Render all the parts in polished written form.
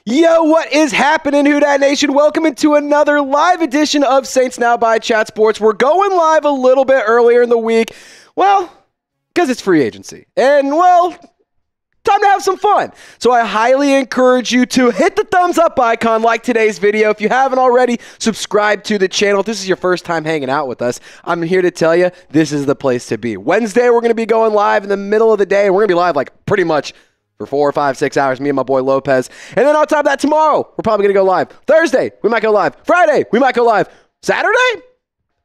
Yo, what is happening, Who Dat Nation? Welcome into another live edition of Saints Now by Chat Sports. We're going live a little bit earlier in the week. Well, because it's free agency. And, well, time to have some fun. So I highly encourage you to hit the thumbs up icon like today's video. If you haven't already, subscribe to the channel. If this is your first time hanging out with us, I'm here to tell you this is the place to be. Wednesday, we're going to be going live in the middle of the day. We're going to be live like pretty much for 4 or 5, 6 hours, me and my boy Lopez. And then on top of that, tomorrow, we're probably going to go live. Thursday, we might go live. Friday, we might go live. Saturday?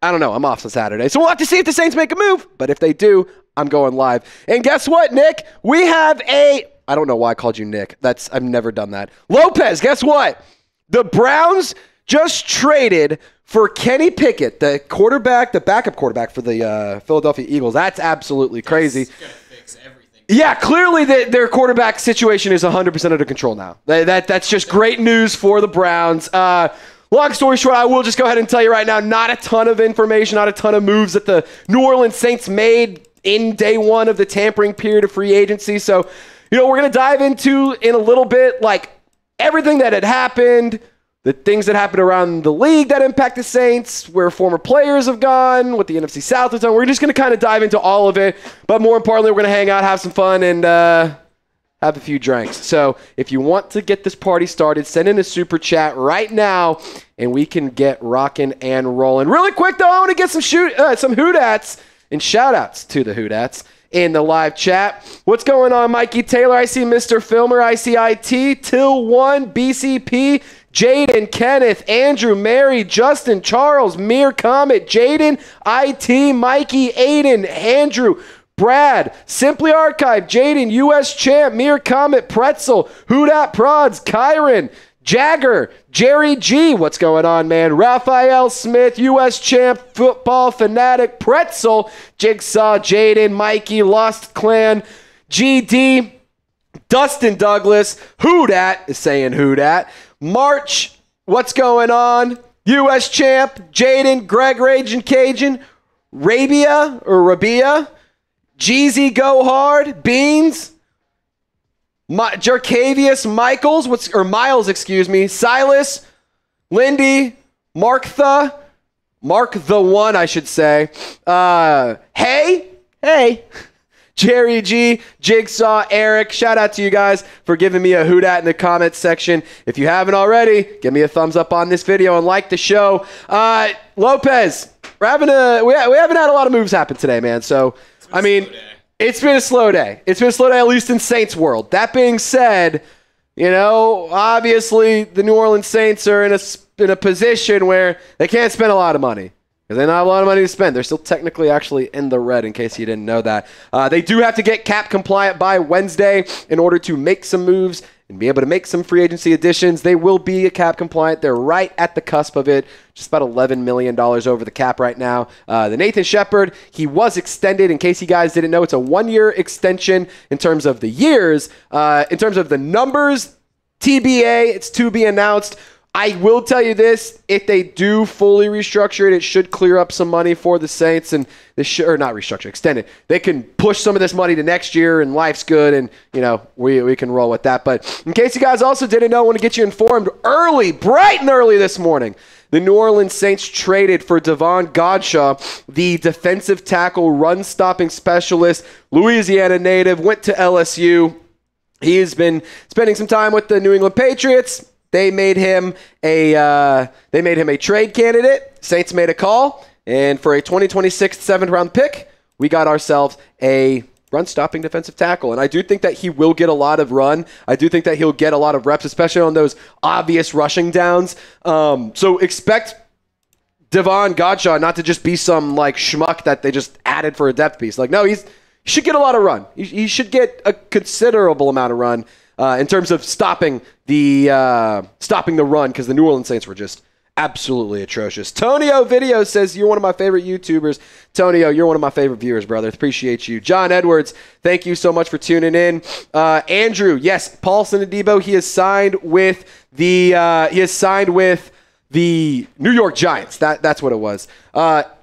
I don't know. I'm off on Saturday. So we'll have to see if the Saints make a move. But if they do, I'm going live. And guess what, Nick? We have I don't know why I called you Nick. I've never done that. Lopez, guess what? The Browns just traded for Kenny Pickett, the backup quarterback for the Philadelphia Eagles. That's absolutely crazy. That's gonna fix everything. Yeah, clearly their quarterback situation is 100% under control now. That's just great news for the Browns. Long story short, I will just go ahead and tell you right now, not a ton of information, not a ton of moves that the New Orleans Saints made in day one of the tampering period of free agency. So, we're going to dive into in a little bit, like, everything that had happened, the things that happened around the league that impact the Saints, where former players have gone, what the NFC South has done. We're just going to kind of dive into all of it. But more importantly, we're going to hang out, have some fun, and have a few drinks. So if you want to get this party started, send in a super chat right now, and we can get rocking and rolling. Really quick, though, I want to get some Who-Dats and shout-outs to the Who-Dats in the live chat. What's going on, Mikey Taylor? I see Mr. Filmer. I see IT, Till1, BCP, Jaden, Kenneth, Andrew, Mary, Justin, Charles, Mir, Comet, Jaden, IT, Mikey, Aiden, Andrew, Brad, Simply Archive, Jaden, US Champ, Mir, Comet, Pretzel, Who-Dat Prods, Kyron, Jagger, Jerry G, what's going on, man? Raphael Smith, US Champ, Football Fanatic, Pretzel, Jigsaw, Jaden, Mikey, Lost Clan, GD, Dustin Douglas, Who-Dat is saying Who-Dat, March, what's going on? US Champ, Jaden, Greg Raging Cajun, Rabia, Jeezy Go Hard, Beans, Jerkavius Miles, Silas, Lindy, Mark the One, I should say. Hey, Jerry G, Jigsaw, Eric, shout out to you guys for giving me a Who-Dat in the comments section. If you haven't already, give me a thumbs up on this video and like the show. Lopez, we haven't had a lot of moves happen today, man. So, I mean, it's been a slow day. It's been a slow day, at least in Saints world. That being said, obviously the New Orleans Saints are in a position where they can't spend a lot of money. Because they don't have a lot of money to spend. They're still technically actually in the red, in case you didn't know that. They do have to get cap compliant by Wednesday in order to make some moves and be able to make some free agency additions. They will be cap compliant. They're right at the cusp of it. Just about $11 million over the cap right now. The Nathan Shepard, he was extended. In case you guys didn't know, it's a 1-year extension in terms of the years. In terms of the numbers, TBA, it's to be announced. I will tell you this, if they do fully restructure it, it should clear up some money for the Saints, and not restructure, extend it. They can push some of this money to next year, and life's good, and we can roll with that. But in case you guys also didn't know, I want to get you informed bright and early this morning. The New Orleans Saints traded for Devon Godshaw, the defensive tackle, run-stopping specialist, Louisiana native, went to LSU. He has been spending some time with the New England Patriots. They made him a trade candidate. Saints made a call, and for a 2026 7th-round pick, we got ourselves a run-stopping defensive tackle. And I do think that he will get a lot of run. I do think that he'll get a lot of reps, especially on those obvious rushing downs. So expect Devon Godshaw not to just be some schmuck that they just added for a depth piece. No, he should get a lot of run. He should get a considerable amount of run. In terms of stopping the run, because the New Orleans Saints were just absolutely atrocious. Tonio Video says, you're one of my favorite YouTubers. Tonio, you're one of my favorite viewers, brother. Appreciate you. John Edwards, thank you so much for tuning in. Andrew, yes, Paulson Adebo, he has signed with the New York Giants. That's what it was.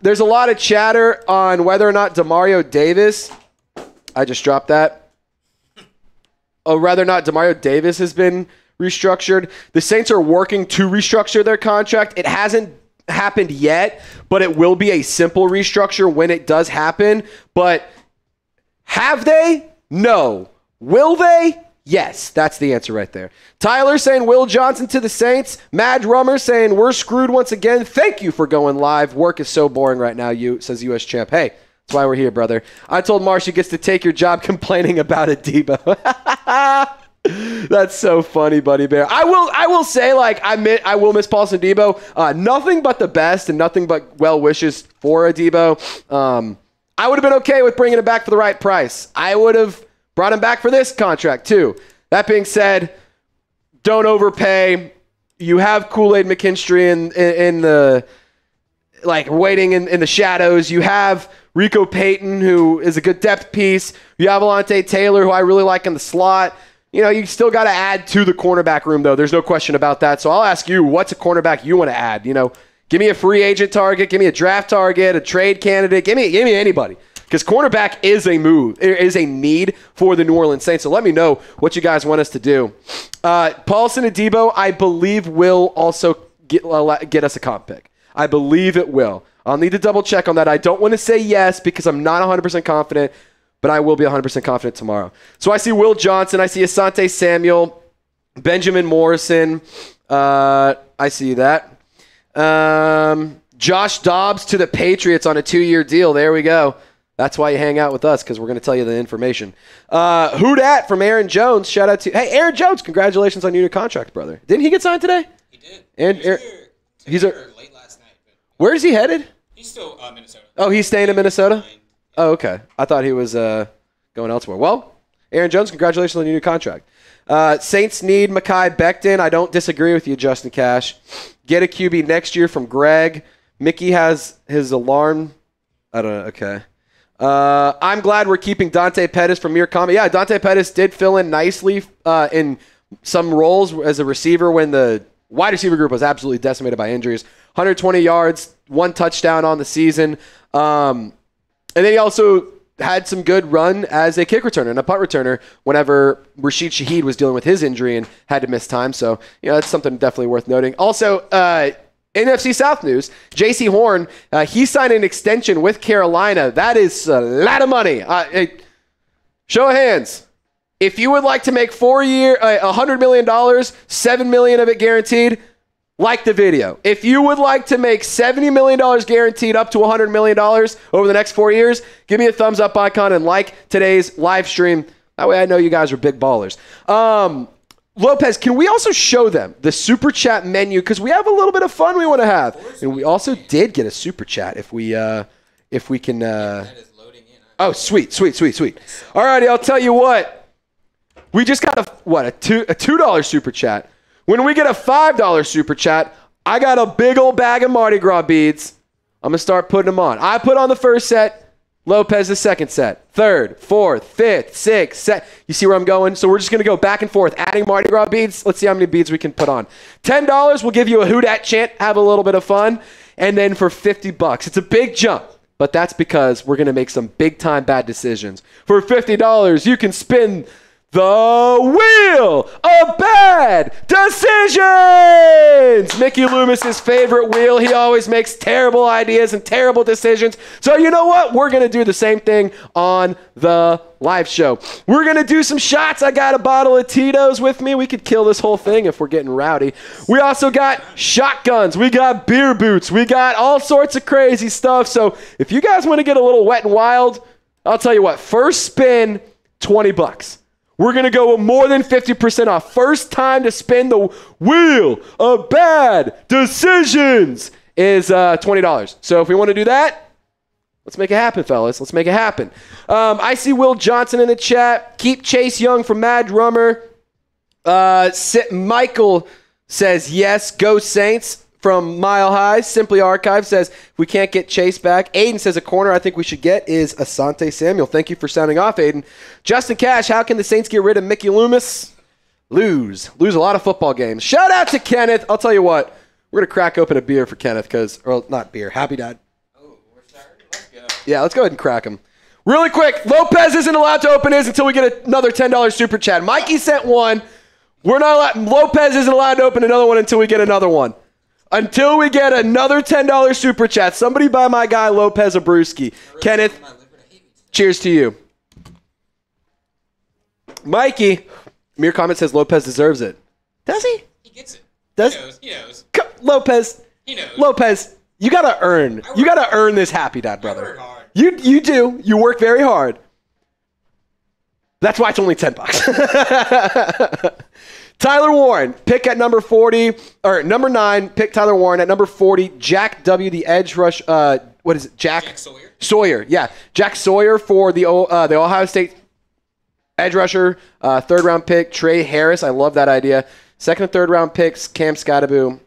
There's a lot of chatter on whether or not Demario Davis, I just dropped that. Or rather not, Demario Davis has been restructured. The Saints are working to restructure their contract. It hasn't happened yet, but it will be a simple restructure when it does happen. But have they? No. Will they? Yes, that's the answer right there. Tyler saying Will Johnson to the Saints. Mad Rummer saying we're screwed once again. Thank you for going live. Work is so boring right now, says US Champ. Hey, that's why we're here, brother. I told Marsh he gets to take your job complaining about a Debo. That's so funny, Buddy Bear. I will say, like, I will miss Paulson Debo. Nothing but the best and nothing but well wishes for a Debo. I would have been okay with bringing him back for the right price. I would have brought him back for this contract, too. That being said, don't overpay. You have Kool-Aid McKinstry in the, like, waiting in the shadows. You have Rico Payton, who is a good depth piece. You have Alontae Taylor, who I really like in the slot. You know, you still got to add to the cornerback room, though. There's no question about that. So I'll ask you, what's a cornerback you want to add? You know, give me a free agent target. Give me a draft target, a trade candidate. Give me anybody. Because cornerback is a move. It is a need for the New Orleans Saints. So let me know what you guys want us to do. Paulson and Debo, I believe, will also get us a comp pick. I believe it will. I'll need to double check on that. I don't want to say yes because I'm not 100% confident, but I will be 100% confident tomorrow. So I see Will Johnson. I see Asante Samuel, Benjamin Morrison. I see that. Josh Dobbs to the Patriots on a 2-year deal. There we go. That's why you hang out with us, because we're going to tell you the information. Who dat from Aaron Jones. Shout out to... Hey, Aaron Jones, congratulations on your new contract, brother. Didn't he get signed today? He did. And he's here late last night. Where is he headed? He's still Minnesota. Oh, he's staying in Minnesota? Oh, okay. I thought he was going elsewhere. Well, Aaron Jones, congratulations on your new contract. Saints need Mekhi Becton. I don't disagree with you, Justin Cash. Get a QB next year from Greg. Mickey has his alarm. I don't know. Okay. I'm glad we're keeping Dante Pettis from your comment. Yeah, Dante Pettis did fill in nicely in some roles as a receiver when the wide receiver group was absolutely decimated by injuries. 120 yards, 1 touchdown on the season. And then he also had some good run as a kick returner and a punt returner whenever Rashid Shaheed was dealing with his injury and had to miss time. So, you know, that's something definitely worth noting. Also, NFC South news, J.C. Horn, he signed an extension with Carolina. That is a lot of money. Show of hands. If you would like to make $100 million, $7 million of it guaranteed, like the video. If you would like to make $70 million guaranteed up to $100 million over the next 4 years, give me a thumbs up icon and like today's live stream. That way I know you guys are big ballers. Lopez, can we also show them the Super Chat menu? Because we have a little bit of fun we want to have. And we also did get a Super Chat if we can... That is loading in. Oh, sweet. All righty, I'll tell you what. We just got a $2 Super Chat. When we get a $5 Super Chat, I got a big old bag of Mardi Gras beads. I'm going to start putting them on. I put on the first set. Lopez the second set. Third, fourth, fifth, sixth, set. You see where I'm going? So we're just going to go back and forth, adding Mardi Gras beads. Let's see how many beads we can put on. $10, we'll give you a Who Dat chant, have a little bit of fun. And then for $50, it's a big jump. But that's because we're going to make some big-time bad decisions. For $50, you can spin the wheel of bad decisions. Mickey Loomis's favorite wheel. He always makes terrible ideas and terrible decisions. So you know what? We're going to do the same thing on the live show. We're going to do some shots. I got a bottle of Tito's with me. We could kill this whole thing if we're getting rowdy. We also got shotguns. We got beer boots. We got all sorts of crazy stuff. So if you guys want to get a little wet and wild, I'll tell you what. First spin, $20. We're going to go more than 50% off. First time to spin the wheel of bad decisions is $20. So if we want to do that, let's make it happen, fellas. Let's make it happen. I see Will Johnson in the chat. Keep Chase Young from Mad Drummer. Michael says, yes, go Saints. From Mile High, Simply Archive says, if we can't get Chase back. Aiden says, a corner I think we should get is Asante Samuel. Thank you for sounding off, Aiden. Justin Cash, how can the Saints get rid of Mickey Loomis? Lose a lot of football games. Shout out to Kenneth. I'll tell you what, we're going to crack open a beer for Kenneth or not beer, Happy Dad. Oh, we're starting? Let's go. Yeah, let's go ahead and crack him. Really quick, Lopez isn't allowed to open his until we get another $10 super chat. Mikey sent one. We're not allowed, Lopez isn't allowed to open another one until we get another one. Until we get another $10 super chat. Somebody buy my guy Lopez a brewski. Kenneth, cheers to you. Mikey, Mere comment says Lopez deserves it. Does he? He gets it. Does He knows. Lopez. He knows. Lopez, you gotta earn. You gotta earn this happy dad, brother. I work hard. You do. You work very hard. That's why it's only $10. Tyler Warren, pick at number 40, or number 9, pick Tyler Warren at number 40. Jack W, the edge rush, what is it? Jack Sawyer. Sawyer, yeah. Jack Sawyer for the Ohio State edge rusher, 3rd round pick. Trey Harris, I love that idea. 2nd and 3rd round picks, Cam Scadaboo.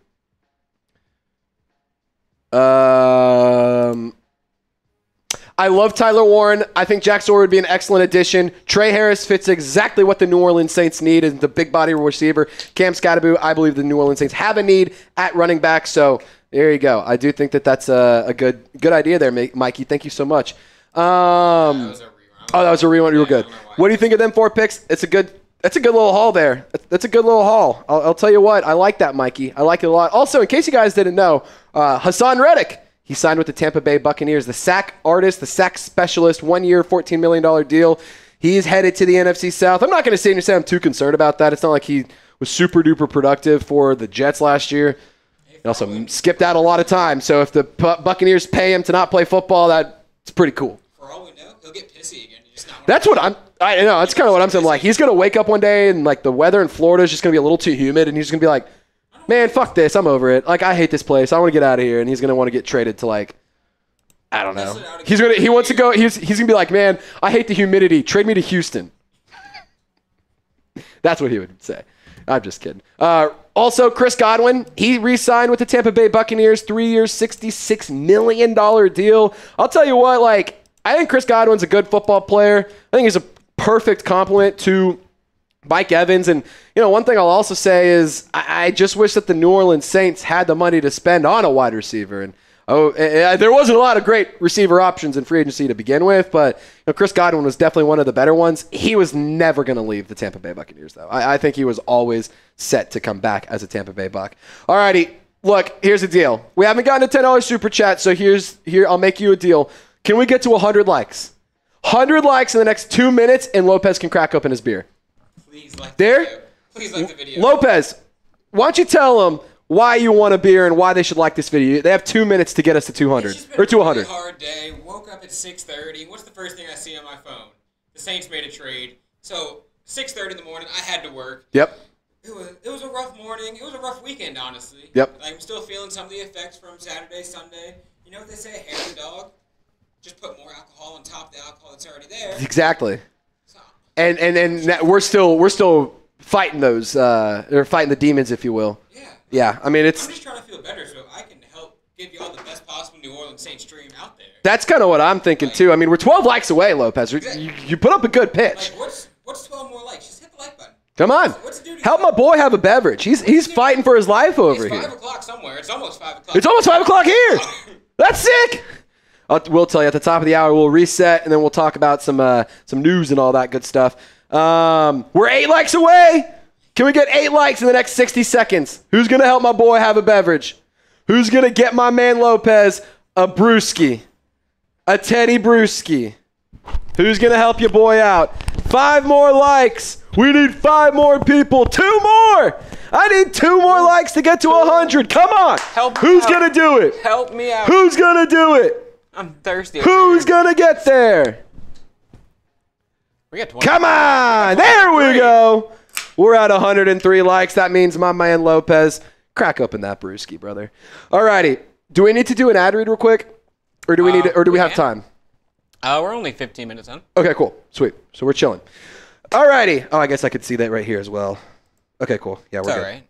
I love Tyler Warren. I think Jack Sawyer would be an excellent addition. Trey Harris fits exactly what the New Orleans Saints need as the big body receiver. Cam Scadaboo, I believe the New Orleans Saints have a need at running back. So there you go. I do think that that's a good idea there, Mikey. Thank you so much. That was a rerun. Oh, that was a rerun. You were good. What do you think of them 4 picks? That's a good little haul there. That's a good little haul. I'll tell you what. I like that, Mikey. I like it a lot. Also, in case you guys didn't know, Hassan Reddick. He signed with the Tampa Bay Buccaneers, the sack artist, the sack specialist, 1 year, $14 million deal. He's headed to the NFC South. I'm not going to say I'm too concerned about that. It's not like he was super duper productive for the Jets last year. He also skipped out a lot of time. So if the Buccaneers pay him to not play football, that's pretty cool. For all we know, he'll get pissy again. That's what I know. That's kind of what I'm saying. Like, he's going to wake up one day and like the weather in Florida is just going to be a little too humid, and he's just going to be like, man, fuck this. I'm over it. Like, I hate this place. I want to get out of here. And he's going to want to get traded to, like, I don't know. He wants to go. He's going to be like, man, I hate the humidity. Trade me to Houston. That's what he would say. I'm just kidding. Also, Chris Godwin, he re-signed with the Tampa Bay Buccaneers, 3 years, $66 million deal. I'll tell you what, like, I think Chris Godwin's a good football player. I think he's a perfect complement to Mike Evans. And, you know, one thing I'll also say is I just wish that the New Orleans Saints had the money to spend on a wide receiver. And there wasn't a lot of great receiver options in free agency to begin with, but you know, Chris Godwin was definitely one of the better ones. He was never going to leave the Tampa Bay Buccaneers, though. I think he was always set to come back as a Tampa Bay Buc. All righty, look, here's the deal. We haven't gotten a $10 super chat, so here I'll make you a deal. Can we get to 100 likes? 100 likes in the next 2 minutes, and Lopez can crack open his beer. Please like the video. Please like the video. Lopez, why don't you tell them why you want a beer and why they should like this video? They have 2 minutes to get us to 200 or to 100. It's been a really hard day. Woke up at 6:30. What's the first thing I see on my phone? The Saints made a trade. So 6:30 in the morning, I had to work. Yep. It was a rough morning. It was a rough weekend, honestly. Yep. I'm still feeling some of the effects from Saturday, Sunday. You know what they say? Hair of the dog. Just put more alcohol on top of the alcohol that's already there. Exactly. So. And we're still fighting those, or fighting the demons, if you will. Yeah. Yeah. I mean, I'm just trying to feel better so I can help give you all the best possible New Orleans Saints dream out there. That's kind of what I'm thinking too. I mean, we're 12 likes away, Lopez. Exactly. You put up a good pitch. Like, what's 12 more likes? Just hit the like button. Come on. Help my boy have a beverage. He's fighting for his life over here. It's 5 o'clock somewhere. It's almost 5 o'clock. It's almost 5 o'clock here. That's sick. We'll tell you at the top of the hour. We'll reset, and then we'll talk about some news and all that good stuff. We're 8 likes away. Can we get 8 likes in the next 60 seconds? Who's going to help my boy have a beverage? Who's going to get my man Lopez a brewski? A Teddy brewski? Who's going to help your boy out? 5 more likes. We need 5 more people. 2 more. I need 2 more likes to get to 100. Come on. Who's going to do it? Help me out. Who's going to do it? I'm thirsty. Who's going to get there? We got 20. Come on. There we go. We're at 103 likes. That means my man Lopez. Crack open that brewski, brother. All righty. Do we need to do an ad read real quick? Or do we need to, or do we have time? We're only 15 minutes in. Okay, cool. Sweet. So we're chilling. All righty. Oh, I guess I could see that right here as well. Okay, cool. Yeah, we're good. All right.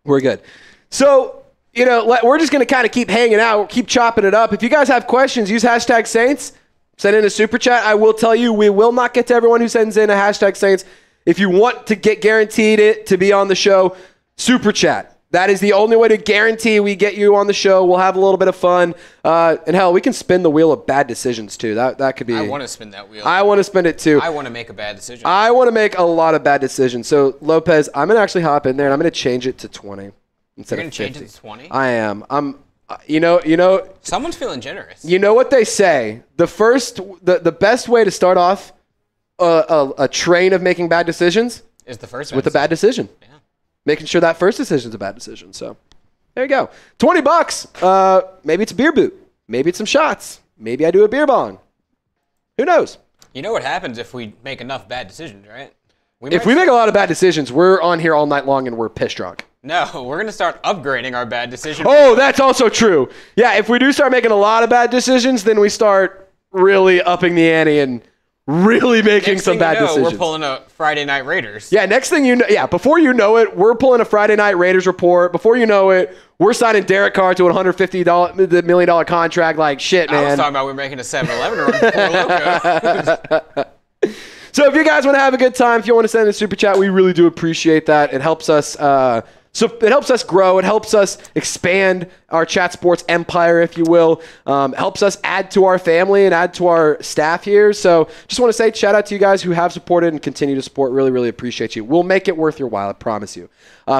We're good. So, you know, we're just going to kind of keep hanging out, keep chopping it up. If you guys have questions, use hashtag Saints. Send in a super chat. I will tell you, we will not get to everyone who sends in a hashtag Saints. If you want to get guaranteed it to be on the show, super chat. That is the only way to guarantee we get you on the show. We'll have a little bit of fun. And hell, we can spin the wheel of bad decisions too. That could be. I want to spin that wheel. I want to spin it too. I want to make a bad decision. I want to make a lot of bad decisions. So Lopez, I'm gonna actually hop in there and I'm gonna change it to 20 instead You're of 50. change it to 20? I am. You know. Someone's feeling generous. You know what they say? The best way to start off a train of making bad decisions is the first with a bad decision. Yeah. Making sure that first decision is a bad decision. So there you go. $20. Maybe it's a beer boot. Maybe it's some shots. Maybe I do a beer bong. Who knows? You know what happens if we make enough bad decisions, right? If we make a lot of bad decisions, we're on here all night long and we're piss drunk. No, we're going to start upgrading our bad decisions. Oh, that's also true. Yeah, if we do start making a lot of bad decisions, then we start really upping the ante and really making some bad decisions. We're pulling a Friday Night Raiders. Yeah, next thing you know, before you know it, we're pulling a Friday Night Raiders report. Before you know it, we're signing Derek Carr to a $150 million contract. Like, shit, man. I was talking about we're making a 7-Eleven run before Loco. So if you guys want to have a good time, if you want to send a super chat, we really do appreciate that. It helps us it helps us grow. It helps us expand our chat sports empire, if you will. Helps us add to our family and add to our staff here. So just want to say shout out to you guys who have supported and continue to support. Really, really appreciate you. We'll make it worth your while, I promise you.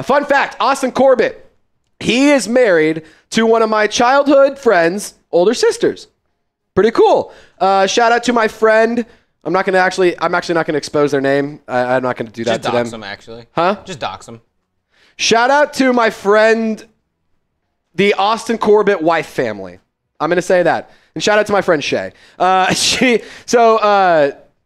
Fun fact, Austin Corbett, he is married to one of my childhood friends' older sisters. Pretty cool. Shout out to my friend. I'm actually not going to expose their name. I'm not going to do that to them. Just dox them, actually. Huh? Just dox them. Shout out to my friend, the Austin Corbett wife family. I'm going to say that. And shout out to my friend Shay. Austin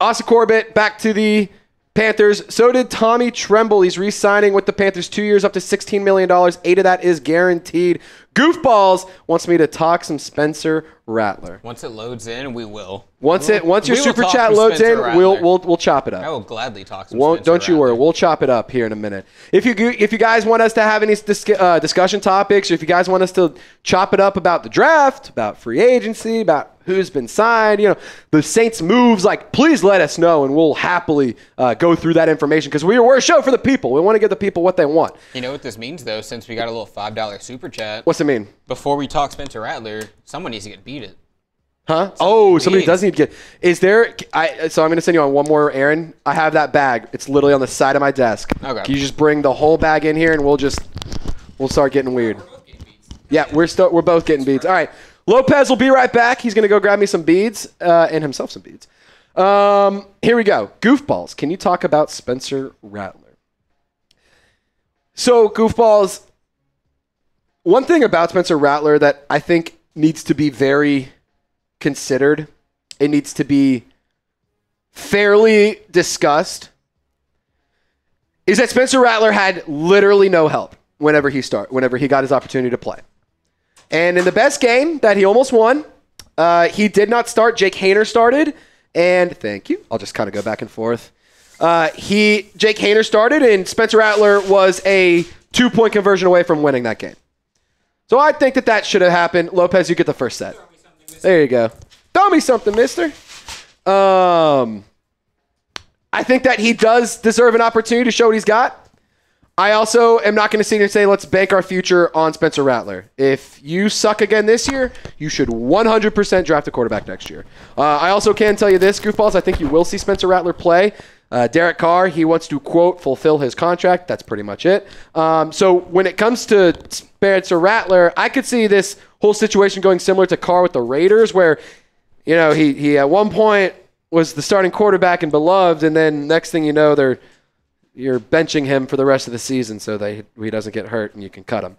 Corbett back to the Panthers. So did Tommy Tremble. He's re-signing with the Panthers 2 years up to $16 million. 8 of that is guaranteed. Goofballs wants me to talk some Spencer Rattler. Once it loads in, we will. Once your super chat loads in, we'll chop it up. I will gladly talk some Spencer Don't you worry. Rattler. We'll chop it up here in a minute. If you guys want us to have any discussion topics, or if you guys want us to chop it up about the draft, about free agency, about who's been signed, the Saints moves, like, please let us know, and we'll happily go through that information because we're a show for the people. We want to give the people what they want. You know what this means, though, since we got a little $5 super chat? What's it mean? Before we talk Spencer Rattler, someone needs to get beat it. Huh? Somebody does need to get. Is there? So I'm going to send you on one more errand. I have that bag. It's literally on the side of my desk. Okay. Can you just bring the whole bag in here, and we'll start getting weird. Yeah, we're both getting beads. All right. Lopez will be right back. He's going to go grab me some beads and himself some beads. Here we go. Goofballs. Can you talk about Spencer Rattler? So, Goofballs, one thing about Spencer Rattler that I think needs to be very considered, it needs to be fairly discussed, is that Spencer Rattler had literally no help whenever he got his opportunity to play. And in the best game that he almost won, he did not start. Jake Haener started, and thank you. I'll just kind of go back and forth. Jake Haener started, and Spencer Rattler was a 2-point conversion away from winning that game. So I think that should have happened. Lopez, you get the first set. There you go. Throw me something, mister. I think that he does deserve an opportunity to show what he's got. I also am not going to sit here and say, let's bank our future on Spencer Rattler. If you suck again this year, you should 100% draft a quarterback next year. I also can tell you this, Goofballs, I think you will see Spencer Rattler play. Derek Carr, he wants to, quote, fulfill his contract. That's pretty much it. So when it comes to Spencer Rattler, I could see this whole situation going similar to Carr with the Raiders, where, he at one point was the starting quarterback and beloved, and then next thing you know, you're benching him for the rest of the season so he doesn't get hurt and you can cut him.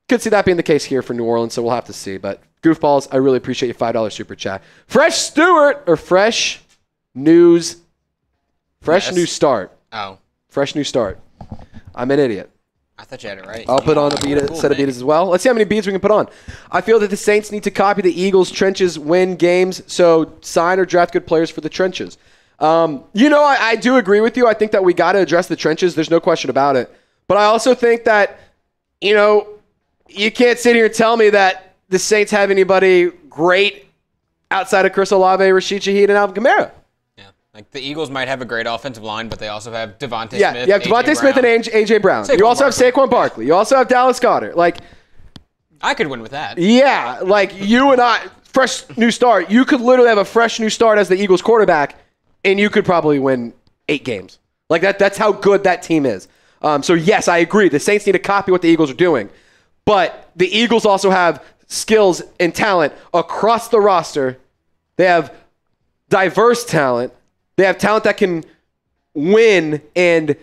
Could see that being the case here for New Orleans, so we'll have to see. But Goofballs, I really appreciate your $5 super chat. Fresh Stewart or Fresh News. Fresh New Start. Oh. Fresh New Start. I'm an idiot. I thought you had it right. I'll put on a set of beats as well. Let's see how many beats we can put on. I feel that the Saints need to copy the Eagles' trenches win games, so sign or draft good players for the trenches. I do agree with you. I think that we got to address the trenches. There's no question about it. But I also think that, you can't sit here and tell me that the Saints have anybody great outside of Chris Olave, Rashid Shaheed, and Alvin Kamara. Yeah, Like, the Eagles might have a great offensive line, but they also have Devontae Smith. Yeah, you have Devontae Smith and A.J. Brown. You also have Saquon Barkley. You also have Dallas Goedert. Like, I could win with that. Yeah, like you and I, fresh new start. You could literally have a fresh new start as the Eagles quarterback, and you could probably win 8 games. Like that's how good that team is. So yes, I agree. The Saints need to copy what the Eagles are doing. But the Eagles also have skills and talent across the roster. They have diverse talent. They have talent that can win and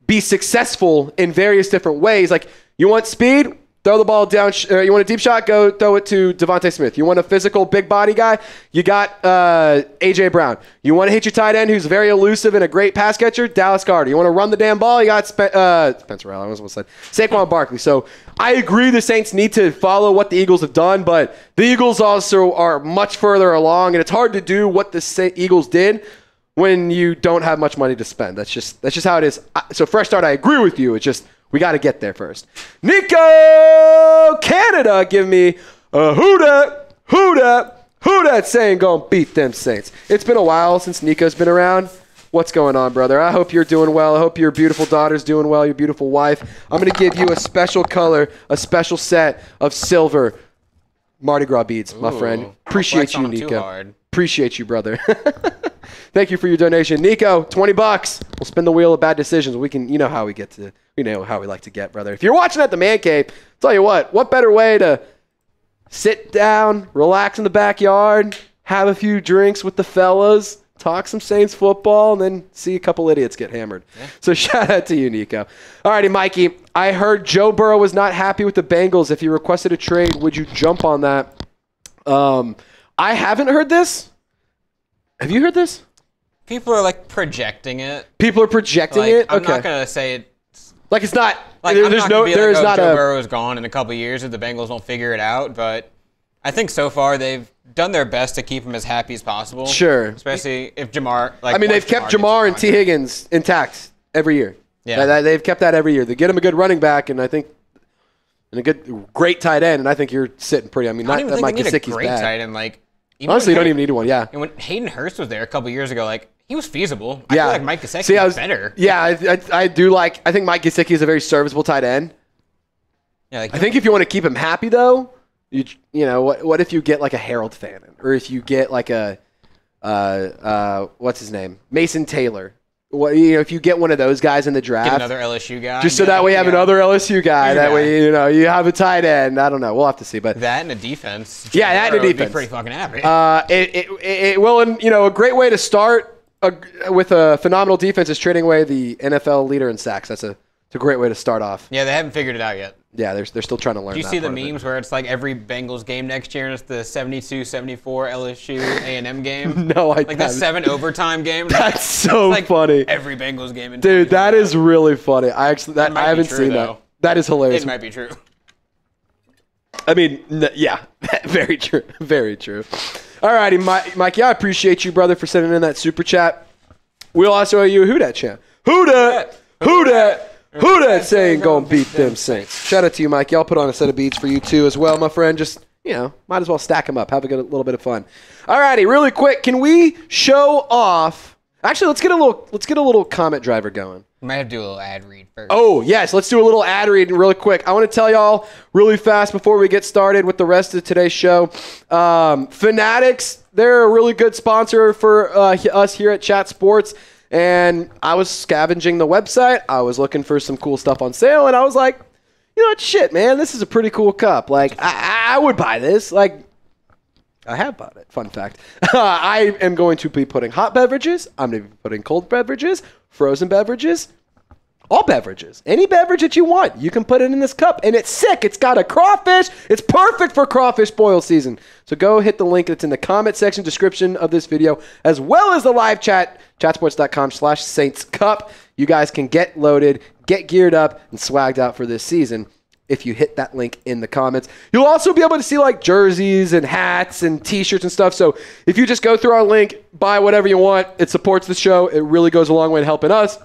be successful in various different ways. Like, you want speed? Throw the ball down. You want a deep shot? Go throw it to Devontae Smith. You want a physical, big body guy? You got A.J. Brown. You want to hit your tight end who's very elusive and a great pass catcher? Dallas Goedert. You want to run the damn ball? You got Spencer Allen. I was almost said Saquon Barkley. So I agree the Saints need to follow what the Eagles have done, but the Eagles also are much further along, and it's hard to do what the Eagles did when you don't have much money to spend. That's just how it is. So fresh start, I agree with you. It's just we got to get there first. Nico Canada, give me a who dat saying gonna beat them Saints. It's been a while since Nico's been around. What's going on, brother? I hope you're doing well. I hope your beautiful daughter's doing well, your beautiful wife. I'm going to give you a special color, a special set of silver Mardi Gras beads, my friend. Appreciate you, Nico. Appreciate you, brother. Thank you for your donation. Nico, $20. We'll spin the wheel of bad decisions. We know how we like to get, brother. If you're watching at the Man Cave, I'll tell you what better way to sit down, relax in the backyard, have a few drinks with the fellas, talk some Saints football, and then see a couple idiots get hammered. Yeah. So shout out to you, Nico. All righty, Mikey. I heard Joe Burrow was not happy with the Bengals. If he requested a trade, would you jump on that? I haven't heard this. Have you heard this? People are like projecting it. People are projecting it? I'm not going to say it. Like it's not. Like, there's no. There's not Joe a. Burrow is gone in a couple years if the Bengals don't figure it out. But I think so far they've done their best to keep him as happy as possible. Sure. Especially if Jamar. They've kept Jamar and T. Higgins intact every year. Yeah. They've kept that every year. They get him a good running back, and I think, and a great tight end, and I think you're sitting pretty. I mean, I don't even think they need a great bad. tight end. Like, honestly, you don't even need one. Yeah. And when Hayden Hurst was there a couple years ago, like, he was feasible. I feel like Mike Gesicki is better. Yeah, I do like. I think Mike Gesicki is a very serviceable tight end. Yeah, like, I think if you want to keep him happy, though, you know what if you get like a Harold Fannin, or if you get like a what's his name, Mason Taylor. If you get one of those guys in the draft, get another LSU guy, just so that way you have another LSU guy. That way you have a tight end. I don't know. We'll have to see, but that and a defense. Yeah, that and a defense. Be pretty fucking happy. It will, and a great way to start with a phenomenal defense is trading away the NFL leader in sacks. That's a great way to start off. Yeah, they haven't figured it out yet. Yeah, they're still trying to learn. Do you see the memes where it's like every Bengals game next year and it's the 72-74 LSU A&M game? No, I like that 7 overtime game. That's so funny. Every Bengals game. Dude, that is really funny. I haven't seen that. That is hilarious. It might be true. I mean, yeah, very true. Very true. All righty, Mike. Yeah, I appreciate you, brother, for sending in that super chat. We'll also owe you a Who Dat chant. Who Dat? Who Dat? Who that saying gonna beat them Saints? Shout out to you, Mike. Y'all put on a set of beats for you too as well, my friend. Just, might as well stack them up. Have a little bit of fun. Alrighty, really quick, can we show off? Actually, let's get a little comment driver going. We might have to do a little ad read first. Oh yes, let's do a little ad read really quick. I want to tell y'all really fast before we get started with the rest of today's show. Fanatics, they're a really good sponsor for us here at Chat Sports. And I was scavenging the website. I was looking for some cool stuff on sale, and I was like, you know what, shit, man, this is a pretty cool cup. Like, I would buy this. Like, I have bought it. Fun fact. I am going to be putting hot beverages. I'm going to be putting cold beverages, frozen beverages, all beverages. Any beverage that you want, you can put it in this cup. And it's sick. It's got a crawfish. It's perfect for crawfish boil season. So go hit the link that's in the comment section description of this video, as well as the live chat, chatsports.com/SaintsCup. You guys can get loaded, get geared up, and swagged out for this season if you hit that link in the comments. You'll also be able to see like jerseys and hats and t-shirts and stuff. So if you just go through our link, buy whatever you want, it supports the show. It really goes a long way in helping us.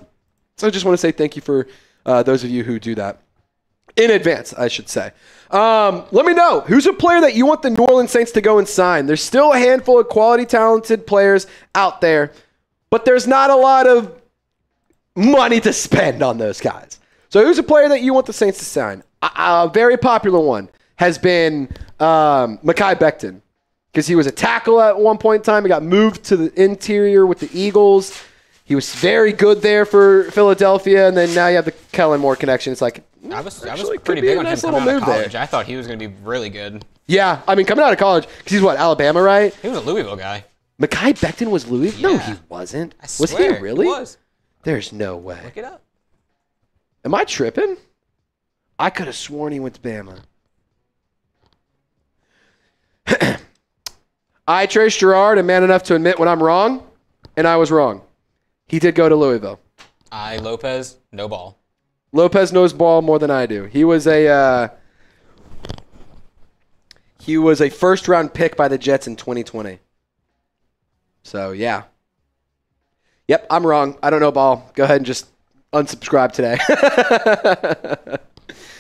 So I just want to say thank you for those of you who do that. In advance, I should say. Let me know. Who's a player that you want the New Orleans Saints to go and sign? There's still a handful of quality, talented players out there. but there's not a lot of money to spend on those guys. So who's a player that you want the Saints to sign? A very popular one has been Mekhi Becton, because he was a tackle at one point in time. He got moved to the interior with the Eagles. He was very good there for Philadelphia, and then now you have the Kellen Moore connection. It's like, I was pretty big on him coming out of college. I thought he was going to be really good. Yeah, I mean, coming out of college, because he's what, Alabama, right? He was a Louisville guy. Mekhi Becton was Louisville? Yeah. No, he wasn't. I swear, was he really? He was. There's no way. Look it up. Am I tripping? I could have sworn he went to Bama. I traced Girouard and man enough to admit when I'm wrong, and I was wrong. He did go to Louisville. Lopez, no ball. Lopez knows ball more than I do. He was a first round pick by the Jets in 2020. So yeah. Yep, I'm wrong. I don't know ball. Go ahead and just unsubscribe today.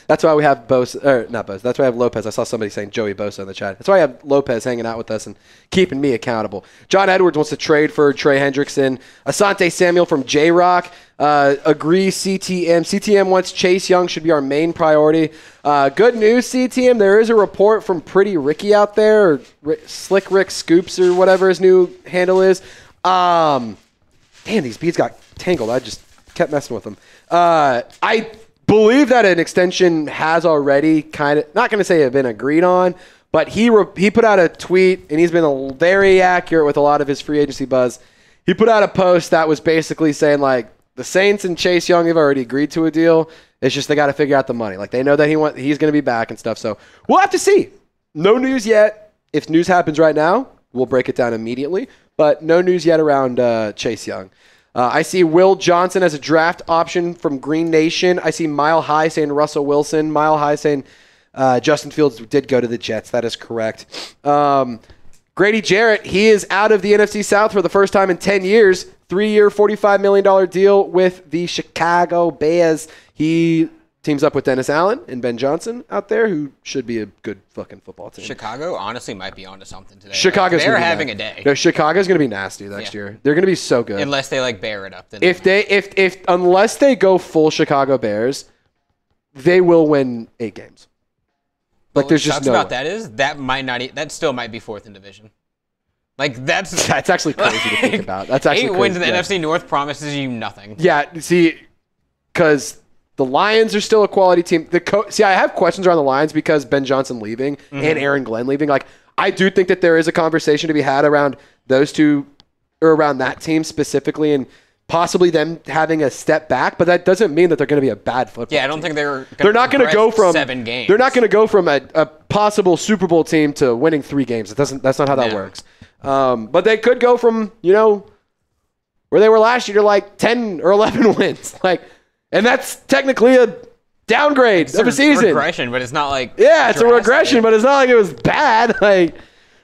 That's why we have Bosa, or not Bosa. That's why I have Lopez. I saw somebody saying Joey Bosa in the chat. That's why I have Lopez hanging out with us and keeping me accountable. John Edwards wants to trade for Trey Hendrickson. Asante Samuel from J-Rock. Agree CTM. CTM wants Chase Young should be our main priority. Good news, CTM. There is a report from Pretty Ricky out there, or Slick Rick Scoops or whatever his new handle is. Damn, these beads got tangled. I just kept messing with them. I believe that an extension has already kind of, not going to say been agreed on, but he put out a tweet, and he's been very accurate with a lot of his free agency buzz. He put out a post that was basically saying, like, the Saints and Chase Young have already agreed to a deal. It's just they got to figure out the money. Like, they know that he's going to be back and stuff. So we'll have to see. No news yet. If news happens right now, we'll break it down immediately. But no news yet around Chase Young. I see Will Johnson as a draft option from Green Nation. I see Mile High saying Russell Wilson. Mile High saying Justin Fields did go to the Jets. That is correct. Grady Jarrett, he is out of the NFC South for the first time in 10 years. 3-year, $45 million deal with the Chicago Bears. He teams up with Dennis Allen and Ben Johnson out there, who should be a good fucking football team. Chicago honestly might be onto something today. They're having a day. No, Chicago's going to be nasty next year. They're going to be so good. Unless they like bear it up. Then Unless they go full Chicago Bears, they will win 8 games. Like, there's just no about way. that still might be 4th in division. Like, that's actually crazy to think about. That's actually 8 crazy. wins in the NFC North promises you nothing. Yeah, see, because the Lions are still a quality team. I have questions around the Lions because Ben Johnson leaving and Aaron Glenn leaving. Like, I do think that there is a conversation to be had around those two, or around that team specifically, and possibly them having a step back. But that doesn't mean that they're going to be a bad football team. Yeah, I don't think they're not going to go from 7 games. They're not going to go from a possible Super Bowl team to winning 3 games. That's not how that works. But they could go from, where they were last year to like 10 or 11 wins. And that's technically a downgrade of a season. Regression, but it's not like it's a regression, but it's not like it was bad.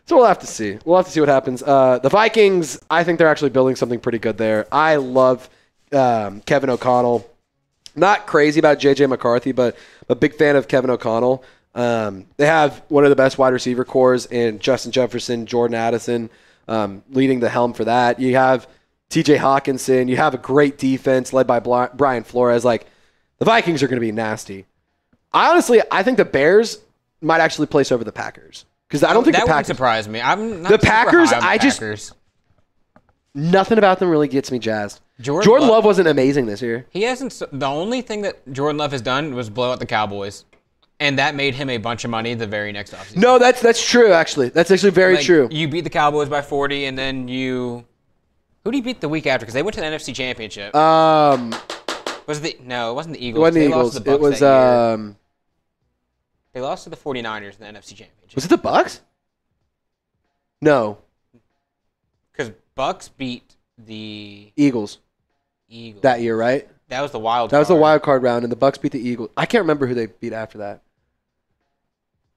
So we'll have to see. We'll have to see what happens. The Vikings, I think they're actually building something pretty good there. I love Kevin O'Connell. Not crazy about J.J. McCarthy, but a big fan of Kevin O'Connell. They have one of the best wide receiver cores in Justin Jefferson, Jordan Addison, leading the helm for that. You have TJ Hawkinson. You have a great defense led by Brian Flores. Like, the Vikings are going to be nasty. I think the Bears might actually place over the Packers. Because I don't think that the Packers wouldn't surprise me. I'm not the Packers. Packers. Nothing about them really gets me jazzed. Jordan Love wasn't amazing this year. He hasn't. The only thing that Jordan Love has done was blow out the Cowboys, and that made him a bunch of money the very next offseason. No, that's true. Actually, that's actually very true. You beat the Cowboys by 40, and then who did you beat the week after? Because they went to the NFC Championship. It wasn't the Eagles. It wasn't the Eagles. It was They lost to the 49ers in the NFC Championship. Was it the Bucks? No. Because Bucks beat the Eagles that year, right? That was the wild card. That was the wild card round, and the Bucks beat the Eagles. I can't remember who they beat after that.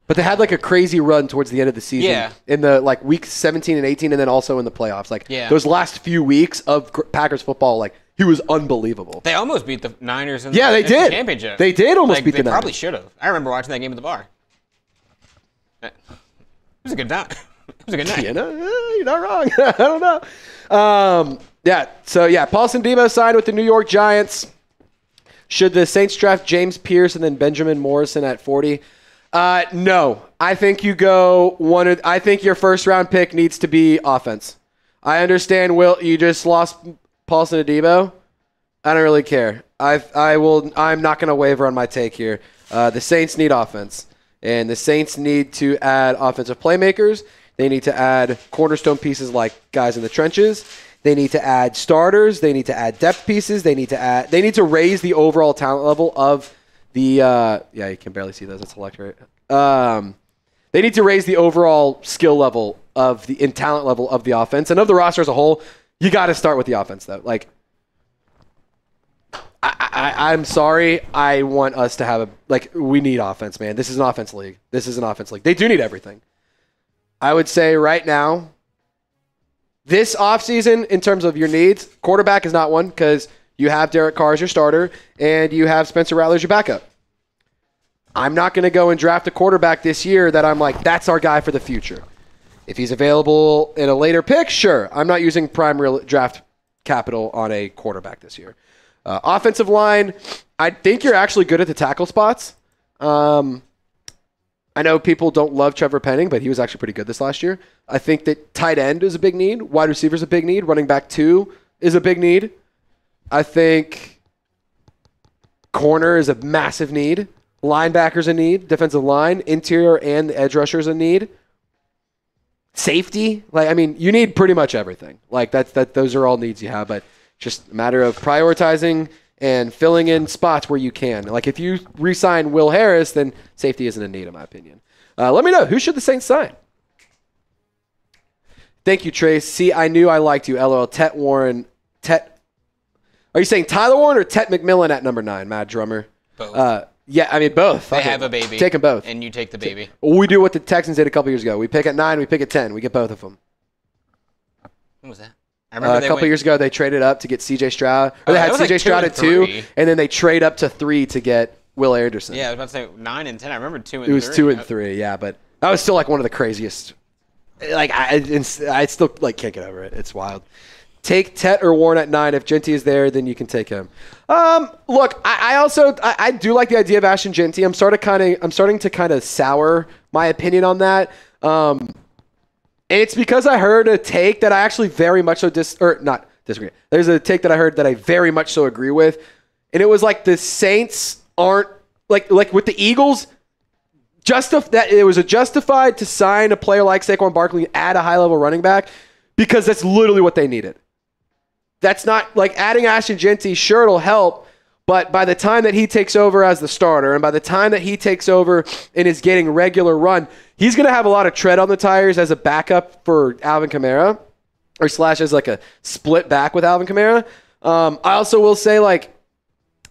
But they had like a crazy run towards the end of the season. Yeah. In the week 17 and 18, and then also in the playoffs. Those last few weeks of Packers football, he was unbelievable. They almost beat the Niners in the NFC Championship. They did almost beat the Niners. They probably should have. I remember watching that game at the bar. It was a good time. It was a good night. You're not wrong. I don't know. Yeah. So yeah, Paulson Debo signed with the New York Giants. Should the Saints draft James Pierce and then Benjamin Morrison at 40? No. I think you go I think your first round pick needs to be offense. I understand, Will, you just lost Paulson Debo. I don't really care. I'm not going to waver on my take here. The Saints need offense, and the Saints need to add offensive playmakers. They need to add cornerstone pieces like guys in the trenches. They need to add starters. They need to add depth pieces. They need to raise the overall talent level of the yeah, you can barely see those. It's electric. They need to raise the overall skill level and talent level of the offense and of the roster as a whole. You got to start with the offense though. Like, I'm sorry. I want us to have we need offense, man. This is an offense league. They do need everything. I would say right now, this offseason, in terms of your needs, quarterback is not one because you have Derek Carr as your starter and you have Spencer Rattler as your backup. I'm not going to go and draft a quarterback this year that I'm like, that's our guy for the future. If he's available in a later pick, sure. I'm not using prime draft capital on a quarterback this year. Offensive line, I think you're actually good at the tackle spots. I know people don't love Trevor Penning, but he was actually pretty good this last year. I think that tight end is a big need. Wide receiver is a big need. Running back 2 is a big need. I think corner is a massive need. Linebacker's a need. Defensive line, interior, and the edge rusher is a need. Safety, you need pretty much everything. Those are all needs you have, but just a matter of prioritizing and filling in spots where you can. If you re-sign Will Harris, then safety isn't a need, in my opinion. Let me know. Who should the Saints sign? Thank you, Trace. See, I knew I liked you. LOL. Tet Warren. Are you saying Tyler Warren or Tet McMillan at number 9, Mad Drummer? Both. Yeah, both. They have a baby. Take them both. And you take the baby. We do what the Texans did a couple years ago. We pick at 9, we pick at 10. We get both of them. When was that? I remember a couple years ago, they traded up to get C.J. Stroud. Or they had C.J. Stroud at 2, and then they trade up to 3 to get Will Anderson. Yeah, I was about to say 9 and 10. I remember 2 and 3. It was 2 and 3, yeah, but that was still one of the craziest. I still can't get over it. It's wild. Take Tet or Warren at 9. If Genty is there, then you can take him. Look, I do like the idea of Ashton Genty. I'm starting to kind of sour my opinion on that. And it's because I heard a take that I actually very much so not disagree. There's a take that I heard that I very much so agree with. And it was the Saints aren't like with the Eagles, that it was justified to sign a player like Saquon Barkley, add a high-level running back, because that's literally what they needed. That's not adding Ashton Genty, sure, it'll help, but by the time that he takes over as the starter and by the time that he takes over and is getting regular run, he's going to have a lot of tread on the tires as a backup for Alvin Kamara, or slash as a split back with Alvin Kamara. I also will say,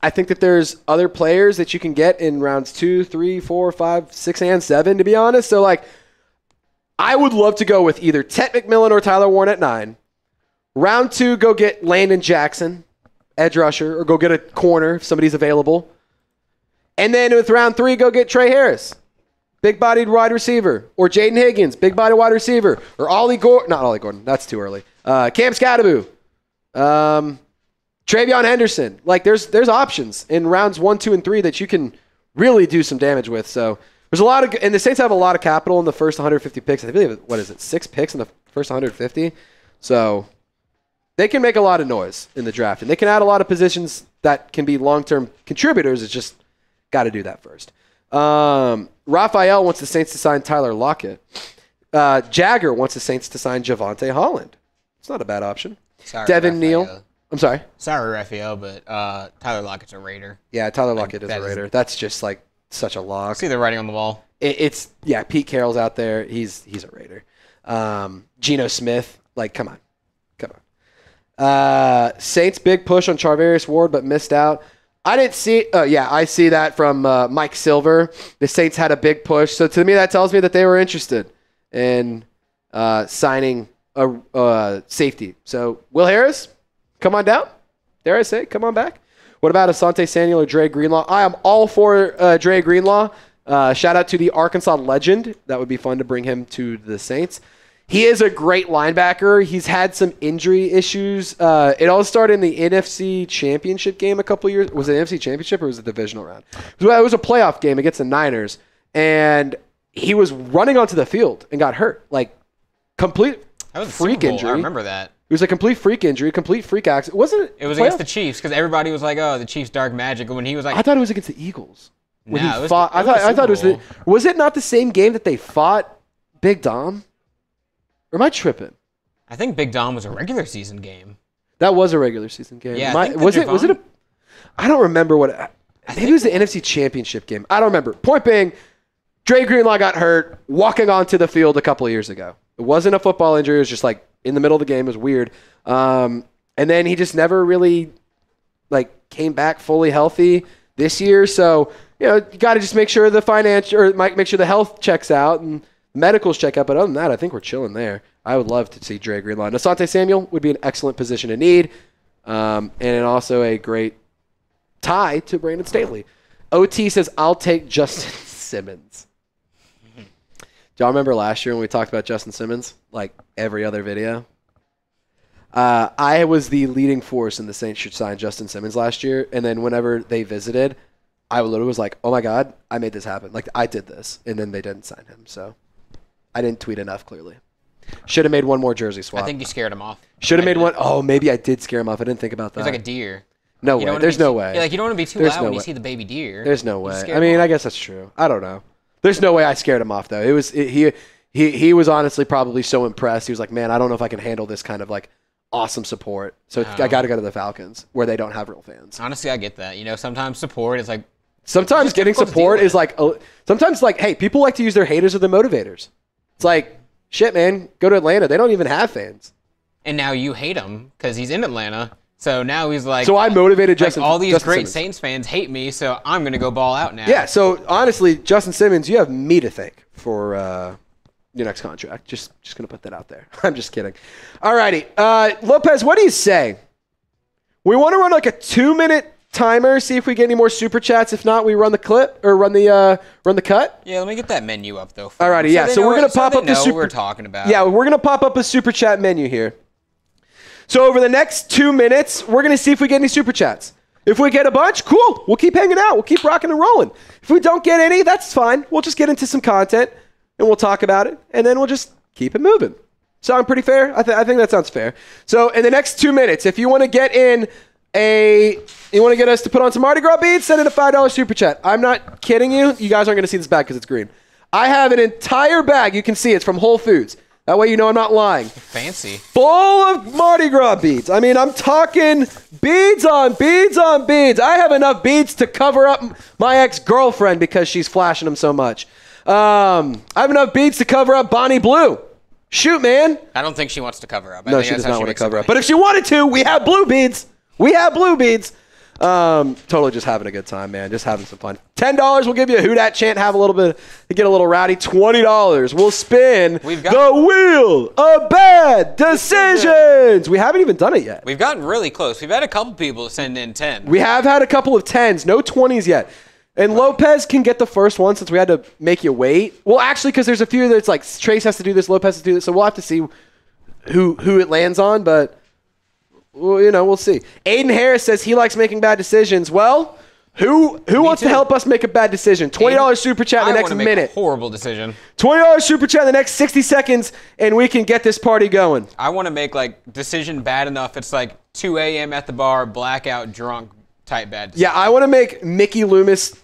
I think that there's other players that you can get in rounds 2, 3, 4, 5, 6, and 7, to be honest. So, I would love to go with either Tet McMillan or Tyler Warren at 9. Round 2, go get Landon Jackson, edge rusher, or go get a corner if somebody's available. And then with round 3, go get Trey Harris, big-bodied wide receiver, or Jaden Higgins, big-bodied wide receiver, or not Ollie Gordon, that's too early. Cam Scadaboo, Travion Henderson. There's options in rounds 1, 2, and 3 that you can really do some damage with. So there's a lot and the Saints have a lot of capital in the first 150 picks. I believe, 6 picks in the first 150? So they can make a lot of noise in the draft, and they can add a lot of positions that can be long-term contributors. It's just got to do that first. Raphael wants the Saints to sign Tyler Lockett. Jagger wants the Saints to sign Javonte Holland. It's not a bad option. Sorry, Devin Raphael. Neal. I'm sorry. Sorry, Raphael, but Tyler Lockett's a Raider. Yeah, Tyler Lockett is a Raider. That's just such a lock. See the writing on the wall. It's Pete Carroll's out there. He's a Raider. Geno Smith. Come on. Saints big push on Charvarius Ward, but missed out. I didn't see. I see that from Mike Silver. The Saints had a big push, so to me that tells me that they were interested in signing a safety. So Will Harris, come on down. Dare I say, come on back. What about Asante Samuel or Dre Greenlaw? I am all for Dre Greenlaw. Shout out to the Arkansas legend. That would be fun to bring him to the Saints. He is a great linebacker. He's had some injury issues. It all started in the NFC Championship game a couple years. Was it NFC Championship or was it the divisional round? It was a playoff game against the Niners, and he was running onto the field and got hurt. Like, complete freak injury. I remember that. It was a complete freak injury, complete freak accident. It was against the Chiefs because everybody was like, "Oh, the Chiefs' dark magic." And when he was like, I thought it was against the Eagles. When no, he fought, I thought it was was it not the same game that they fought Big Dom? Or am I tripping? I think Big Dom was a regular season game. That was a regular season game. Yeah, was it a? I don't remember what. Maybe it was the NFC Championship game. I don't remember. Point being, Dre Greenlaw got hurt walking onto the field a couple of years ago. It wasn't a football injury. It was just like in the middle of the game. It was weird. And then he just never really came back fully healthy this year. So you got to just make sure the make sure the health checks out and medicals check out. But other than that, I think we're chilling there. I would love to see Dre Greenlaw. Asante Samuel would be an excellent position to need, and also a great tie to Brandon Staley. OT says, I'll take Justin Simmons. Do y'all remember last year when we talked about Justin Simmons? Like every other video? I was the leading force in the Saints should sign Justin Simmons last year, and then whenever they visited, I literally was like, oh my God, I made this happen. Like, I did this, and then they didn't sign him. So I didn't tweet enough, clearly. Should have made one more jersey swap. I think you scared him off. Should have made one. Oh, maybe I did scare him off. I didn't think about that. He's like a deer. No way. There's no way. You don't want to be too loud when you see the baby deer. There's no way. I mean, I guess that's true. I don't know. There's no way I scared him off, though. He was honestly probably so impressed. He was like, man, I don't know if I can handle this kind of awesome support. So I got to go to the Falcons where they don't have real fans. Honestly, I get that. Sometimes support is like. Sometimes getting support is sometimes hey, people like to use their haters as their motivators. It's like, shit, man, go to Atlanta. They don't even have fans. And now you hate him because he's in Atlanta. So now he's like. So I motivated Justin. All these Justin great Simmons. Saints fans hate me, so I'm going to go ball out now. Yeah. So honestly, Justin Simmons, you have me to thank for your next contract. Just going to put that out there. I'm just kidding. All righty, Lopez, what do you say? We want to run a 2-minute timer. See if we get any more super chats. If not, we run the clip or run the cut. Yeah, let me get that menu up though. Alrighty, yeah. So we're gonna pop up the super. We're talking about. Yeah, we're gonna pop up a super chat menu here. So over the next 2 minutes, we're gonna see if we get any super chats. If we get a bunch, cool. We'll keep hanging out. We'll keep rocking and rolling. If we don't get any, that's fine. We'll just get into some content and we'll talk about it, and then we'll just keep it moving. Sound pretty fair? I think that sounds fair. So in the next 2 minutes, if you want to get in. You want to get us to put on some Mardi Gras beads? Send in a $5 super chat. I'm not kidding you. You guys aren't going to see this bag because it's green. I have an entire bag. You can see it's from Whole Foods. That way you know I'm not lying. Fancy. Full of Mardi Gras beads. I mean, I'm talking beads on beads on beads. I have enough beads to cover up my ex-girlfriend because she's flashing them so much. I have enough beads to cover up Bonnie Blue. Shoot, man. I don't think she wants to cover up. No, she does not want to cover up. But if she wanted to, we have blue beads. We have blue beads. Totally just having a good time, man. Just having some fun. $10, we'll give you a Who Dat chant, have a little bit, get a little rowdy. $20, we'll spin the wheel of bad decisions. We haven't even done it yet. We've gotten really close. We've had a couple people send in 10. We have had a couple of 10s, no 20s yet. And Lopez can get the first one since we had to make you wait. Well, actually, because there's a few that's like Trace has to do this, Lopez has to do this, so we'll have to see who it lands on, but... Well, we'll see. Aiden Harris says he likes making bad decisions. Well, who wants to help us make a bad decision? $20 super chat in the next minute. Make a horrible decision. $20 super chat in the next 60 seconds, and we can get this party going. I want to make decision bad enough. It's 2 a.m. at the bar, blackout, drunk type bad decision. Yeah, I want to make Mickey Loomis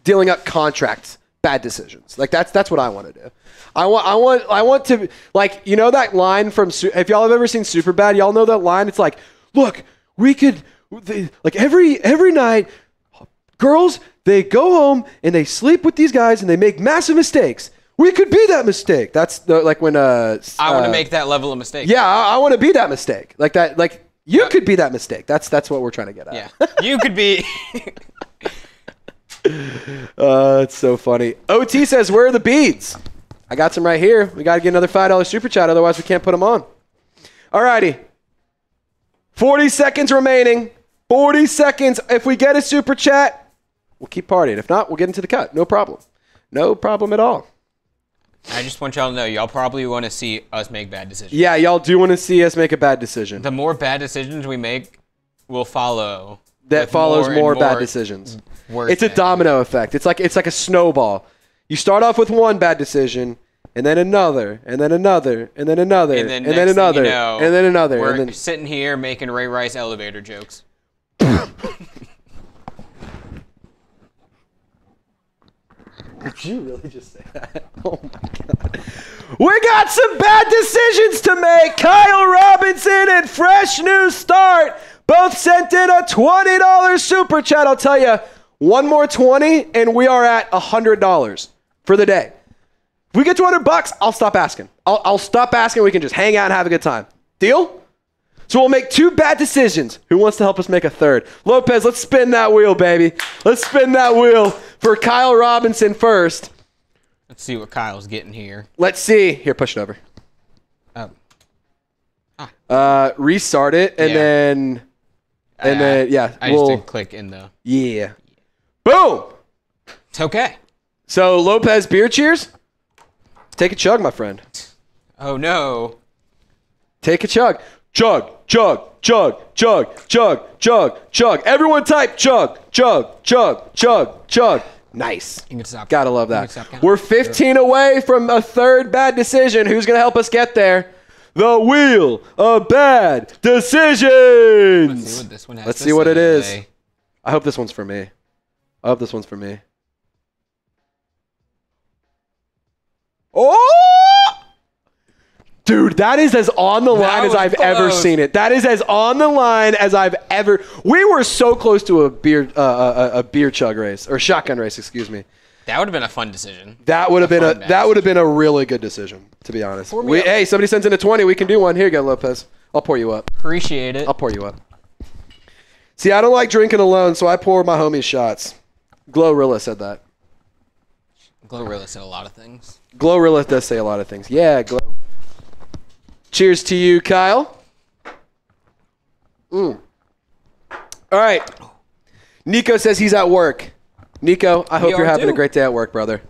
dealing up contracts bad decisions. That's what I want to do. I want to that line from if y'all have ever seen Superbad, y'all know that line. It's look, we could every night, girls they go home and they sleep with these guys and they make massive mistakes. We could be that mistake. That's when I want to make that level of mistake. Yeah, I want to be that mistake. You could be that mistake. That's what we're trying to get at. Yeah, you could be. It's so funny. OT says, where are the beads? I got some right here. We got to get another $5 super chat. Otherwise, we can't put them on. All righty. 40 seconds remaining. 40 seconds. If we get a super chat, we'll keep partying. If not, we'll get into the cut. No problem. No problem at all. I just want y'all to know, y'all probably want to see us make bad decisions. Yeah, y'all do want to see us make a bad decision. The more bad decisions we make will follow. That follows more bad decisions. It's a domino effect. It's like a snowball. You start off with one bad decision, and then another, and then another, and then another, and then another, and then another. We're sitting here making Ray Rice elevator jokes. Did you really just say that? Oh my God. We got some bad decisions to make. Kyle Robinson and Fresh New Start both sent in a $20 super chat. I'll tell you, one more 20 and we are at $100 for the day. If we get $200, I'll stop asking. I'll stop asking. We can just hang out and have a good time. Deal? So we'll make 2 bad decisions. Who wants to help us make a third? Lopez, let's spin that wheel, baby. Let's spin that wheel for Kyle Robinson first. Let's see what Kyle's getting here. Let's see. Here, push it over. Oh. Restart it, and then yeah. I just did click in the. Yeah. Boom. It's okay. So Lopez, beer cheers. Take a chug, my friend. Oh no. Take a chug. Chug, chug, chug, chug, chug, chug, chug. Everyone type chug, chug, chug, chug, chug. Nice. Gotta love that. We're 15 away from a third bad decision. Who's going to help us get there? The Wheel of Bad Decisions. Let's see what this one has. Let's see what it is. I hope this one's for me. I hope this one's for me. Oh! Dude, that is as on the line as I've ever seen it. That is as on the line as I've ever. We were so close to a beer chug race or shotgun race, excuse me. That would have been a fun decision. That would have been a really good decision, to be honest. Hey, somebody sends in a 20. We can do one. Here you go, Lopez. I'll pour you up. Appreciate it. I'll pour you up. See, I don't like drinking alone, so I pour my homies shots. Glorilla said that. Glorilla said a lot of things. Glorilla does say a lot of things. Yeah, Glow. Cheers to you, Kyle. All right. Nico says he's at work. Nico, I hope you're having a great day at work, brother.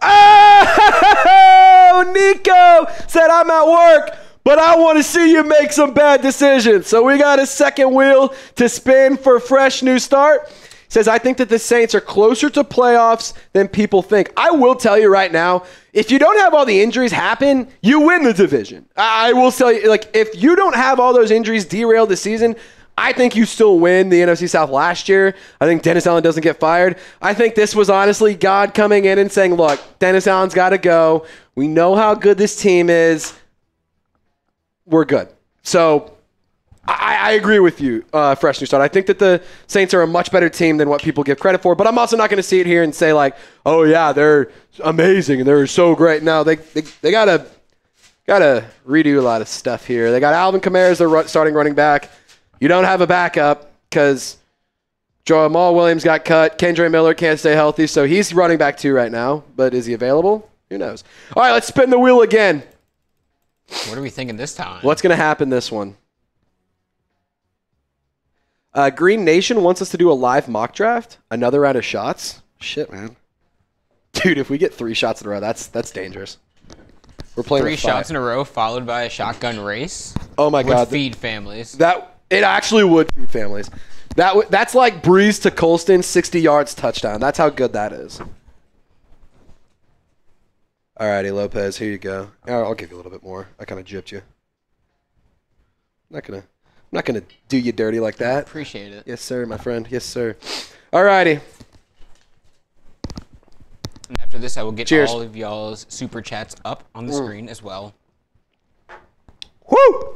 Oh, Nico said I'm at work, but I want to see you make some bad decisions. So we got a second wheel to spin for Fresh New Start. Says, I think that the Saints are closer to playoffs than people think. I will tell you right now, if you don't have all the injuries happen, you win the division. I will tell you, like, if you don't have all those injuries derail the season, I think you still win the NFC South last year. I think Dennis Allen doesn't get fired. I think this was honestly God coming in and saying, look, Dennis Allen's got to go. We know how good this team is. We're good. So I agree with you, Fresh New Start. I think that the Saints are a much better team than what people give credit for, but I'm also not going to see it here and say like, oh yeah, they're amazing and they're so great. No, they gotta redo a lot of stuff here. They got Alvin Kamara as their starting running back. You don't have a backup because Jamal Williams got cut. Kendre Miller can't stay healthy, so he's running back 2 right now. But is he available? Who knows? All right, let's spin the wheel again. What are we thinking this time? What's going to happen this one? Green Nation wants us to do a live mock draft. Another round of shots. Shit, man. Dude, if we get 3 shots in a row, that's dangerous. We're playing 3 shots in a row followed by a shotgun race. Oh my God. Would feed families. It actually would feed families. That's like Breeze to Colston, 60 yards touchdown. That's how good that is. Alrighty, Lopez, here you go. I'll give you a little bit more. I kind of gypped you. I'm not gonna do you dirty like that. Appreciate it. Yes, sir, my friend. Yes, sir. Alrighty. And after this, I will get Cheers. all of y'all's super chats up on the screen as well. Woo!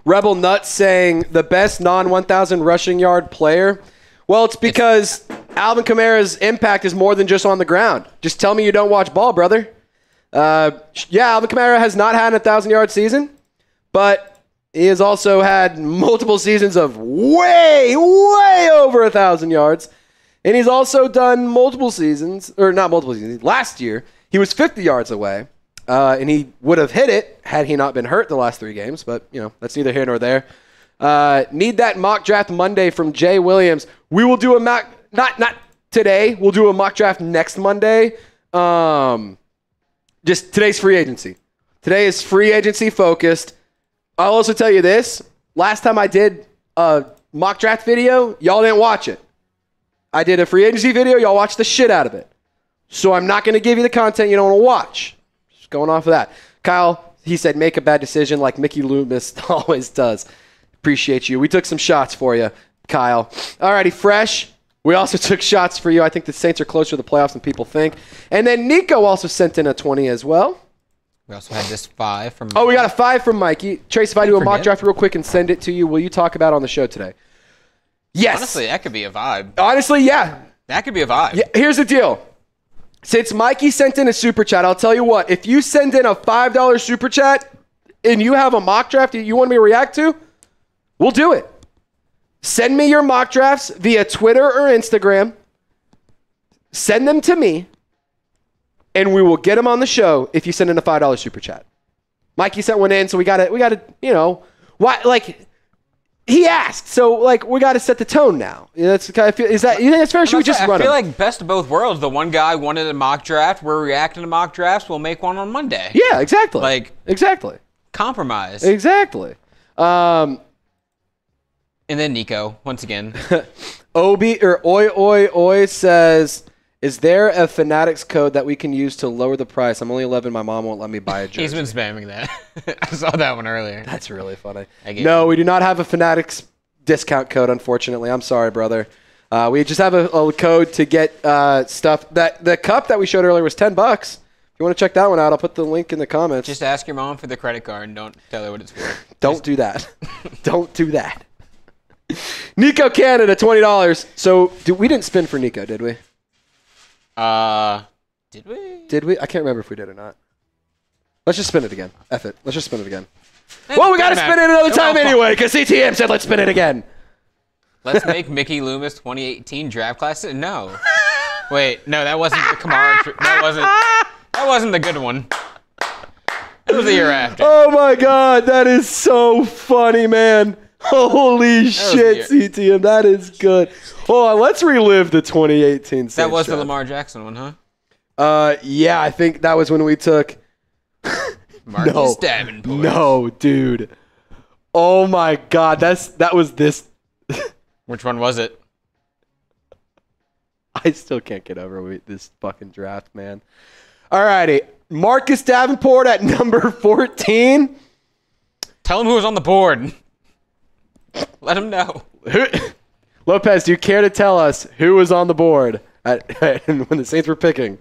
Rebel Nuts saying the best non-1,000 rushing yard player. Well, it's because Alvin Kamara's impact is more than just on the ground. Just tell me you don't watch ball, brother. Yeah, Alvin Kamara has not had a 1,000-yard season, but he has also had multiple seasons of way over 1,000 yards. And he's also done multiple seasons, or not multiple seasons. Last year, he was 50 yards away, and he would have hit it had he not been hurt the last 3 games. But, you know, that's neither here nor there. Need that mock draft Monday from Jay Williams. We will do a mock, not today. We'll do a mock draft next Monday. just today's free agency. Today is free agency focused. I'll also tell you this. Last time I did a mock draft video, y'all didn't watch it. I did a free agency video. Y'all watched the shit out of it. So I'm not going to give you the content you don't want to watch. Just going off of that. Kyle, he said, make a bad decision like Mickey Loomis always does. Appreciate you. We took some shots for you, Kyle. Alrighty, Fresh. We also took shots for you. I think the Saints are closer to the playoffs than people think. And then Nico also sent in a 20 as well. We also had this 5 from... Oh, we got a 5 from Mikey. Trace, if I do a mock draft real quick and send it to you, will you talk about it on the show today? Yes. Honestly, that could be a vibe. Honestly, yeah. That could be a vibe. Yeah, here's the deal. Since Mikey sent in a super chat, I'll tell you what. If you send in a $5 super chat and you have a mock draft that you want me to react to, we'll do it. Send me your mock drafts via Twitter or Instagram. Send them to me, and we will get them on the show if you send in a $5 super chat. Mikey sent one in, so we got to, you know, why? Like, he asked, so like we got to set the tone now. That's kind of, is that, you think that's fair? Or should we just run I feel them? like best of both worlds. The one guy wanted a mock draft. We're reacting to mock drafts. We'll make one on Monday. Yeah, exactly. Like, exactly. Compromise. Exactly. And then Nico, once again. Oi says, is there a Fanatics code that we can use to lower the price? I'm only 11. My mom won't let me buy a jersey. He's been spamming that. I saw that one earlier. That's really funny. No, we do not have a Fanatics discount code, unfortunately. I'm sorry, brother. We just have a code to get stuff. The cup that we showed earlier was $10. If you want to check that one out, I'll put the link in the comments. Just ask your mom for the credit card and don't tell her what it's for. Don't do that. Don't do that. Nico Canada, $20. So we didn't spin for Nico, did we? Did we? Did we? I can't remember if we did or not. Let's just spin it again. F it. Let's just spin it again. Well, we got to spin it another time anyway, because CTM said let's spin it again. Let's make Mickey Loomis 2018 draft class. No. Wait, no, that wasn't the Kamara. That wasn't the good one. That was the year after. Oh my God, that is so funny, man. Holy shit, CTM, that is good. Hold on, let's relive the 2018 Saints That was draft. the Lamar Jackson one, huh? Yeah, I think that was when we took... Marcus Davenport. No, dude. Oh my God, that was this... Which one was it? I still can't get over this fucking draft, man. Alrighty, Marcus Davenport at number 14. Tell him who was on the board. Let him know. Lopez, do you care to tell us who was on the board when the Saints were picking?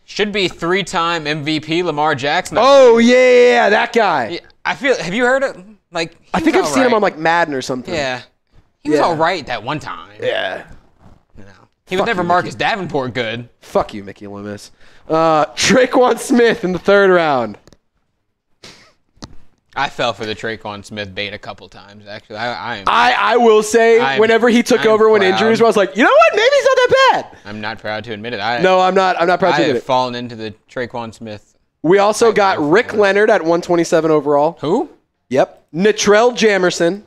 Should be 3-time MVP Lamar Jackson. Oh yeah, that guy. Yeah, have you heard it? Like, I think I've seen him on like Madden or something. Yeah, he was all right that one time. Yeah. You know, he was never Marcus Davenport good. Fuck you, Mickey Loomis. Traquan Smith in the 3rd round. I fell for the Traquan Smith bait a couple times, actually. I will say, whenever he took over when injuries were, I was like, you know what? Maybe he's not that bad. I'm not proud to admit it. No, I'm not proud to admit it. I have fallen into the Traquan Smith. We also got Rick Leonard at 127 overall. Who? Yep. Natrell Jamerson.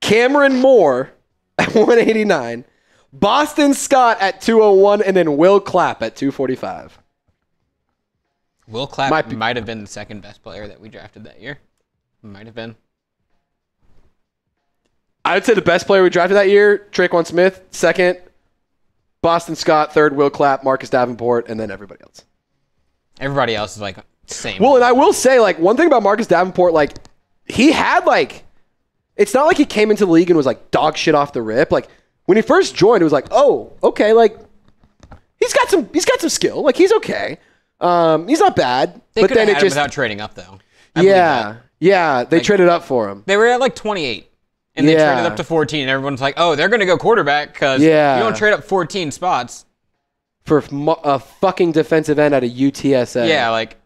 Cameron Moore at 189. Boston Scott at 201. And then Will Clapp at 245. Will Clapp might have been the second best player that we drafted that year. Might have been. I would say the best player we drafted that year, Traquan Smith. Second, Boston Scott. Third, Will Clapp, Marcus Davenport, and then everybody else. Everybody else is like same. Well, and I will say, like, one thing about Marcus Davenport, like, he had, like, it's not like he came into the league and was, like, dog shit off the rip. Like, when he first joined, it was like, oh, okay, like, he's got some skill. Like, he's okay. He's not bad. But then it just without trading up though. Yeah, they traded up for him. They were at like 28, and they traded up to 14. And everyone's like, "Oh, they're gonna go quarterback because you don't trade up 14 spots for a fucking defensive end at a UTSA." Yeah, like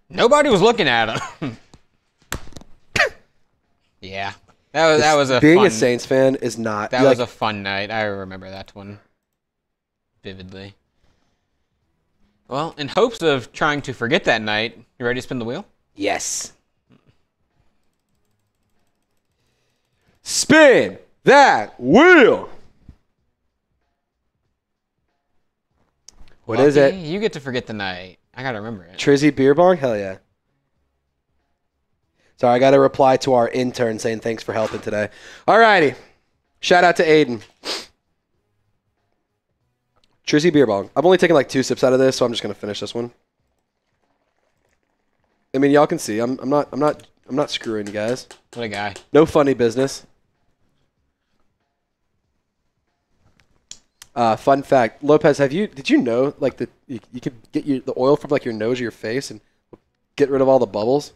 nobody was looking at him. Yeah, that was a being a Saints fan is not. That was a fun night. I remember that one vividly. Well, in hopes of trying to forget that night, you ready to spin the wheel? Yes. Spin that wheel. What is it? You get to forget the night. I gotta remember it. Trizzy beer bong? Hell yeah. Sorry, I got to reply to our intern saying thanks for helping today. All righty. Shout out to Aiden. Trizzy beer bong. I've only taken like 2 sips out of this, so I'm just gonna finish this one. I mean, y'all can see. I'm not screwing you guys. What a guy. No funny business. Fun fact, Lopez, did you know like you could get the oil from like your nose or your face and get rid of all the bubbles?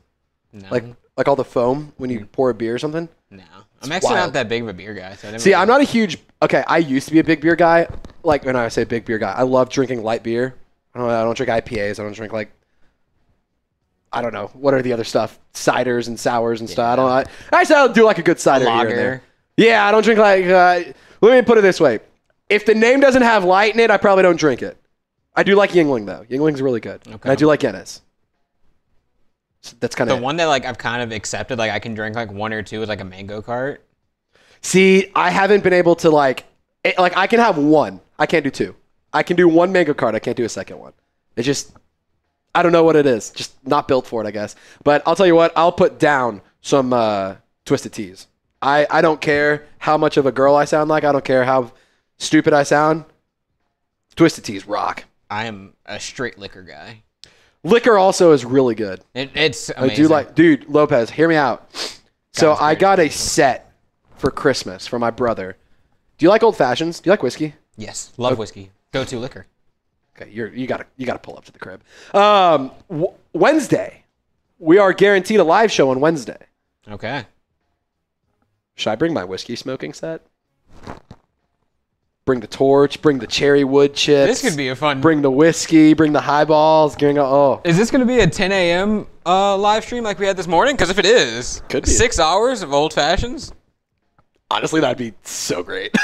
No. Like all the foam when you pour a beer or something? No. I'm actually not that big of a beer guy. So See, I'm not a huge... Okay, I used to be a big beer guy. Like, when I say big beer guy, I love drinking light beer. I don't drink IPAs. I don't drink, like... I don't know. What are the other stuff? Ciders and sours and stuff. Actually, I'll do, like, a good cider here and there. Yeah, I don't drink, like... let me put it this way. If the name doesn't have light in it, I probably don't drink it. I do like Yingling, though. Yingling's really good. Okay. And I do like Guinness. So that's kind of the one that like I've kind of accepted. Like I can drink like 1 or 2 with like a mango cart. See, I haven't been able to like I can have 1. I can't do 2. I can do 1 mango cart. I can't do a second one. It's just I don't know what it is. Just not built for it, I guess. But I'll tell you what. I'll put down some Twisted Teas. I don't care how much of a girl I sound like. I don't care how stupid I sound. Twisted Teas rock. I am a straight liquor guy. Liquor also is really good. It's amazing. I do like, dude, Lopez, hear me out. So I got a set for Christmas for my brother. Do you like old fashions? Do you like whiskey? Yes, love whiskey. Go-to liquor. Okay, you gotta pull up to the crib. Wednesday, we are guaranteed a live show on Wednesday. Okay. Should I bring my whiskey smoking set? Bring the torch, bring the cherry wood chips. This could be a fun... Bring the whiskey, bring the highballs. Is this going to be a 10 a.m. Live stream like we had this morning? Because if it is, could be 6 hours of old fashions? Honestly, that'd be so great.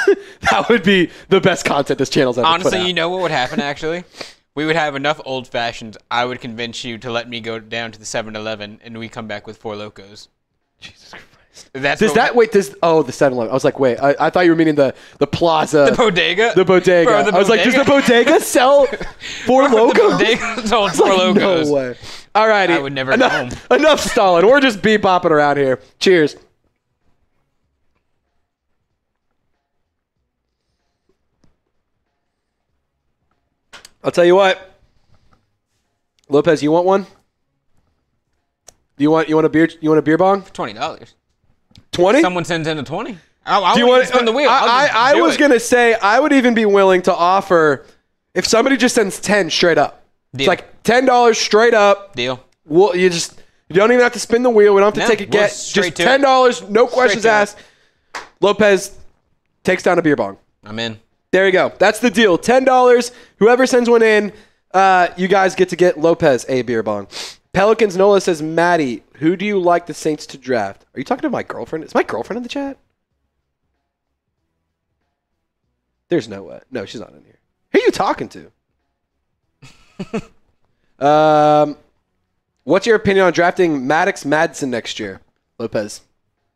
That would be the best content this channel's ever put out. Honestly, you know what would happen, actually? We would have enough old fashions, I would convince you to let me go down to the 7-Eleven, and we come back with 4 Locos. Jesus Christ. The 7-Eleven. I was like, wait, I thought you were meaning the plaza. The bodega? The bodega. Bro, I was like, does the bodega sell 4 Locos? The bodega sold 4 Locos. No way. All righty. I would never go home. Enough stalling. We're just bebopping around here. Cheers. I'll tell you what. Lopez, you want one? You want a beer? You want a beer bong? $20. 20? Someone sends in a 20. I Do you want to spin the wheel? I was gonna say I would even be willing to offer if somebody just sends 10 straight up. Deal. It's like $10 straight up. Deal. Well, you don't even have to spin the wheel. We don't have to take a get. Just $10, no questions asked. Lopez takes down a beer bong. I'm in. There you go. That's the deal. $10. Whoever sends one in, you guys get to get Lopez a beer bong. Pelicans Nola says, Maddie, who do you like the Saints to draft? Are you talking to my girlfriend? Is my girlfriend in the chat? There's no way. No, she's not in here. Who are you talking to? What's your opinion on drafting Maddox Madsen next year? Lopez,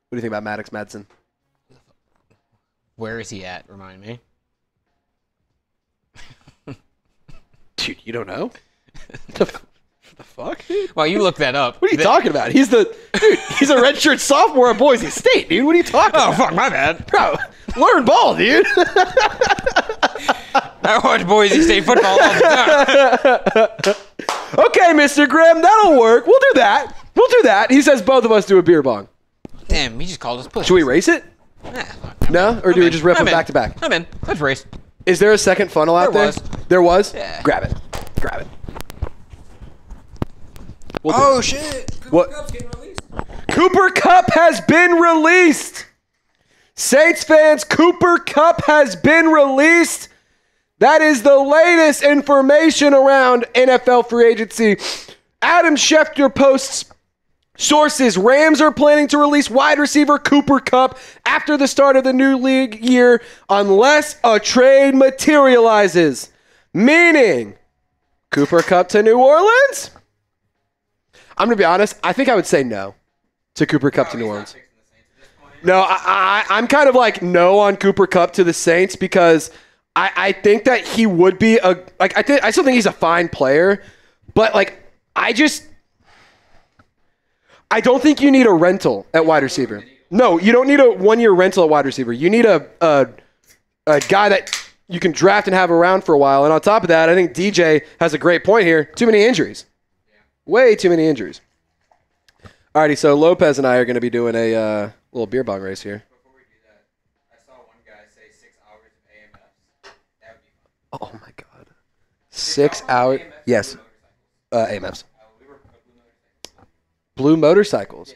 what do you think about Maddox Madsen? Where is he at? Remind me. Dude, you don't know? The fuck, dude? Well, you look that up. What are you talking about? He's a redshirt sophomore at Boise State, dude. What are you talking about? Oh, fuck, my bad. Bro, learn ball, dude. I watch Boise State football all the time. Okay, Mr. Grimm, that'll work. We'll do that. He says both of us do a beer bong. Damn, he just called us pussies. Should we race it? Nah, no? Or do we just rip them back to back? I'm in. Let's race. Is there a second funnel out there? There was? Yeah. Grab it. Oh, shit. What? Cup's getting released. Cooper Kupp has been released. Saints fans, Cooper Kupp has been released. That is the latest information around NFL free agency. Adam Schefter posts sources. Rams are planning to release wide receiver Cooper Kupp after the start of the new league year unless a trade materializes. Meaning, Cooper Kupp to New Orleans? I'm going to be honest. I think I would say no to Cooper Kupp to New Orleans. No, I'm kind of like no on Cooper Kupp to the Saints because I think that he would be I still think he's a fine player, but I don't think you need a rental at wide receiver. No, you don't need a 1-year rental at wide receiver. You need a guy that you can draft and have around for a while. And on top of that, I think DJ has a great point here. Too many injuries. Way too many injuries. Alrighty, so Lopez and I are going to be doing a little beer bong race here. Before we do that, I saw one guy say 6 hours of AMFs. That would be fun. Oh my God. 6 hours. AMFs, Yes. blue AMFs. we were blue motorcycles. Blue motorcycles.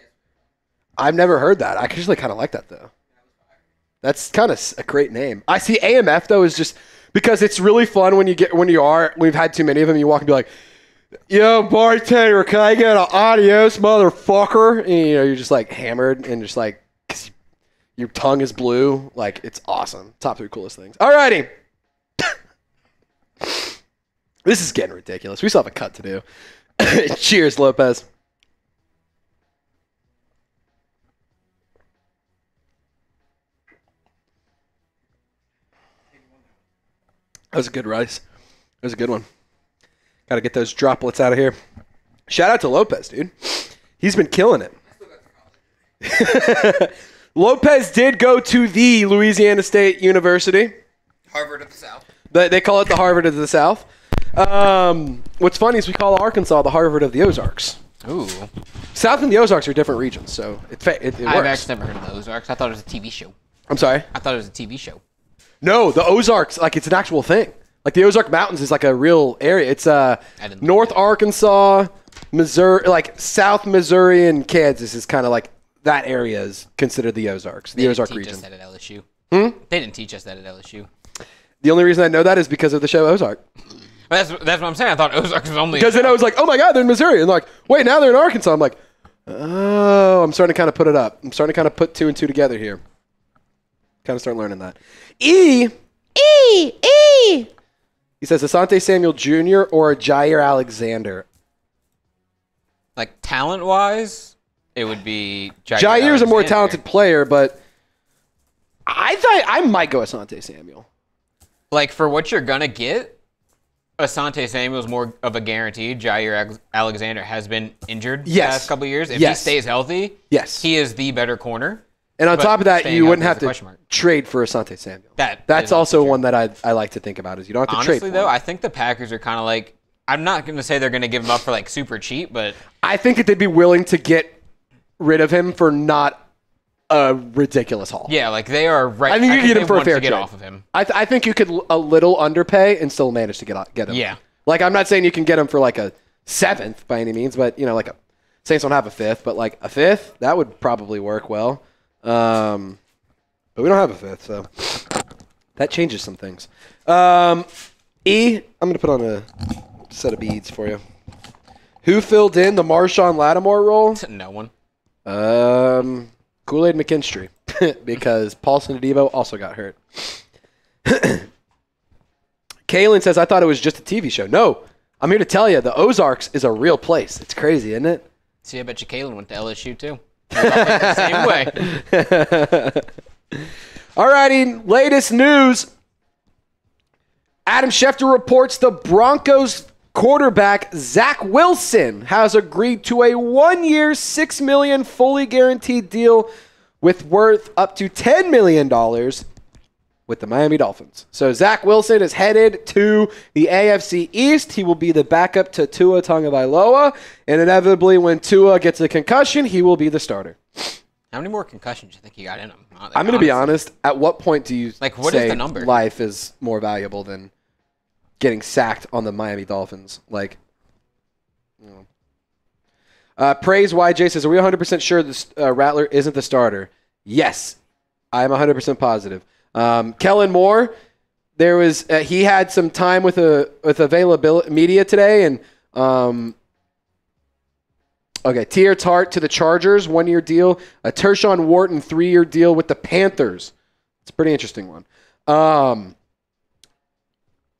I've never heard that. I actually kind of like that though. That's kind of a great name. I see AMF though is just because it's really fun we've had too many of them. You walk and be like, "Yo, bartender, can I get an adios, motherfucker?" And you're just like hammered and just like 'cause your tongue is blue. Like it's awesome. Top 3 coolest things. Alrighty. This is getting ridiculous. We still have a cut to do. Cheers, Lopez. That was a good rice. That was a good one. Got to get those droplets out of here. Shout out to Lopez, dude. He's been killing it. Lopez did go to the Louisiana State University. Harvard of the South. They call it the Harvard of the South. What's funny is we call Arkansas the Harvard of the Ozarks. Ooh. South and the Ozarks are different regions, so it works. I've actually never heard of the Ozarks. I thought it was a TV show. I'm sorry? I thought it was a TV show. No, the Ozarks, it's an actual thing. Like the Ozark Mountains is like a real area. It's North Arkansas, Missouri, South Missouri and Kansas is kind of like that area is considered the Ozarks, the Ozark region. They didn't teach us that at LSU. They didn't teach us that at LSU. The only reason I know that is because of the show Ozark. That's what I'm saying. I thought Ozarks was only because then I was like, oh my God, they're in Missouri, and like, wait, now they're in Arkansas. I'm like, oh, I'm starting to kind of put it up. I'm starting to kind of put 2 and 2 together here. Kind of start learning that. E. He says Asante Samuel Jr. or Jair Alexander. Like talent-wise, it would be Jair. Jair's a more talented player, but I thought I might go Asante Samuel. Like for what you're gonna get, Asante Samuel's more of a guarantee. Jair Alexander has been injured the past couple of years. If he stays healthy, he is the better corner. And on top of that, you wouldn't have to trade for Asante Samuel. That's also one that I like to think about is you don't have to trade for him. Honestly, though, I think the Packers are kind of like, I'm not going to say they're going to give him up for like super cheap, but I think that they'd be willing to get rid of him for not a ridiculous haul. Yeah, like they are right. I think you can get him for a fair trade. Off of him. I think you could a little underpay and still manage to get him. Yeah. Like I'm not saying you can get him for like a 7th by any means, but like a Saints don't have a 5th, but like a 5th, that would probably work well. But we don't have a 5th, so that changes some things. E, I'm going to put on a set of beads for you. Who filled in the Marshawn Lattimore role? No one. Kool-Aid McKinstry, because Paulson Adebo also got hurt. Kaylin says, I thought it was just a TV show. No, I'm here to tell you, the Ozarks is a real place. It's crazy, isn't it? See, I bet you Kaylin went to LSU, too. The same way. Alrighty, latest news. Adam Schefter reports the Broncos quarterback Zach Wilson has agreed to a 1-year, $6 million fully guaranteed deal with worth up to $10 million with the Miami Dolphins. So Zach Wilson is headed to the AFC East. He will be the backup to Tua Tagovailoa, and inevitably when Tua gets a concussion, he will be the starter. How many more concussions do you think he got in him? I'm going to be honest. At what point do you what say is the number? Life is more valuable than getting sacked on the Miami Dolphins? Praise YJ says, are we 100% sure this Rattler isn't the starter? Yes, I'm 100% positive. Kellen Moore, there was he had some time with availability media today, and Tier Tart to the Chargers, 1-year deal. A Tershawn Wharton, 3-year deal with the Panthers. It's a pretty interesting one.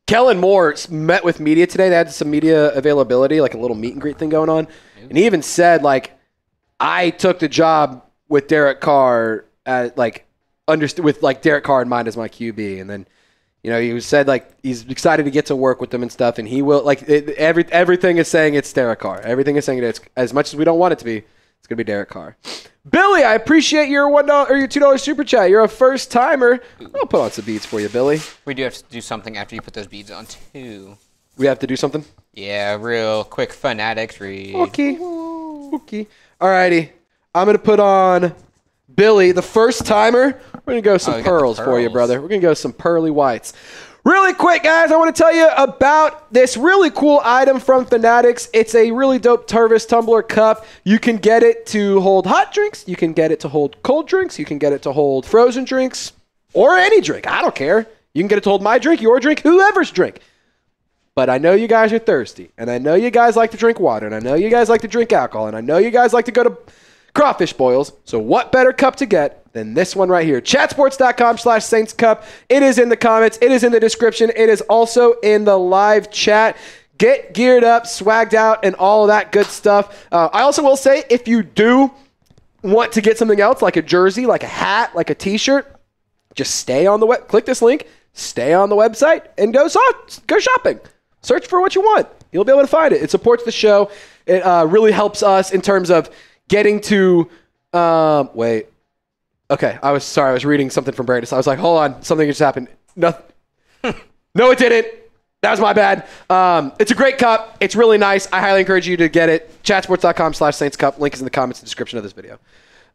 Kellen Moore met with media today. They had some media availability, like a little meet and greet thing going on. And he even said, I took the job with Derek Carr with Derek Carr in mind as my QB. And then You know, he said like he's excited to get to work with them and stuff, and he will like everything is saying it's Derek Carr. Everything is saying it's as much as we don't want it to be. It's gonna be Derek Carr. Billy, I appreciate your $1 or your $2 super chat. You're a first timer. I'll put on some beads for you, Billy. We do have to do something after you put those beads on too. We have to do something. Yeah, real quick Fanatics read. Okay. Alrighty, I'm gonna put on Billy, the first timer. We're going to go some pearls for you, brother. We're going to go some pearly whites. Really quick, guys, I want to tell you about this really cool item from Fanatics. It's a really dope Tervis tumbler cup. You can get it to hold hot drinks. You can get it to hold cold drinks. You can get it to hold frozen drinks or any drink. I don't care. You can get it to hold my drink, your drink, whoever's drink. But I know you guys are thirsty, and I know you guys like to drink water, and I know you guys like to drink alcohol, and I know you guys like to go to crawfish boils. So what better cup to get than this one right here? Chatsports.com/Saints Cup. It is in the comments. It is in the description. It is also in the live chat. Get geared up, swagged out, and all of that good stuff. I also will say, if you do want to get something else, like a jersey, like a hat, like a t-shirt, just stay on the web. Click this link, stay on the website, and go shopping. Search for what you want. You'll be able to find it. It supports the show. It really helps us in terms of getting to wait. Okay, I was reading something from Brandis. I was like, hold on, something just happened. No, no, it didn't. That was my bad. It's a great cup. It's really nice. I highly encourage you to get it. Chatsports.com/Saints Cup. Link is in the comments and description of this video.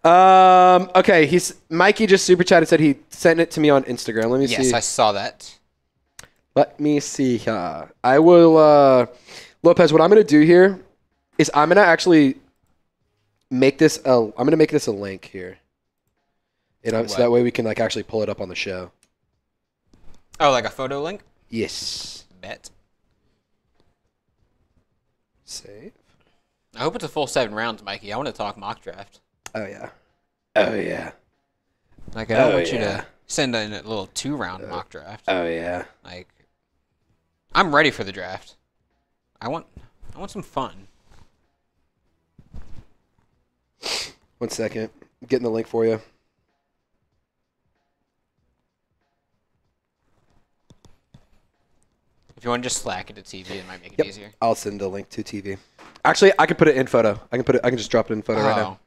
Okay, Mikey just super chatted, said he sent it to me on Instagram. Let me see. Yes, I saw that. Let me see. I will, Lopez, what I'm going to do here is I'm going to actually make this a link here. So that way we can like actually pull it up on the show. Oh, like a photo link? Yes. Bet. Save. I hope it's a full 7 rounds, Mikey. I want to talk mock draft. Oh yeah. Oh yeah. Like I don't want you to send in a little 2-round mock draft. Oh yeah. Like I'm ready for the draft. I want some fun. 1 second. I'm getting the link for you. If you want to just Slack it to TV, it might make it easier. I'll send the link to TV. Actually, I can put it in photo. I can just drop it in photo right now.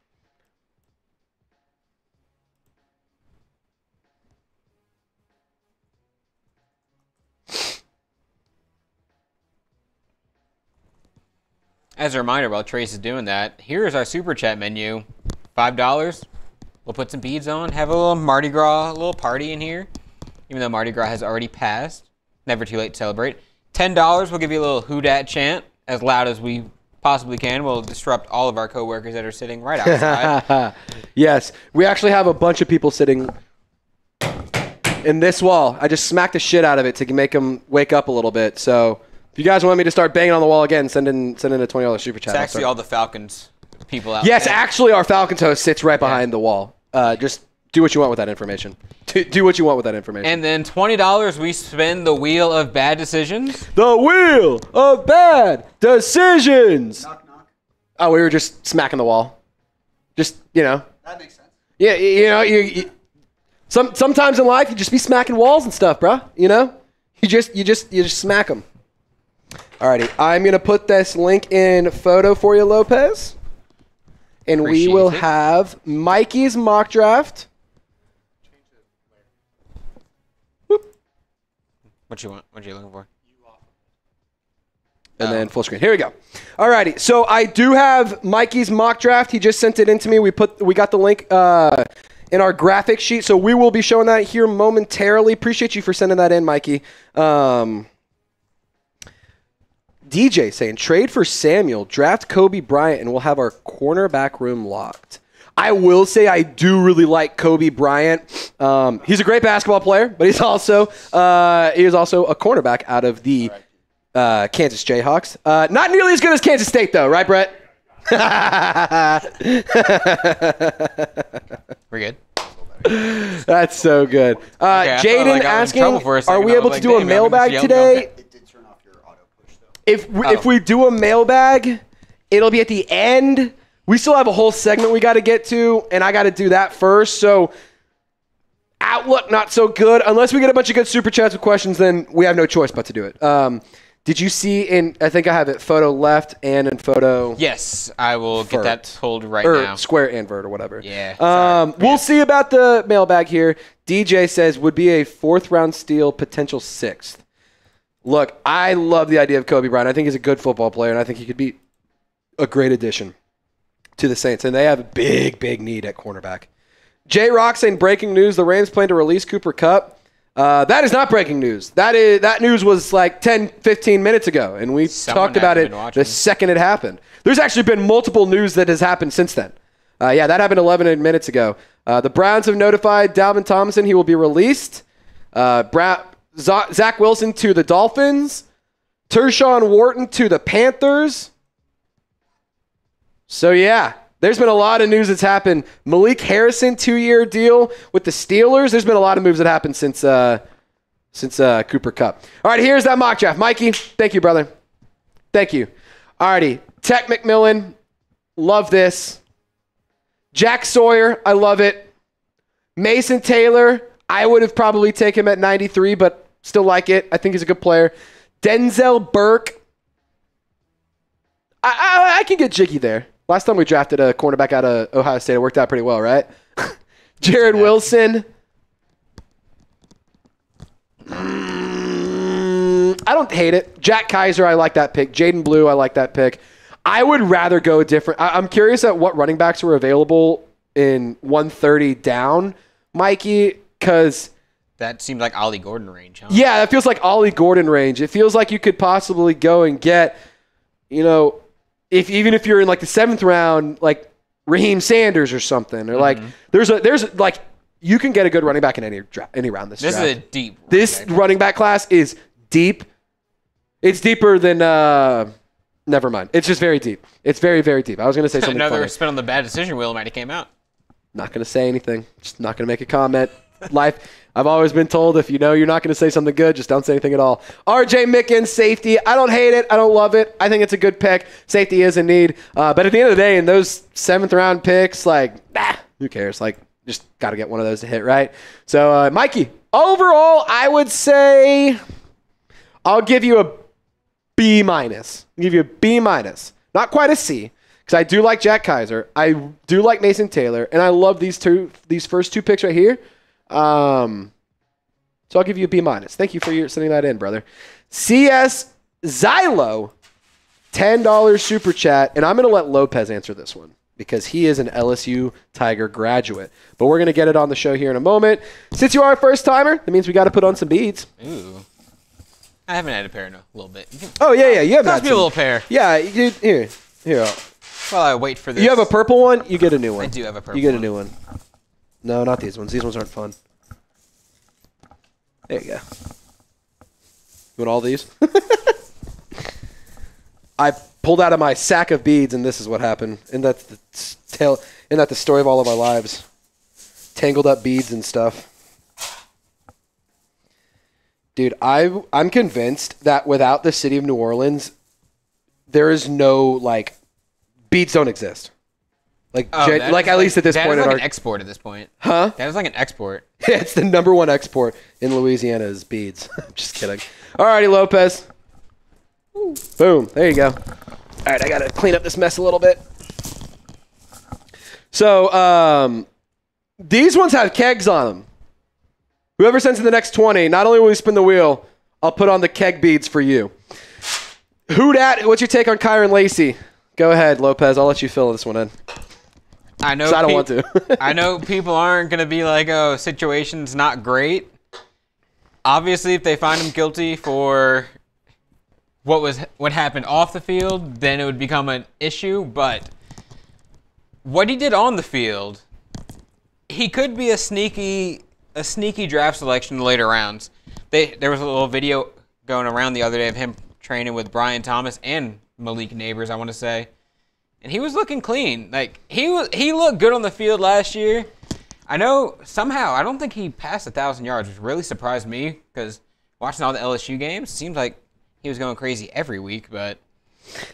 As a reminder, while Trace is doing that, here's our super chat menu. $5. We'll put some beads on, have a little Mardi Gras, a little party in here. Even though Mardi Gras has already passed. Never too late to celebrate. $10, we'll give you a little who dat chant as loud as we possibly can. We'll disrupt all of our coworkers that are sitting right outside. Yes, we actually have a bunch of people sitting in this wall. I just smacked the shit out of it to make them wake up a little bit. So if you guys want me to start banging on the wall again, send in a $20 super chat. It's actually all the Falcons people out Yes, there. actually our Falcons host sits right behind the wall. Just do what you want with that information. Do what you want with that information. And then $20, we spin the wheel of bad decisions. The wheel of bad decisions. Knock, knock. Oh, we were just smacking the wall. Just, you know. That makes sense. Yeah, you know, sometimes in life you just be smacking walls and stuff, bro. You know, you just smack them. Alrighty, I'm gonna put this link in photo for you, Lopez, and we will have Mikey's mock draft. What you want? What are you looking for? And then full screen. Here we go. Alrighty, so I do have Mikey's mock draft. He just sent it in to me. We got the link in our graphic sheet, so we will be showing that here momentarily. Appreciate you for sending that in, Mikey. DJ saying, trade for Samuel, draft Kobe Bryant, and we'll have our cornerback room locked. I will say I do really like Kobe Bryant. He's a great basketball player, but he's also a cornerback out of the Kansas Jayhawks. Not nearly as good as Kansas State, though, right, Brett? We're good. That's so good. Jaden asking, are we able to do a mailbag today? It did turn off your auto push, though. If we do a mailbag, it'll be at the end. We still have a whole segment we got to get to, and I got to do that first. So Outlook, not so good. Unless we get a bunch of good super chats with questions, then we have no choice but to do it. Did you see I think I have it photo left and in photo. Yes, I will get that pulled right or now. Square and vert or whatever. Yeah. We'll see about the mailbag here. DJ says, would be a 4th round steal, potential 6th. Look, I love the idea of Kobe Bryant. I think he's a good football player, and I think he could be a great addition to the Saints. And they have a big, big need at cornerback. J Rock saying, breaking news, the Rams plan to release Cooper Kupp. That is not breaking news. That news was like 10, 15 minutes ago, and we talked about it the second it happened. There's actually been multiple news that has happened since then. That happened 11 minutes ago. The Browns have notified Dalvin Tomlinson he will be released. Zach Wilson to the Dolphins. Tershawn Wharton to the Panthers. So, yeah. There's been a lot of news that's happened. Malik Harrison, 2-year deal with the Steelers. There's been a lot of moves that happened since Cooper Kupp. All right, here's that mock draft. Mikey, thank you, brother. Thank you. All righty. Tech McMillan, love this. Jack Sawyer, I love it. Mason Taylor, I would have probably taken him at 93, but still like it. I think he's a good player. Denzel Burke, I can get jiggy there. Last time we drafted a cornerback out of Ohio State, it worked out pretty well, right? Jared Wilson. I don't hate it. Jack Kaiser, I like that pick. Jaden Blue, I like that pick. I would rather go different. I'm curious at what running backs were available in 130 down, Mikey, because that seemed like Ollie Gordon range, huh? Yeah, that feels like Ollie Gordon range. It feels like you could possibly go and get, even if you're in like the 7th round, like Raheem Sanders or something, or like there's like you can get a good running back in any round this draft. Is a deep. This running back class is deep. It's deeper than. Never mind. It's just very deep. It's very, very deep. I was going to say something. Another spin on the bad decision wheel might have came out. Not going to say anything. Just not going to make a comment. Life. I've always been told if you know you're not going to say something good, just don't say anything at all. RJ Mickens, safety. I don't hate it. I don't love it. I think it's a good pick. Safety is in need. But at the end of the day, in those 7th round picks, who cares? Just got to get one of those to hit, right? So, Mikey, overall, I would say I'll give you a B-. I'll give you a B-. Not quite a C, because I do like Jack Kaiser. I do like Mason Taylor, and I love these first 2 picks right here. So I'll give you a B-. Thank you for sending that in, brother. CS Xylo, $10 super chat, and I'm going to let Lopez answer this one because he is an LSU Tiger graduate. But we're going to get it on the show here in a moment. Since you are a first-timer, that means we got to put on some beads. Ooh. I haven't had a pair in a little bit. Oh, yeah. You have Toss me a little pair. Yeah, here. While I wait for this. You have a purple one? You get a new one. I do have a purple one. You get a new one. No, not these ones. These ones aren't fun. There you go. You want all these? I pulled out of my sack of beads, and this is what happened. And that's the story of all of our lives. Tangled up beads and stuff. Dude, I'm convinced that without the city of New Orleans, there is no, beads don't exist. At least at this point. That is an export at this point. Huh? That is like an export. It's the number 1 export in Louisiana is beads. I'm just kidding. Alrighty, Lopez. Ooh. Boom. There you go. All right, I got to clean up this mess a little bit. So, these ones have kegs on them. Whoever sends in the next 20, not only will we spin the wheel, I'll put on the keg beads for you. Who dat? What's your take on Kyron Lacey? Go ahead, Lopez. I'll let you fill this one in. I know. I don't want to. I know people aren't going to be like, oh, situation's not great. Obviously, if they find him guilty for what happened off the field, then it would become an issue. But what he did on the field, he could be a sneaky draft selection in the later rounds. There was a little video going around the other day of him training with Brian Thomas and Malik Neighbors, I want to say. And he was looking clean. He looked good on the field last year. I know somehow, I don't think he passed 1,000 yards, which really surprised me because watching all the LSU games, it seems like he was going crazy every week. But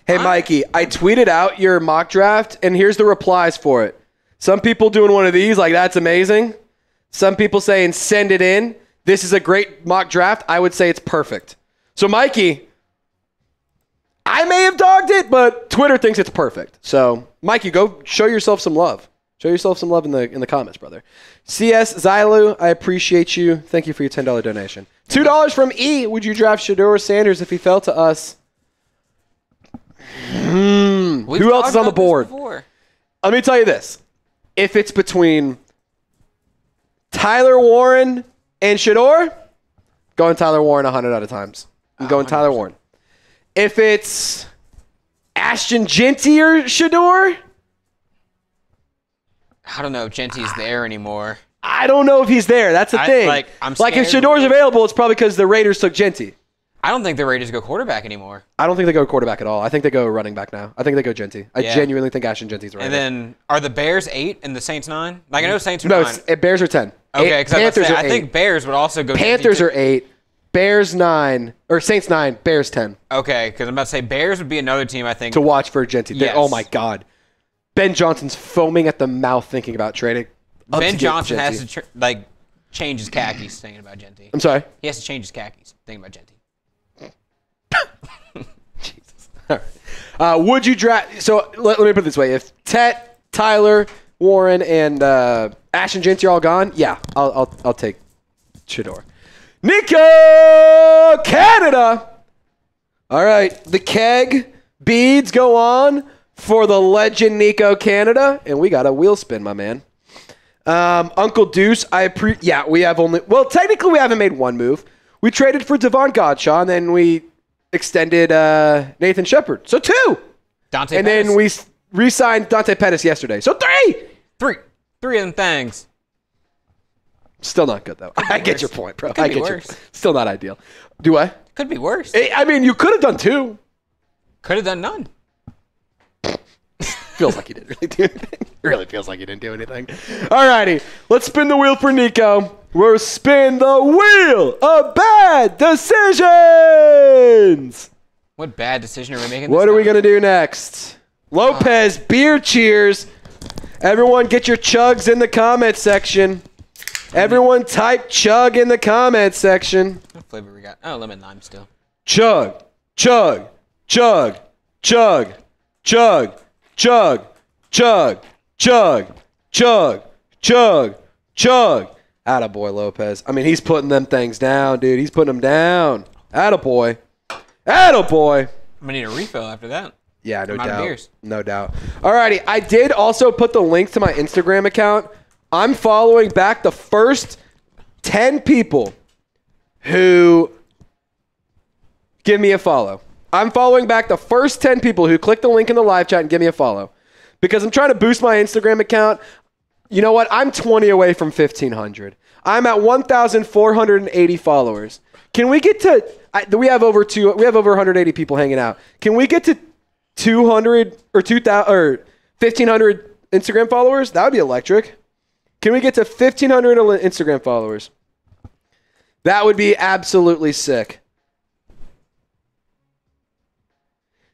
hey, Mikey, I tweeted out your mock draft, and here's the replies for it. Some people doing one of these, that's amazing. Some people saying send it in. This is a great mock draft. I would say it's perfect. So, Mikey, I may have dogged it, but Twitter thinks it's perfect. So, Mikey, go show yourself some love. Show yourself some love in the comments, brother. CS Zylu, I appreciate you. Thank you for your $10 donation. $2 from E. Would you draft Shedeur Sanders if he fell to us? Who else is on the board? Let me tell you this. If it's between Tyler Warren and Shedeur, going Tyler Warren 100 out of times. I'm going 100%. Tyler Warren. If it's Ashton Jeanty or Shedeur, I don't know if Genty's there anymore. I don't know if he's there. That's the thing. If Shedeur's available, it's probably because the Raiders took Jeanty. I don't think the Raiders go quarterback anymore. I don't think they go quarterback at all. I think they go running back now. I think they go Jeanty. I genuinely think Ashton Jeanty's right. And then, are the Bears 8 and the Saints 9? Like, I know Saints are 9. No, Bears are 10. Okay, because I think Bears would also go Panthers are 8. Bears 9. Or Saints 9. Bears 10. Okay, because I'm about to say Bears would be another team, I think. To watch for Jeanty. Yes. Oh, my God. Ben Johnson's foaming at the mouth thinking about trading. Ben Johnson has to change his khakis thinking about Jeanty. I'm sorry? He has to change his khakis thinking about Jeanty. Jesus. All right. Would you draft? So let me put it this way: if Tet, Tyler, Warren, and Ashton Jeanty are all gone, yeah, I'll take Shedeur. Nico Canada. All right, the keg beads go on for the legend Nico Canada, and we got a wheel spin, my man. Uncle Deuce, we have only. Well, technically, we haven't made one move. We traded for Devon Godshaw, and then we extended Nathan Shepard. So 2. Dante and Pettis. Then we re-signed Dante Pettis yesterday. So 3. 3 of them things. Still not good, though. I get your point, bro. I get your point. Still not ideal. Do I? Could be worse. I mean, you could have done 2. Could have done none. Feels like you didn't really do anything. Really feels like you didn't do anything. All righty. Let's spin the wheel for Nico. We'll spin the wheel of bad decisions. What bad decision are we making? What are we going to do next? Lopez, beer cheers. Everyone get your chugs in the comment section. Everyone type chug in the comment section. What flavor we got? Oh, lemon lime still. Chug, chug, chug, chug, chug, chug, chug, chug, chug, chug, chug. Attaboy, Lopez. I mean, he's putting them things down, dude. He's putting them down. Attaboy. Attaboy. I'm going to need a refill after that. Yeah, no doubt. No doubt. All righty. I did also put the link to my Instagram account. I'm following back the first 10 people who give me a follow. I'm following back the first 10 people who click the link in the live chat and give me a follow. Because I'm trying to boost my Instagram account. You know what? I'm 20 away from 1,500. I'm at 1,480 followers. Can we get to? We have over 180 people hanging out. Can we get to 200 or 2,000 or 1,500 Instagram followers? That would be electric. Can we get to 1,500 Instagram followers? That would be absolutely sick.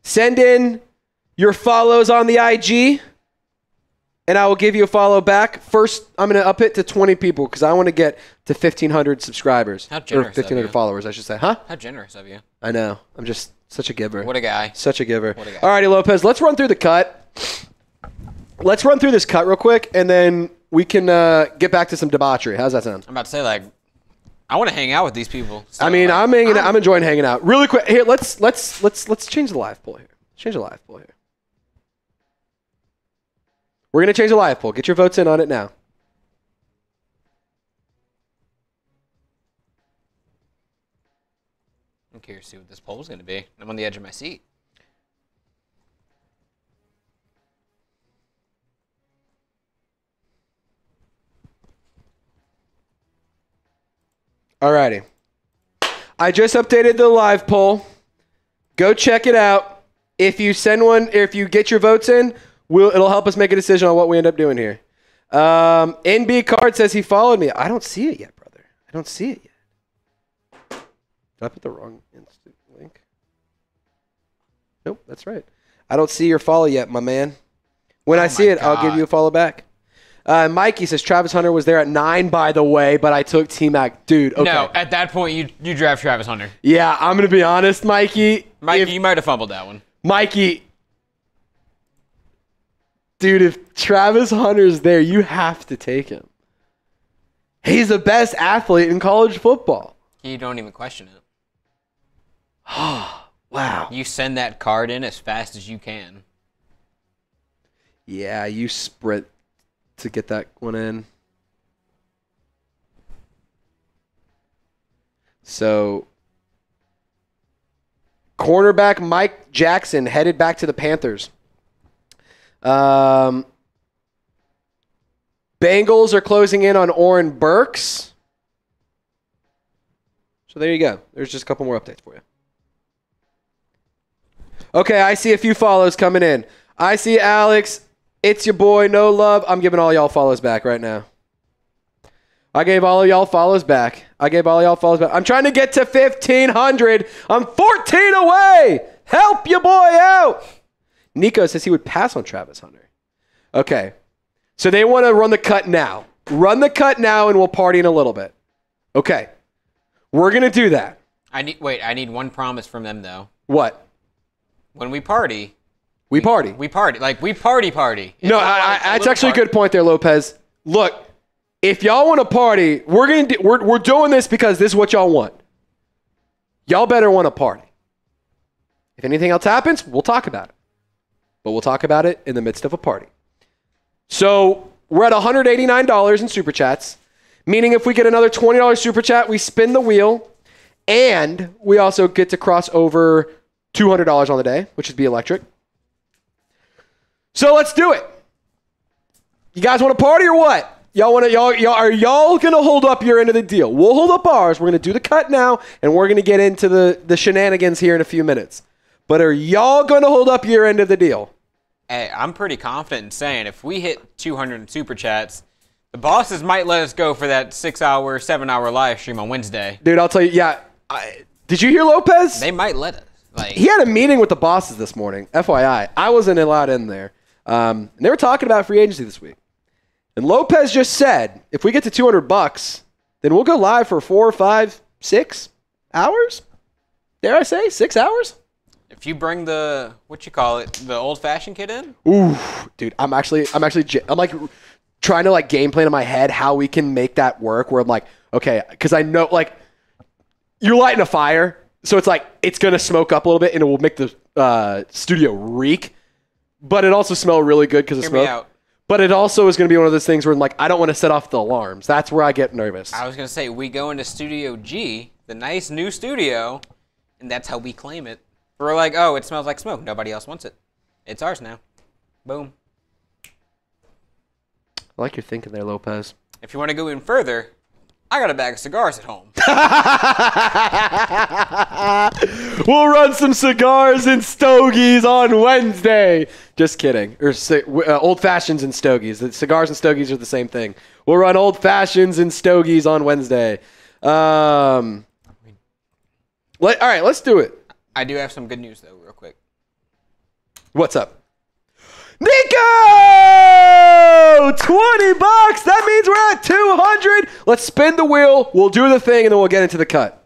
Send in your follows on the IG, and I will give you a follow back. First, I'm going to up it to 20 people because I want to get to 1,500 subscribers. How generous or 1,500 followers, I should say. Huh? How generous of you. I know. I'm just such a giver. What a guy. Such a giver. What a guy. All righty, Lopez, let's run through the cut. Let's run through this cut real quick, and then we can get back to some debauchery. How's that sound? I'm about to say, I want to hang out with these people. So, I mean, I'm enjoying hanging out. Really quick, here, let's change the live poll here. Change the live poll here. We're gonna change the live poll. Get your votes in on it now. I'm curious to see what this poll is gonna be. I'm on the edge of my seat. Alrighty. I just updated the live poll. Go check it out. If you send one, or if you get your votes in, it'll help us make a decision on what we end up doing here. NB Card says he followed me. I don't see it yet, brother. I don't see it yet. Did I put the wrong instant link? Nope, that's right. I don't see your follow yet, my man. When I see it, I'll give you a follow back. Mikey says Travis Hunter was there at 9, by the way, but I took T-Mac. Dude, okay. No, at that point, you draft Travis Hunter. Yeah, I'm going to be honest, Mikey. You might have fumbled that one. Mikey. Dude, if Travis Hunter's there, you have to take him. He's the best athlete in college football. You don't even question it. Oh, wow. You send that card in as fast as you can. Yeah, you sprint to get that one in. So, cornerback Mike Jackson headed back to the Panthers. Bengals are closing in on Oren Burks. So there you go. There's just a couple more updates for you. Okay, I see a few follows coming in. I see Alex. It's your boy, No Love. I'm giving all y'all follows back right now. I gave all of y'all follows back. I'm trying to get to 1,500. I'm 14 away. Help your boy out. Nico says he would pass on Travis Hunter. Okay. So they want to run the cut now. Run the cut now and we'll party in a little bit. Okay. We're going to do that. I need one promise from them, though. What? When we party. We party. We party. Like, we party. No, that's actually a good point there, Lopez. Look, if y'all want to party, we're doing this because this is what y'all want. Y'all better want to party. If anything else happens, we'll talk about it. But we'll talk about it in the midst of a party. So we're at $189 in Super Chats, meaning if we get another $20 Super Chat, we spin the wheel, and we also get to cross over $200 on the day, which would be electric. So let's do it. You guys want to party or what? Are y'all gonna hold up your end of the deal? We'll hold up ours. We're gonna do the cut now, and we're gonna get into the shenanigans here in a few minutes. But are y'all gonna hold up your end of the deal? Hey, I'm pretty confident in saying if we hit 200 Super Chats, the bosses might let us go for that 6-hour, 7-hour live stream on Wednesday. Dude, I'll tell you. Yeah, did you hear Lopez? They might let us. He had a meeting with the bosses this morning. FYI, I wasn't allowed in there. And they were talking about free agency this week. And Lopez just said, if we get to $200, then we'll go live for 4, 5, 6 hours. Dare I say 6 hours? If you bring the the old-fashioned kid in. Ooh, dude, I'm like trying to like game plan in my head how we can make that work. Where I'm like, okay, because I know like you're lighting a fire, so it's like it's gonna smoke up a little bit and it will make the studio reek. But it also smells really good because of smoke. Hear me out. But it also is going to be one of those things where I'm like, I don't want to set off the alarms. That's where I get nervous. I was going to say, we go into Studio G, the nice new studio, and that's how we claim it. We're like, oh, it smells like smoke. Nobody else wants it. It's ours now. Boom. I like your thinking there, Lopez. If you want to go in further, I got a bag of cigars at home. We'll run some cigars and stogies on Wednesday. Just kidding. Or old fashions and stogies. The cigars and stogies are the same thing. We'll run old fashions and stogies on Wednesday. All right, let's do it. I do have some good news though, real quick. What's up? Nico! $20! That means we're at 200. Let's spin the wheel. We'll do the thing, and then we'll get into the cut.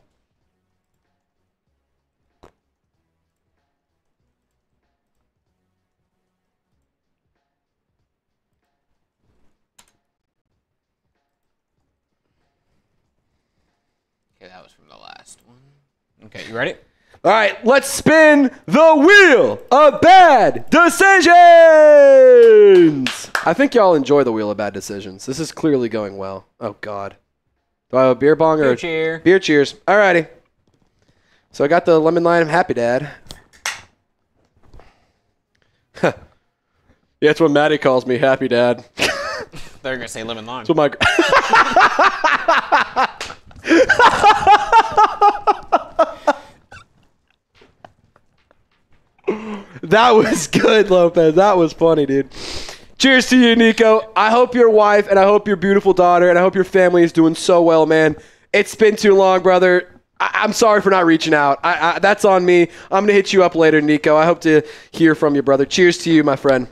Okay, that was from the last one. Okay, you ready? All right, let's spin the wheel of bad decisions. I think y'all enjoy the wheel of bad decisions. This is clearly going well. Oh, God. Do I have a beer bong or beer cheer? Beer cheers. All righty. So I got the lemon lime Happy Dad. Yeah, that's what Maddie calls me, Happy Dad. They're going to say lemon lime. That's what my... That was good, Lopez. That was funny, dude. Cheers to you, Nico. I hope your wife and I hope your beautiful daughter and I hope your family is doing so well, man. It's been too long, brother. I'm sorry for not reaching out. That's on me. I'm going to hit you up later, Nico. I hope to hear from you, brother. Cheers to you, my friend.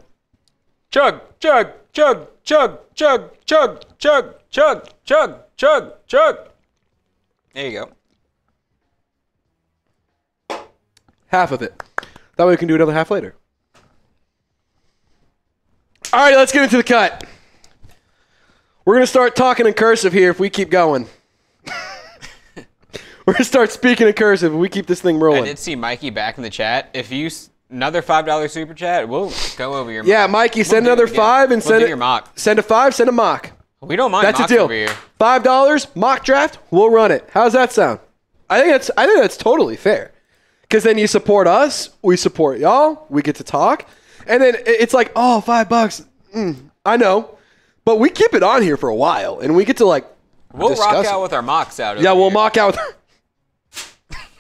Chug, chug. chug, chug, chug, chug, chug, chug, chug, chug, chug. There you go. Half of it. That way we can do another half later. All right, let's get into the cut. We're going to start talking in cursive here if we keep going. We're going to start speaking in cursive if we keep this thing rolling. I did see Mikey back in the chat. If you another $5 super chat, we'll go over your Yeah, Mikey, send another 5 and send your mock. Send a 5, send a mock. We don't mind That's mocks a deal. over here. $5 mock draft, we'll run it. How's that sound? I think that's totally fair. Because then you support us, we support y'all, we get to talk, and then it's like, oh, $5. I know, but we keep it on here for a while, and we get to we'll discuss rock out it. with our mocks out. Yeah, we'll here. mock out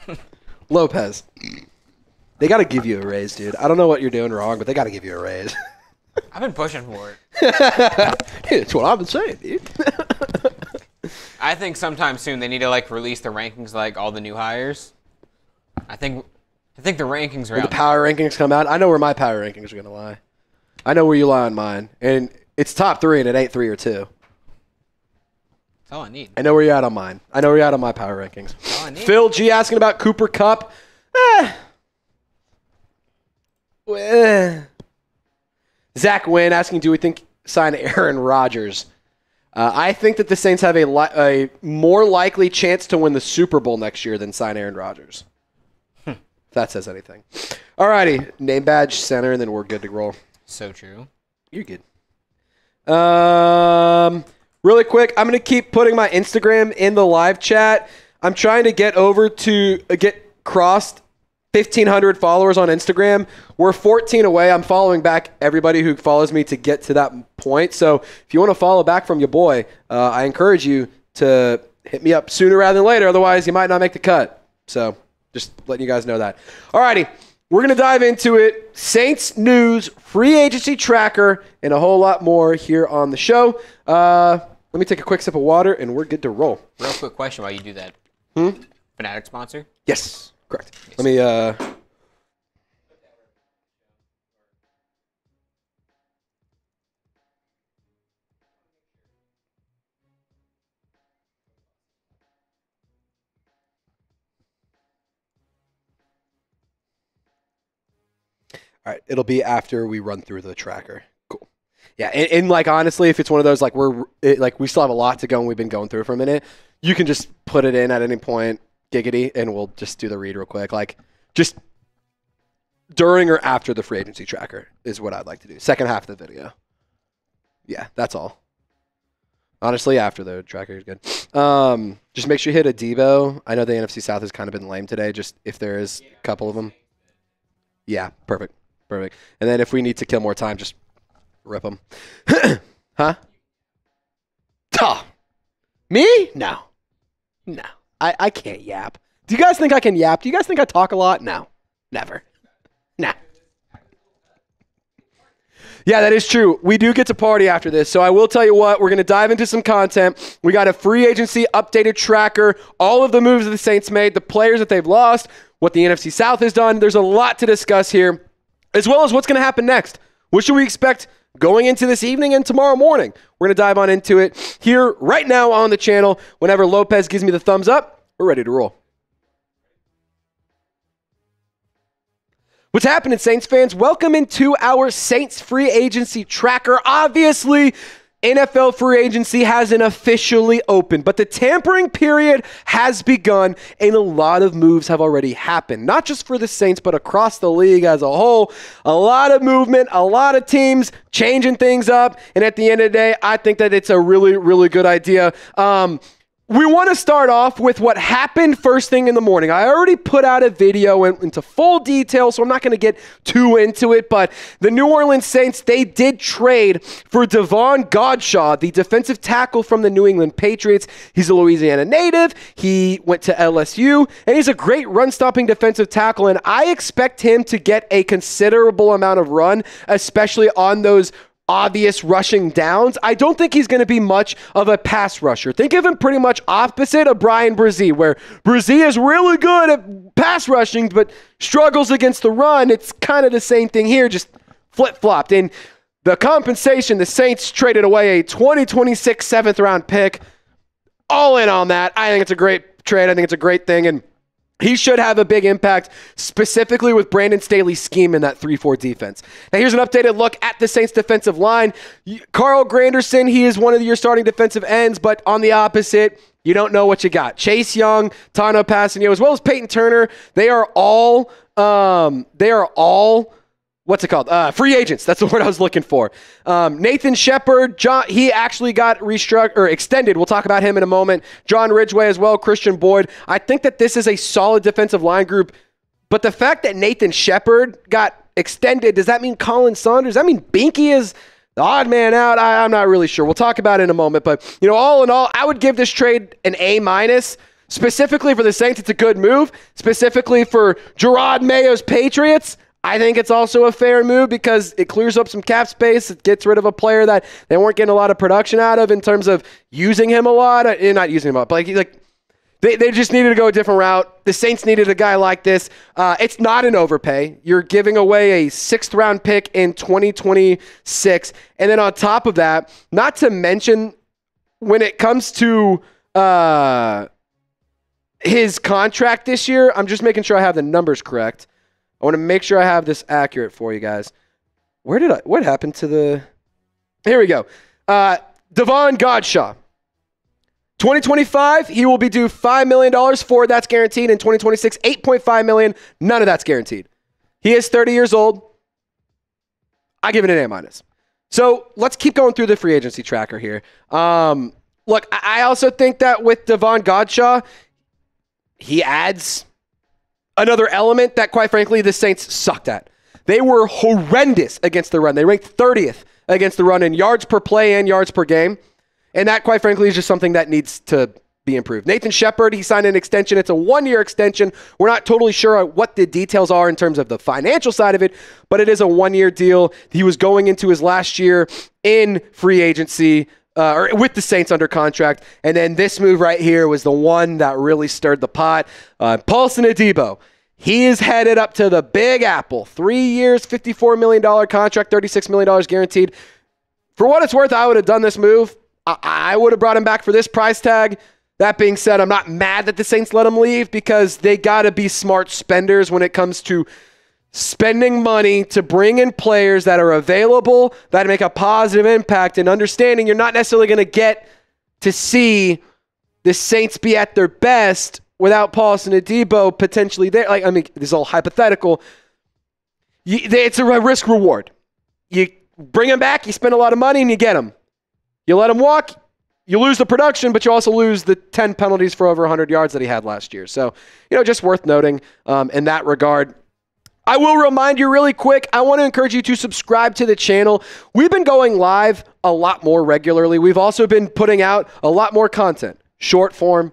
with Lopez. They got to give you a raise, dude. I don't know what you're doing wrong, but they got to give you a raise. I've been pushing for it. It's what I've been saying, dude. I think sometime soon they need to release the rankings all the new hires. I think the rankings are When out. the power rankings come out, I know where my power rankings are going to lie. I know where you lie on mine. And it's top 3 and it ain't 3 or 2. That's all I need. I know where you're at on mine. I know where you're at on my power rankings. That's all I need. Phil G asking about Cooper Kupp. Zach Wynn asking, do we think sign Aaron Rodgers? I think that the Saints have a more likely chance to win the Super Bowl next year than sign Aaron Rodgers. If that says anything. Alrighty, name badge, center, and then we're good to roll. So true. You're good. Really quick, I'm going to keep putting my Instagram in the live chat. I'm trying to get over to get crossed 1,500 followers on Instagram. We're 14 away. I'm following back everybody who follows me to get to that point. So if you want to follow back from your boy, I encourage you to hit me up sooner rather than later. Otherwise, you might not make the cut. So just letting you guys know that. All righty. We're going to dive into it. Saints news, free agency tracker, and a whole lot more here on the show. Let me take a quick sip of water, and we're good to roll. Real quick question while you do that. Fanatic sponsor? Yes, correct. Yes. Let me... All right, it'll be after we run through the tracker. Cool. Yeah, and honestly, if it's one of those we still have a lot to go and we've been going through it for a minute, you can just put it in at any point, giggity, and we'll just do the read real quick. Just during or after the free agency tracker is what I'd like to do. Second half of the video. Yeah, that's all. Honestly, after the tracker is good. Just make sure you hit a Debo. I know the NFC South has kind of been lame today, just if there is a couple of them. Yeah, perfect. Perfect. And then if we need to kill more time, just rip them. Huh? Me? No. I can't yap. Do you guys think I can yap? Do you guys think I talk a lot? No. Never. Nah. Yeah, that is true. We do get to party after this. So I will tell you what, we're going to dive into some content. We got a free agency updated tracker, all of the moves that the Saints made, the players that they've lost, what the NFC South has done. There's a lot to discuss here, as well as what's going to happen next. What should we expect going into this evening and tomorrow morning? We're going to dive on into it here right now on the channel. Whenever Lopez gives me the thumbs up, we're ready to roll. What's happening, Saints fans? Welcome into our Saints free agency tracker. Obviously, NFL free agency hasn't officially opened, but the tampering period has begun, and a lot of moves have already happened. Not just for the Saints, but across the league as a whole. A lot of movement, a lot of teams changing things up, and at the end of the day, I think that it's a really, really good idea. We want to start off with what happened first thing in the morning. I already put out a video into full detail, so I'm not going to get too into it, but the New Orleans Saints, they did trade for Devon Godshaw, the defensive tackle from the New England Patriots. He's a Louisiana native. He went to LSU, and he's a great run-stopping defensive tackle, and I expect him to get a considerable amount of run, especially on those obvious rushing downs. I don't think he's going to be much of a pass rusher. Think of him pretty much opposite of Brian Brzee, where Brzee is really good at pass rushing, but struggles against the run. It's kind of the same thing here, just flip-flopped. And The compensation, the Saints traded away a 2026 7th-round pick. All in on that. I think it's a great trade. I think it's a great thing, and he should have a big impact, specifically with Brandon Staley's scheme in that 3-4 defense. Now, here's an updated look at the Saints' defensive line. Carl Granderson, he is one of your starting defensive ends, but on the opposite, you don't know what you got. Chase Young, Tano Passanio, as well as Peyton Turner, they are all free agents. That's the word I was looking for. Nathan Shepard, he actually got extended. We'll talk about him in a moment. John Ridgeway as well, Christian Boyd. I think that this is a solid defensive line group, but the fact that Nathan Shepard got extended, does that mean Colin Saunders? Does that mean Binky is the odd man out? I'm not really sure. We'll talk about it in a moment, but all in all, I would give this trade an A-. Specifically for the Saints, it's a good move. Specifically for Gerard Mayo's Patriots, I think it's also a fair move because it clears up some cap space. It gets rid of a player that they weren't getting a lot of production out of in terms of using him a lot. Not using him a lot, but they just needed to go a different route. The Saints needed a guy like this. It's not an overpay. You're giving away a 6th-round pick in 2026. And then on top of that, not to mention when it comes to his contract this year, I'm just making sure I have the numbers correct. I want to make sure I have this accurate for you guys. What happened to the... Here we go. Devon Godshaw. 2025, he will be due $5 million. That's guaranteed. In 2026, $8.5 million. None of that's guaranteed. He is 30 years old. I give it an A-. So let's keep going through the free agency tracker here. Look, I also think that with Devon Godshaw, he adds another element that, quite frankly, the Saints sucked at. They were horrendous against the run. They ranked 30th against the run in yards per play and yards per game. And that, quite frankly, is just something that needs to be improved. Nathan Shepard, he signed an extension. It's a 1-year extension. We're not totally sure what the details are in terms of the financial side of it, but it is a 1-year deal. He was going into his last year in free agency, or with the Saints under contract. And then this move right here was the one that really stirred the pot. Paulson Adebo. He is headed up to the Big Apple. 3 years, $54 million contract, $36 million guaranteed. For what it's worth, I would have done this move. I would have brought him back for this price tag. That being said, I'm not mad that the Saints let him leave because they got to be smart spenders when it comes to spending money to bring in players that are available, that make a positive impact, and understanding you're not necessarily going to get to see the Saints be at their best without Paulson Adebo potentially there. This is all hypothetical. It's a risk reward. You bring him back, you spend a lot of money, and you get him. You let him walk, you lose the production, but you also lose the 10 penalties for over 100 yards that he had last year. So, just worth noting in that regard. I will remind you really quick, I want to encourage you to subscribe to the channel. We've been going live a lot more regularly. We've also been putting out a lot more content. Short form,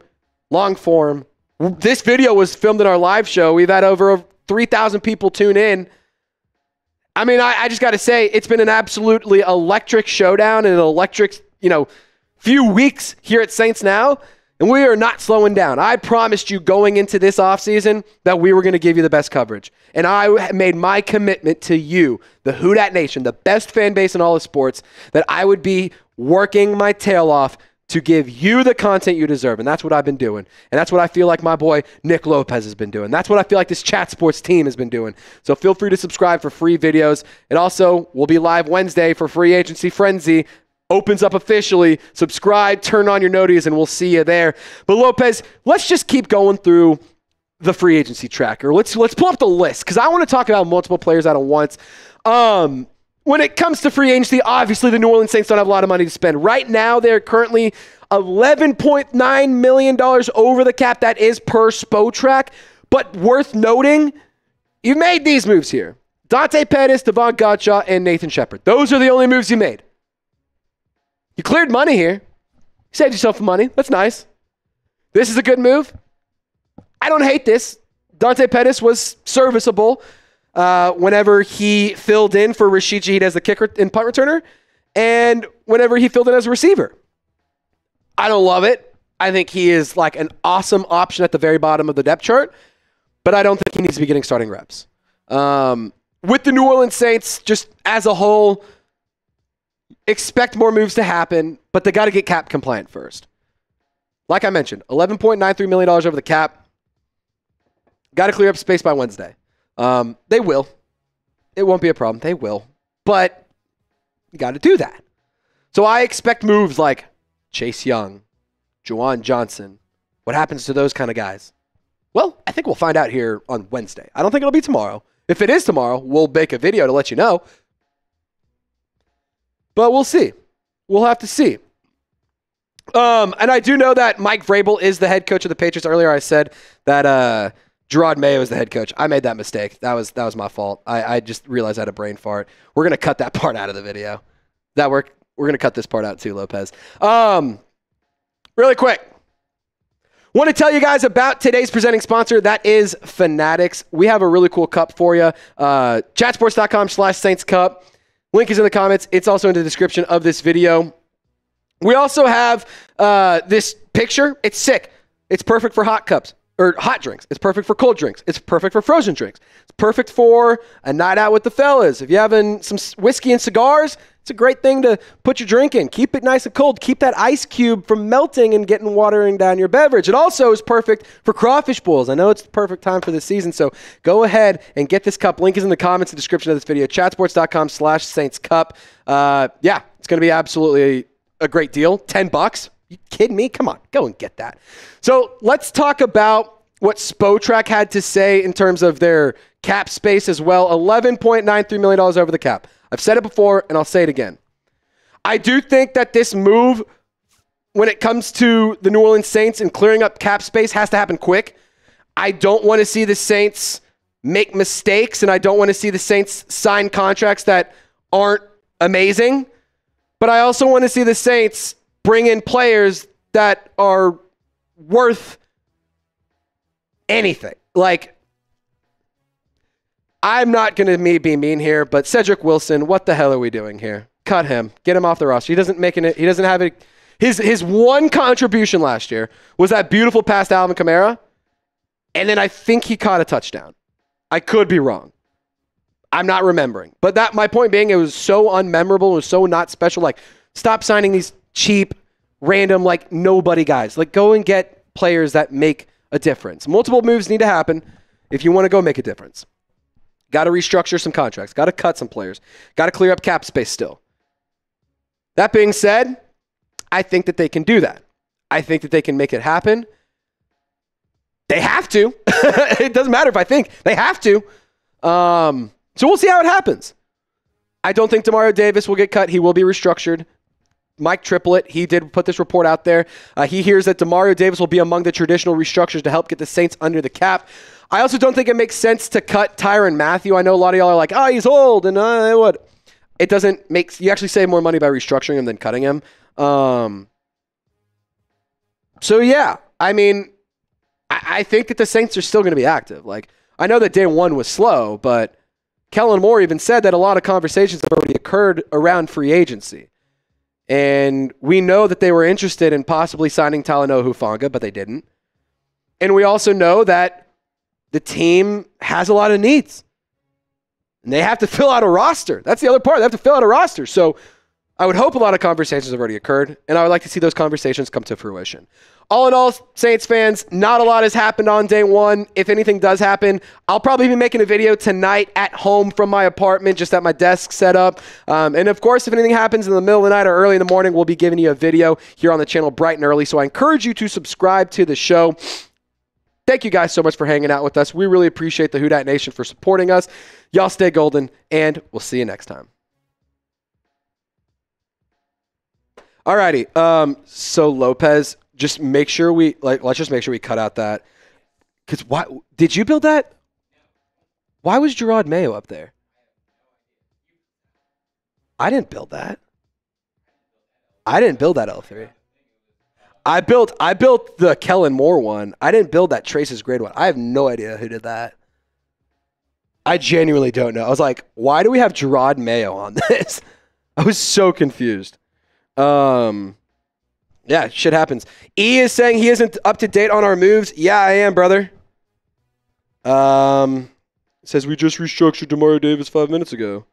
long form. This video was filmed in our live show. We've had over 3,000 people tune in. I just got to say, it's been an absolutely electric showdown and an electric, few weeks here at Saints Now, and we are not slowing down. I promised you going into this offseason that we were going to give you the best coverage, and I made my commitment to you, the Who Dat Nation, the best fan base in all of sports, that I would be working my tail off to give you the content you deserve, and that's what I've been doing. And that's what I feel like my boy Nick Lopez has been doing. That's what I feel like this Chat Sports team has been doing. So feel free to subscribe for free videos. And also, we'll be live Wednesday for Free Agency Frenzy. Opens up officially. Subscribe, turn on your noties, and we'll see you there. But Lopez, let's just keep going through the free agency tracker. Let's pull up the list, because I want to talk about multiple players at once. When it comes to free agency, obviously the New Orleans Saints don't have a lot of money to spend. Right now, they're currently $11.9 million over the cap. That is per Spotrac. But worth noting, you made these moves here. Dante Pettis, Devon Godshaw, and Nathan Shepard. Those are the only moves you made. You cleared money here. You saved yourself some money. That's nice. This is a good move. I don't hate this. Dante Pettis was serviceable whenever he filled in for Rashid Shaheed as the kicker and punt returner, and whenever he filled in as a receiver. I don't love it. I think he is like an awesome option at the very bottom of the depth chart, but I don't think he needs to be getting starting reps. With the New Orleans Saints, just as a whole, expect more moves to happen, but they got to get cap compliant first. Like I mentioned, $11.93 million over the cap. Got to clear up space by Wednesday. They will. It won't be a problem. They will. But you got to do that. So I expect moves like Chase Young, Juwan Johnson. What happens to those kind of guys? Well, I think we'll find out here on Wednesday. I don't think it'll be tomorrow. If it is tomorrow, we'll make a video to let you know. But we'll see. We'll have to see. And I do know that Mike Vrabel is the head coach of the Patriots. Earlier I said that Girouard Mayo is the head coach. I made that mistake. That was my fault. I just realized I had a brain fart. We're going to cut that part out of the video. We're going to cut this part out too, Lopez. Really quick. Want to tell you guys about today's presenting sponsor. That is Fanatics. We have a really cool cup for you. Chatsports.com/Saints Cup. Link is in the comments. It's also in the description of this video. We also have this picture. It's sick. It's perfect for hot cups or hot drinks. It's perfect for cold drinks. It's perfect for frozen drinks. It's perfect for a night out with the fellas. If you're having some whiskey and cigars, it's a great thing to put your drink in. Keep it nice and cold. Keep that ice cube from melting and getting watering down your beverage. It also is perfect for crawfish bowls. I know it's the perfect time for the season, so go ahead and get this cup. Link is in the comments and description of this video. Chatsports.com/Saints Cup. Yeah, it's going to be absolutely a great deal. $10. You kidding me? Come on, go and get that. So let's talk about what Spotrac had to say in terms of their cap space as well. $11.93 million over the cap. I've said it before, and I'll say it again. I do think that this move, when it comes to the New Orleans Saints and clearing up cap space, has to happen quick. I don't want to see the Saints make mistakes, and I don't want to see the Saints sign contracts that aren't amazing. But I also want to see the Saints bring in players that are worth anything. Like, I'm not going to be mean here, but Cedric Wilson, what the hell are we doing here? Cut him. Get him off the roster. He doesn't have it. His one contribution last year was that beautiful pass to Alvin Kamara, and then I think he caught a touchdown. I could be wrong. I'm not remembering. But my point being, it was so unmemorable. It was so not special. Like, stop signing these cheap, random, like, nobody guys. Like, go and get players that make a difference. Multiple moves need to happen if you want to go make a difference. Got to restructure some contracts. Got to cut some players. Got to clear up cap space still. That being said, I think that they can do that. I think that they can make it happen. They have to. It doesn't matter if I think. They have to. So we'll see how it happens. I don't think Demario Davis will get cut. He will be restructured. Mike Triplett, he did put this report out there. He hears that Demario Davis will be among the traditional restructures to help get the Saints under the cap. I also don't think it makes sense to cut Tyrann Mathieu. I know a lot of y'all are like, he's old, and what? It doesn't make... You actually save more money by restructuring him than cutting him. So, yeah. I mean, I think that the Saints are still going to be active. Like, I know that day one was slow, but Kellen Moore even said that a lot of conversations have already occurred around free agency. And we know that they were interested in possibly signing Talanoa Hufanga, but they didn't. And we also know that the team has a lot of needs. And they have to fill out a roster. That's the other part. They have to fill out a roster. So I would hope a lot of conversations have already occurred, and I would like to see those conversations come to fruition. All in all, Saints fans, not a lot has happened on day one. If anything does happen, I'll probably be making a video tonight at home from my apartment, just at my desk set up. And of course, if anything happens in the middle of the night or early in the morning, we'll be giving you a video here on the channel bright and early. So I encourage you to subscribe to the show. Thank you guys so much for hanging out with us. We really appreciate the Who Dat Nation for supporting us. Y'all stay golden, and we'll see you next time. Alrighty. So Lopez, just make sure let's just make sure we cut out that. Because why did you build that? Why was Girouard Mayo up there? I didn't build that. I didn't build that L3. I built the Kellen Moore one. I didn't build that Trace's grade one. I have no idea who did that. I genuinely don't know. I was like, why do we have Girouard Mayo on this? I was so confused. Yeah, shit happens. E is saying he isn't up to date on our moves. Yeah, I am, brother. Says we just restructured Demario Davis 5 minutes ago.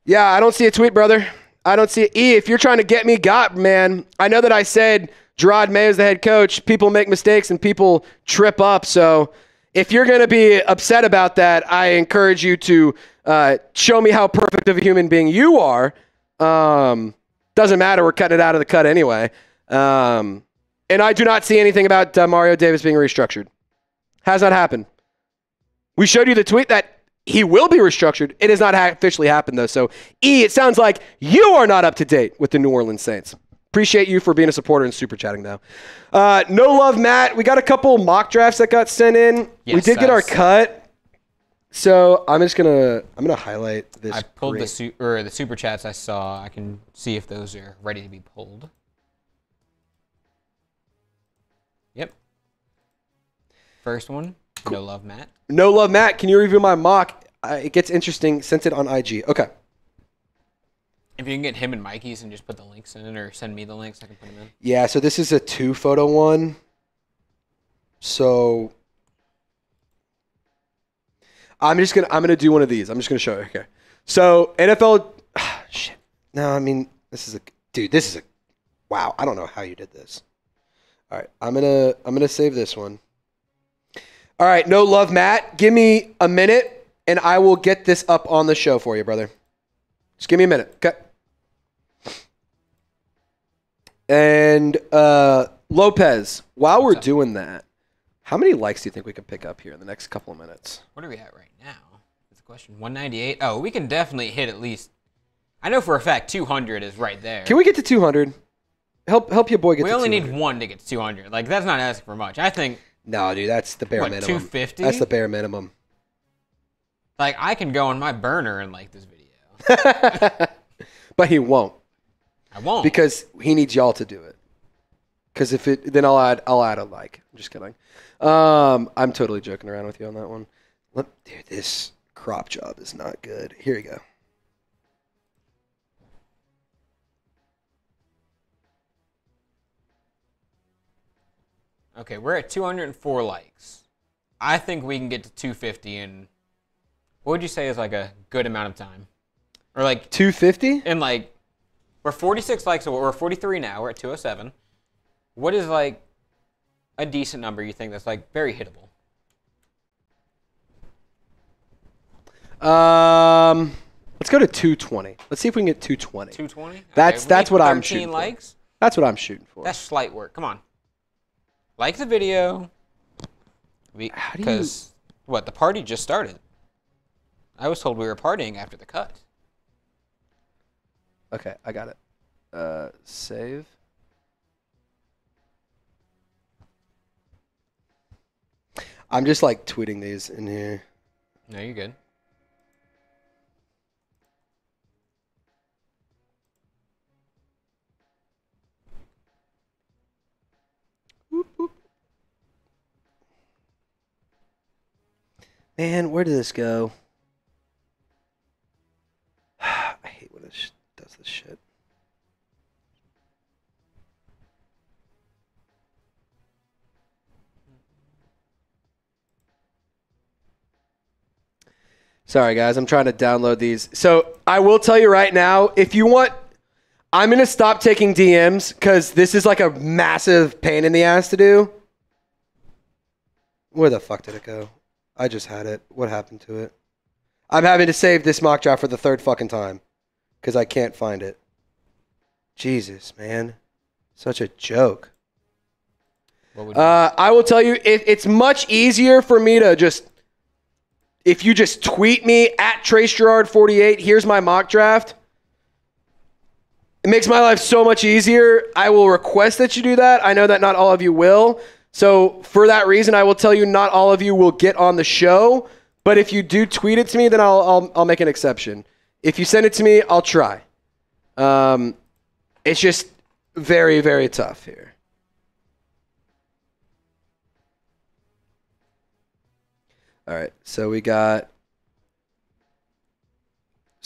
Yeah, I don't see a tweet, brother. I don't see it. E, if you're trying to get me got, man, I know that I said Girouard May is the head coach. People make mistakes and people trip up. So if you're going to be upset about that, I encourage you to show me how perfect of a human being you are. Doesn't matter. We're cutting it out of the cut anyway. And I do not see anything about Mario Davis being restructured. Has not happened. We showed you the tweet that he will be restructured. It has not officially happened, though. So, E, it sounds like you are not up to date with the New Orleans Saints. Appreciate you for being a supporter and super chatting, though. No love, Matt. We got a couple mock drafts that got sent in. Yes, we did get our cut. So I'm gonna highlight this. I pulled the super chats I saw. I can see if those are ready to be pulled. Yep. First one. Cool. No love, Matt. No love, Matt. Can you review my mock? It gets interesting. Sent it on IG. Okay. If you can get him and Mikey's and just put the links in, or send me the links, I can put them in. Yeah. So this is a 2-photo one. So I'm gonna do one of these. I'm just gonna show you here. So NFL. Shit. No, I mean this is a wow. I don't know how you did this. All right. I'm gonna save this one. All right, no love, Matt. Give me a minute, and I will get this up on the show for you, brother. Just give me a minute, okay? And Lopez, while we're doing that, how many likes do you think we could pick up here in the next couple of minutes? What are we at right now? That's the question. 198. Oh, we can definitely hit at least. I know for a fact 200 is right there. Can we get to 200? Help your boy get to 200. We only need one to get to 200. Like, that's not asking for much. I think. No, dude, that's the bare minimum. 250? That's the bare minimum. Like, I can go on my burner and like this video. But he won't. I won't. Because he needs y'all to do it. Because then I'll add a like. I'm just kidding. I'm totally joking around with you on that one. Dude, this crop job is not good. Here we go. Okay, we're at 204 likes. I think we can get to 250 in, what would you say is like a good amount of time? Or like 250? And like, we're 46 likes, so we're 43 now. We're at 207. What is like a decent number you think that's like very hittable? Let's go to 220. Let's see if we can get 220. 220? That's what I'm shooting likes? For. That's what I'm shooting for. That's slight work. Come on. Like the video. Because, what, the party just started. I was told we were partying after the cut. Okay, I got it. Save. I'm just like tweeting these in here. No, you're good. Man, where did this go? I hate when it does this shit. Sorry, guys. I'm trying to download these. So I will tell you right now, if you want, I'm going to stop taking DMs because this is like a massive pain in the ass to do. Where the fuck did it go? I just had it. What happened to it? I'm having to save this mock draft for the third fucking time because I can't find it. Jesus, man. Such a joke. I will tell you, it's much easier for me to just, if you just tweet me at TraceGirouard48, here's my mock draft. It makes my life so much easier. I will request that you do that. I know that not all of you will. So for that reason, I will tell you not all of you will get on the show. But if you do tweet it to me, then I'll make an exception. If you send it to me, I'll try. It's just very, very tough here. All right, so we got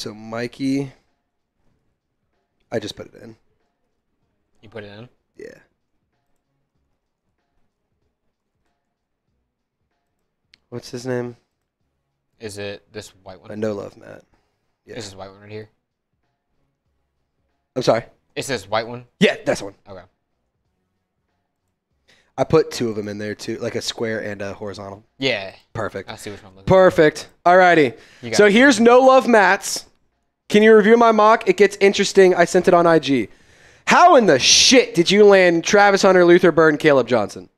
Mikey. I just put it in. You put it in? Yeah. What's his name? Is it this white one? No love, Matt. Yeah. This is white one right here. I'm sorry. It's this white one? Yeah, that's the one. Okay. I put 2 of them in there too, like a square and a horizontal. Yeah. Perfect. I see which one I'm looking Perfect. Alrighty. So here's No Love Matt's. Can you review my mock? It gets interesting. I sent it on IG. How in the shit did you land Travis Hunter, Luther Bird, and Caleb Johnson?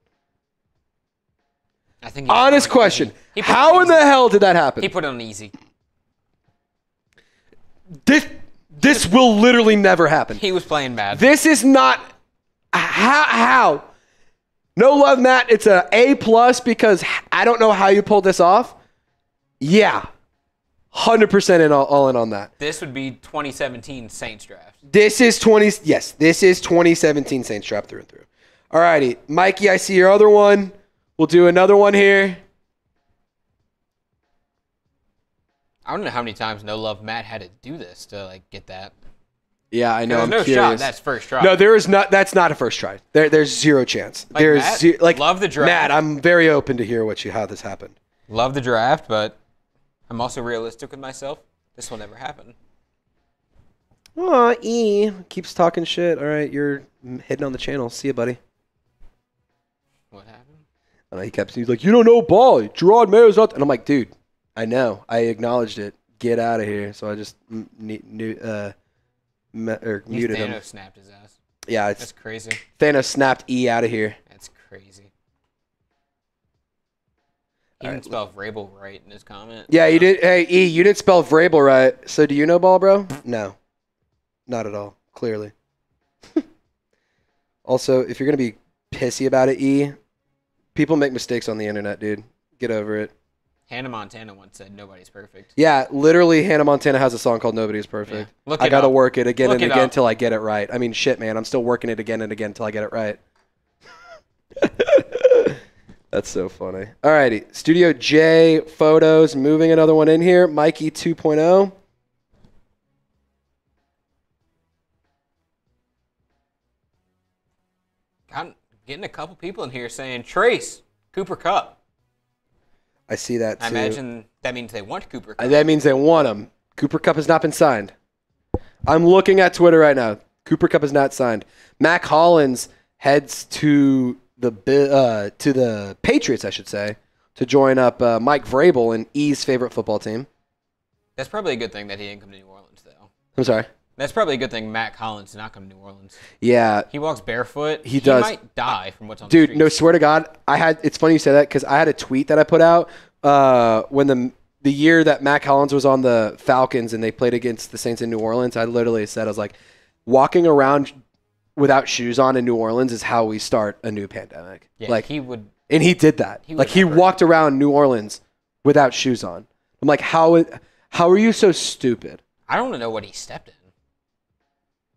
I think honest question. How in the hell did that happen? He put it on easy. This will literally never happen. He was playing bad. This is not how. No Love Matt, it's a A+ because I don't know how you pulled this off. Yeah. 100% all in on that. This would be 2017 Saints draft. This is 2017 Saints draft through and through. Alrighty. Mikey, I see your other one. We'll do another one here. I don't know how many times No Love Matt had to do this to like get that. Yeah, I know. There's no curious. shot. That's first try. No, there is not. That's not a first try. There's zero chance. Like There's Matt, love the draft. Matt, I'm very open to hear how this happened. Love the draft, but I'm also realistic with myself. This will never happen. Aw, E keeps talking shit. All right, you're hitting on the channel. See you, buddy. What happened? He's like, you don't know ball. Girouard Mayo's not. And I'm like, dude, I know. I acknowledged it. Get out of here. So I just muted him. Thanos snapped his ass. Yeah, that's crazy. Thanos snapped E out of here. That's crazy. He didn't spell Vrabel right in his comment. Yeah, you did. Hey, E, you didn't spell Vrabel right. So do you know ball, bro? No, not at all. Clearly. Also, if you're gonna be pissy about it, E, people make mistakes on the internet, dude. Get over it. Hannah Montana once said nobody's perfect. Yeah, literally, Hannah Montana has a song called Nobody's Perfect. Yeah. I got to work it again and again until I get it right. I mean, shit, man. I'm still working it again and again until I get it right. That's so funny. Alrighty. Studio J photos. Moving another one in here. Mikey 2.0. I'm getting a couple people in here saying, Trace, Cooper Kupp. I see that too. I imagine that means they want Cooper Kupp. That means they want him. Cooper Kupp has not been signed. I'm looking at Twitter right now. Cooper Kupp is not signed. Mac Hollins heads to the Patriots, I should say, to join up Mike Vrabel and E's favorite football team. That's probably a good thing that he didn't come to New Orleans, though. I'm sorry? That's probably a good thing Mac Hollins did not come to New Orleans. Yeah. He walks barefoot. He does. He might die from what's on the streets. streets. Dude, no, swear to God, it's funny you say that because I had a tweet that I put out when the year that Mac Hollins was on the Falcons and they played against the Saints in New Orleans. I literally said, I was like, walking around without shoes on in New Orleans is how we start a new pandemic. Yeah, like he would. And he did that. He walked around New Orleans without shoes on. I'm like, how are you so stupid? I don't know what he stepped in.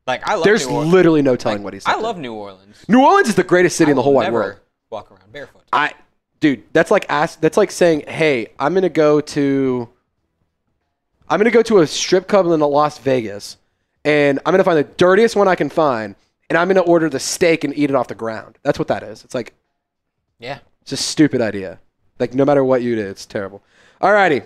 Like, I love There's New Orleans. literally no telling what he stepped in. I love New Orleans. New Orleans is the greatest city in the whole wide world. Walk around barefoot. Dude, that's like saying, hey, I'm gonna go to a strip club in Las Vegas, and I'm gonna find the dirtiest one I can find, and I'm gonna order the steak and eat it off the ground. That's what that is. It's like, yeah, it's a stupid idea. Like, no matter what you do, it's terrible. Alrighty.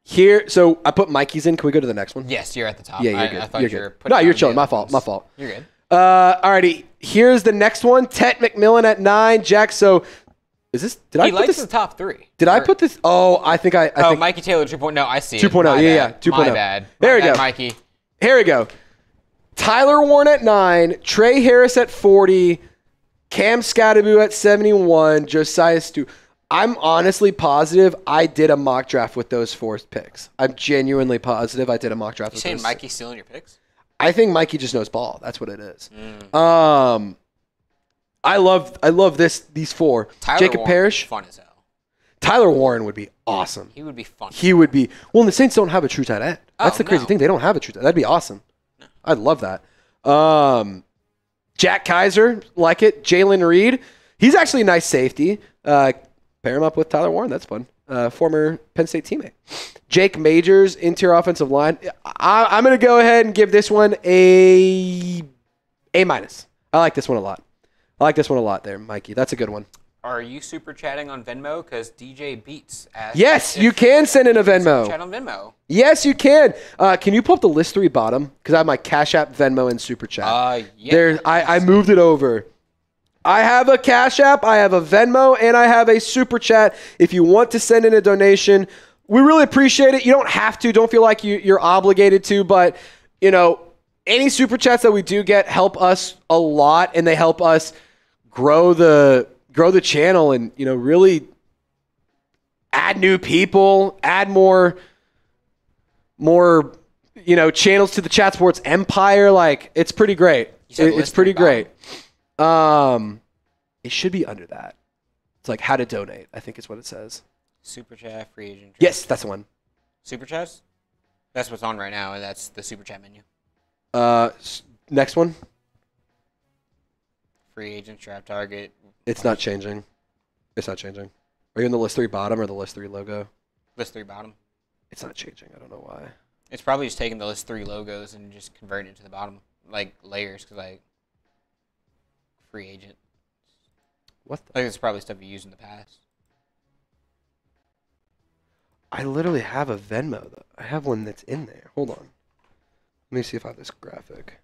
Here, so I put Mikey's in. Can we go to the next one? Yes, you're at the top. Yeah, you're good. I thought you're you were good. putting No, you're down chilling. the My other fault. ones. My fault. You're good. Alrighty. Here's the next one. Tet McMillan at 9. Jack. So, is this? Did I put likes this? the top 3. Did I put this? Oh, I think. Mikey Taylor 2.0. No, I see 2.0. it. Yeah. 2.0. My bad. There we go. Mikey. Here we go. Tyler Warren at 9. Trey Harris at 40. Cam Scatterbu at 71. Josiah Stu. I'm honestly positive I did a mock draft with those 4 picks. I'm genuinely positive I did a mock draft with those. You saying Mikey's stealing your picks? I think Mikey just knows ball. That's what it is. I love these 4. Tyler Jacob Warren Parrish. Fun as hell. Tyler Warren would be awesome. He would be fun. He would be. Well, and the Saints don't have a true tight end. That's the crazy thing. They don't have a true tight end. That'd be awesome. No. I'd love that. Jack Kaiser, like it. Jalen Reed. He's actually a nice safety. Pair him up with Tyler Warren. That's fun. Former Penn State teammate. Jake Majors, interior offensive line. I'm going to go ahead and give this one A-. I like this one a lot. There, Mikey. That's a good one. Are you super chatting on Venmo? Because DJ Beats asked. Yes, you can send in a Venmo. Super chat on Venmo. Yes, you can. Can you pull up the list 3 bottom? Because I have my Cash App, Venmo, and Super Chat. Yeah. I moved it over. I have a Cash App, I have a Venmo, and I have a Super Chat. If you want to send in a donation, we really appreciate it. You don't have to. Don't feel like you're obligated to. But, any Super Chats that we do get help us a lot, and they help us grow the channel and, really add new people, add more channels to the Chat Sports empire. Like, it's pretty great. It's pretty great. It should be under that. It's like how to donate, I think is what it says. Super Chat, free agent. Yes, that's the one. Super Chats? That's what's on right now, and that's the Super Chat menu. Next one. Free agent, trap target. It's not changing. It's not changing. Are you in the list 3 bottom or the list 3 logo? List 3 bottom. It's not changing. I don't know why. It's probably just taking the list 3 logos and just converting it to the bottom, like layers, because free agent. What? I think it's probably stuff you used in the past. I literally have a Venmo, though. I have one that's in there. Hold on. Let me see if I have this graphic.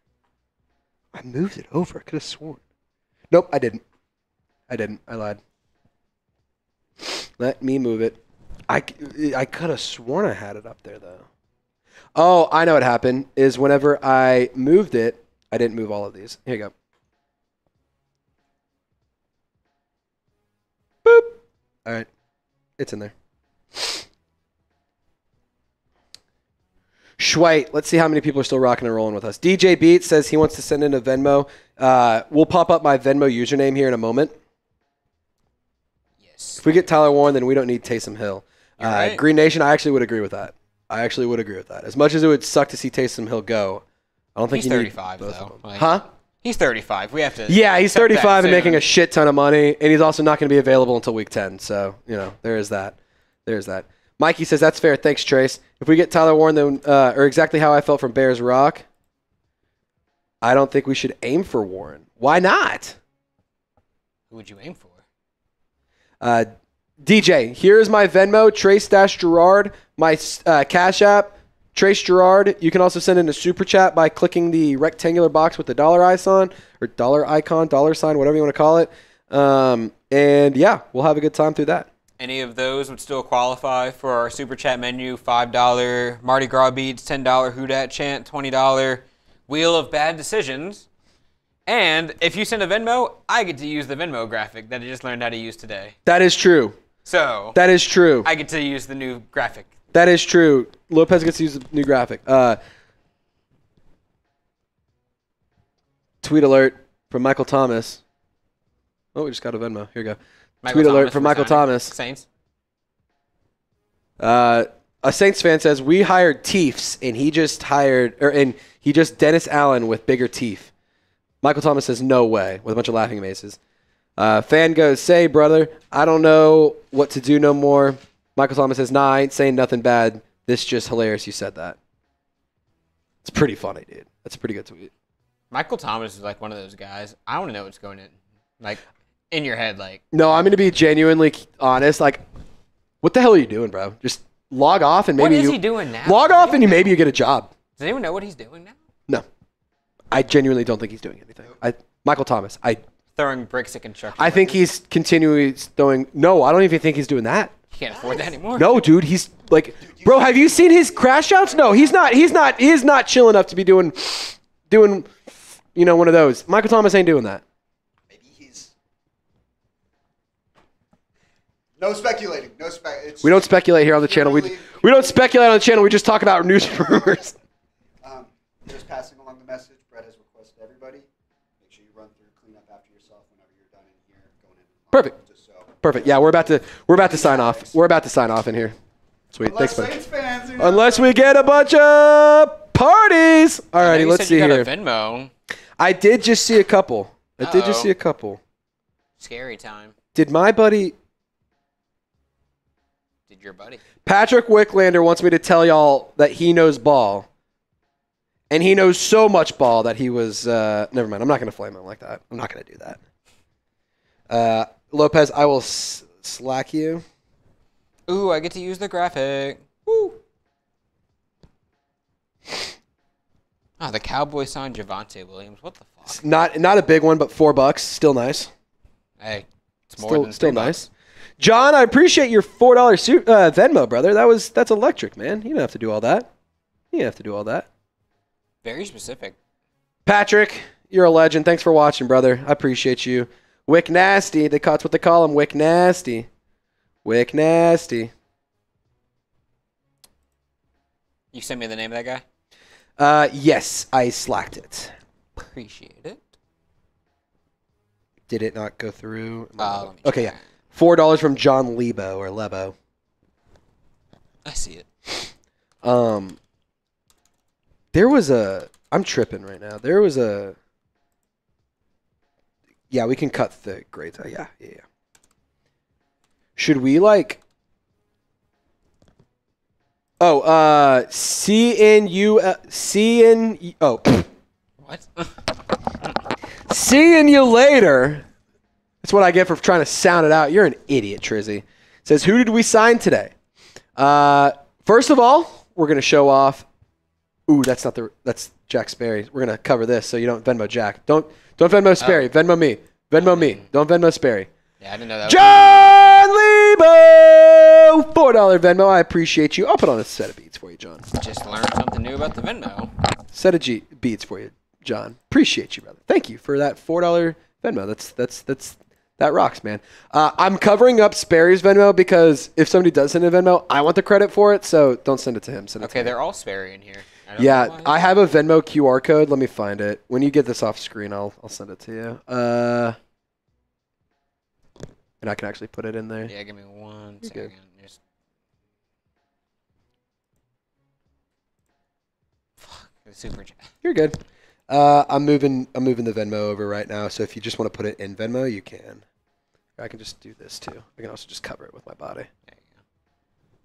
I moved it over. I could have sworn. Nope, I didn't. I lied. Let me move it. I could have sworn I had it up there, though. Oh, I know what happened. Is whenever I moved it, I didn't move all of these. Here you go. Boop. All right. It's in there. Schweit, let's see how many people are still rocking and rolling with us. DJ Beat says he wants to send in a Venmo. We'll pop up my Venmo username here in a moment. Yes. If we get Tyler Warren, then we don't need Taysom Hill. Right. Green Nation, I actually would agree with that. As much as it would suck to see Taysom Hill go, I don't think he's you 35, need both though. of them. Huh? He's 35. We have to. Yeah, he's 35 and making a shit ton of money, and he's also not going to be available until week 10. So, there is that. There's that. Mikey says, that's fair. Thanks, Trace. If we get Tyler Warren, then, or exactly how I felt from Bears Rock, I don't think we should aim for Warren. Why not? Who would you aim for? DJ, here's my Venmo, Trace-Girouard, my Cash App, Trace Girouard. You can also send in a Super Chat by clicking the rectangular box with the dollar icon, or dollar sign, whatever you want to call it. And, yeah, we'll have a good time through that. Any of those would still qualify for our Super Chat menu. $5 Mardi Gras beads, $10 Who Dat Chant, $20 Wheel of Bad Decisions. And if you send a Venmo, I get to use the Venmo graphic that I just learned how to use today. That is true. So that is true. I get to use the new graphic. That is true. Lopez gets to use the new graphic. Tweet alert from Michael Thomas. Oh, we just got a Venmo. Here you go. Tweet alert from Michael Thomas. Saints. A Saints fan says we hired Teefs and he just Dennis Allen with bigger teeth. Michael Thomas says no way with a bunch of laughing faces. Fan goes, say brother, I don't know what to do no more. Michael Thomas says, nah, I ain't saying nothing bad. This just hilarious you said that. It's pretty funny, dude. That's a pretty good tweet. Michael Thomas is like one of those guys. I want to know what's going in your head. No, I'm going to be genuinely honest. What the hell are you doing, bro? Just log off and maybe What is he doing now? Log off and maybe you get a job. Does anyone know what he's doing now? No. I genuinely don't think he's doing anything. Michael Thomas. Throwing bricks at construction. I think he's continually throwing. No, I don't even think he's doing that. He can't afford that anymore. No, dude. He's bro, have you seen his crash outs? No, he's not. He is not chill enough to be doing, one of those. Michael Thomas ain't doing that. Maybe he's. No speculating. We don't speculate here on the channel. We don't speculate on the channel. We just talk about news rumors. Just passing along the message. Brett has requested everybody. Make sure you run through, clean up after yourself whenever you're done in here. Going in. Perfect. Perfect. Yeah, we're about to sign off. We're about to sign off in here. Sweet. Unless Thanks, buddy. Saints fans, Unless we get a bunch of parties. Alrighty, let's see here. Venmo. I did just see a couple. Scary time. Did my buddy? Did your buddy? Patrick Wicklander wants me to tell y'all that he knows ball. And he knows so much ball that he was... never mind. I'm not going to flame him like that. I'm not going to do that. Lopez, I will slack you. Ooh, I get to use the graphic. Woo. Oh, the Cowboys signed Javonte Williams. What the fuck? Not a big one, but $4. Still nice. Hey, it's more than still nice. John, I appreciate your $4 Venmo, brother. That's electric, man. You don't have to do all that. Very specific. Patrick, you're a legend. Thanks for watching, brother. I appreciate you. Wick Nasty. That's what they call him. Wick Nasty. Wick Nasty. You sent me the name of that guy? Yes, I slacked it. Appreciate it. Did it not go through? Okay, yeah. $4 from John Lebo or Lebo. I see it. There was I'm tripping right now. There was yeah, we can cut the grades. Yeah. Should we like? Oh, What? Seeing you later. That's what I get for trying to sound it out. You're an idiot, Trizzy. Says, who did we sign today? First of all, we're gonna show off. Ooh, that's Jack Sperry. We're gonna cover this so you don't Venmo Jack. Don't Venmo Sperry. Venmo me. Venmo me. Don't Venmo Sperry. Yeah, I didn't know that. John Lebo, $4 Venmo. I appreciate you. I'll put on a set of beats for you, John. Just learned something new about the Venmo. Set of beats for you, John. Appreciate you, brother. Thank you for that $4 Venmo. That rocks, man. I'm covering up Sperry's Venmo because if somebody does send a Venmo, I want the credit for it. So don't send it to him. Send it to me. They're all Sperry in here. Yeah, I have a Venmo QR code. Let me find it. When you get this off screen, I'll send it to you. And I can actually put it in there. Yeah, give me one second. Fuck, the super chat. You're good. I'm moving the Venmo over right now. So if you just want to put it in Venmo, you can. Or I can just do this too. I can also just cover it with my body. There you go.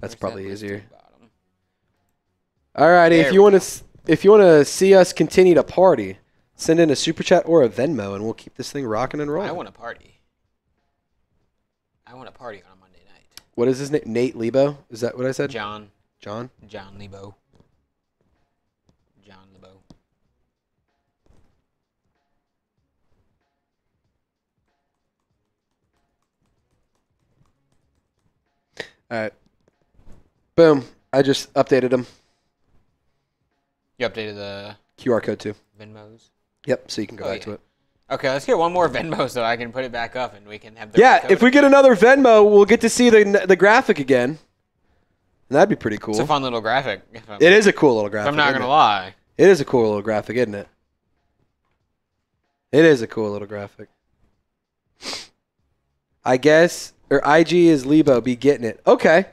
That's probably easier. Alrighty, if you want to see us continue to party, send in a super chat or a Venmo, and we'll keep this thing rocking and rolling. I want to party. I want to party on a Monday night. What is his name? Nate Lebo? Is that what I said? John. John? John Lebo. John Lebo. All right. Boom. I just updated him. You updated the QR code too. Venmos? Yep, so you can go back to it. Okay, let's get one more Venmo so I can put it back up and we can have the Yeah, if we get another Venmo, we'll get to see the graphic again. And that'd be pretty cool. It's a fun little graphic. It is a cool little graphic. I'm not going to lie. It is a cool little graphic, isn't it? It is a cool little graphic. I guess, or IG is Lebo, be getting it. Okay.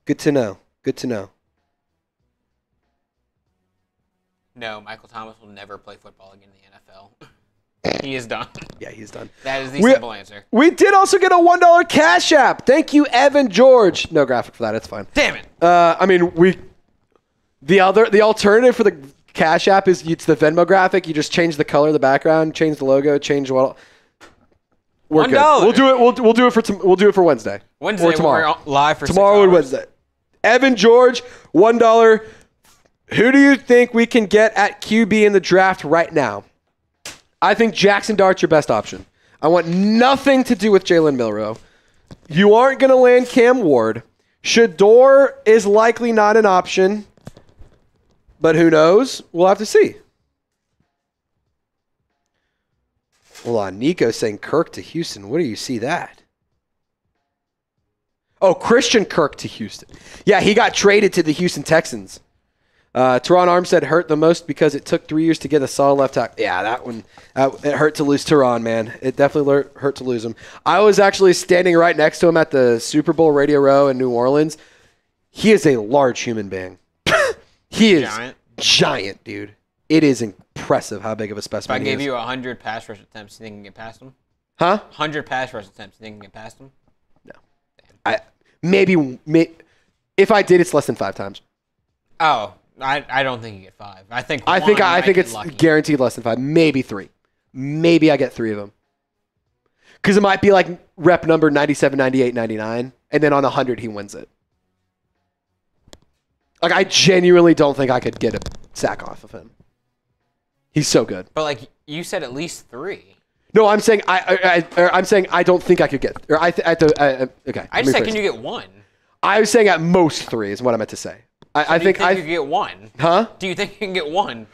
Good to know. Good to know. No, Michael Thomas will never play football again in the NFL. He is done. Yeah, he's done. That is the simple answer. We did also get a $1 Cash App. Thank you, Evan George. No graphic for that. It's fine. Damn it. I mean, the alternative for the Cash App is it's the Venmo graphic. You just change the color of the background, change the logo, change what. We're good. We'll do it. We'll do it for Wednesday. Wednesday or tomorrow. We're live for tomorrow and Wednesday. Evan George, $1. Who do you think we can get at QB in the draft right now? I think Jackson Dart's your best option. I want nothing to do with Jalen Milroe. You aren't going to land Cam Ward. Shador is likely not an option, but who knows? We'll have to see. Hold on. Nico saying Kirk to Houston. Where do you see that? Oh, Christian Kirk to Houston. Yeah, he got traded to the Houston Texans. Teron Armstead hurt the most because it took 3 years to get a solid left tackle. Yeah, that one, it hurt to lose Teron, man. It definitely hurt to lose him. I was actually standing right next to him at the Super Bowl Radio Row in New Orleans. He is a large human being. He is giant, dude. It is impressive how big of a specimen he is. If I gave you 100 pass rush attempts, you think you can get past him? Huh? 100 pass rush attempts, you think you can get past him? No. Maybe if I did, it's less than 5 times. Oh. I don't think you get 5. I think it's guaranteed less than 5. Maybe 3. Maybe I get 3 of them. Because it might be like rep number 97, 98, 99, and then on 100 he wins it. Like, I genuinely don't think I could get a sack off of him. He's so good. But like you said, at least 3. No, I'm saying I'm saying I don't think I could get. Or okay. I just said, can you get 1? I was saying at most 3 is what I meant to say. I think you could get 1. Huh? Do you think you can get 1?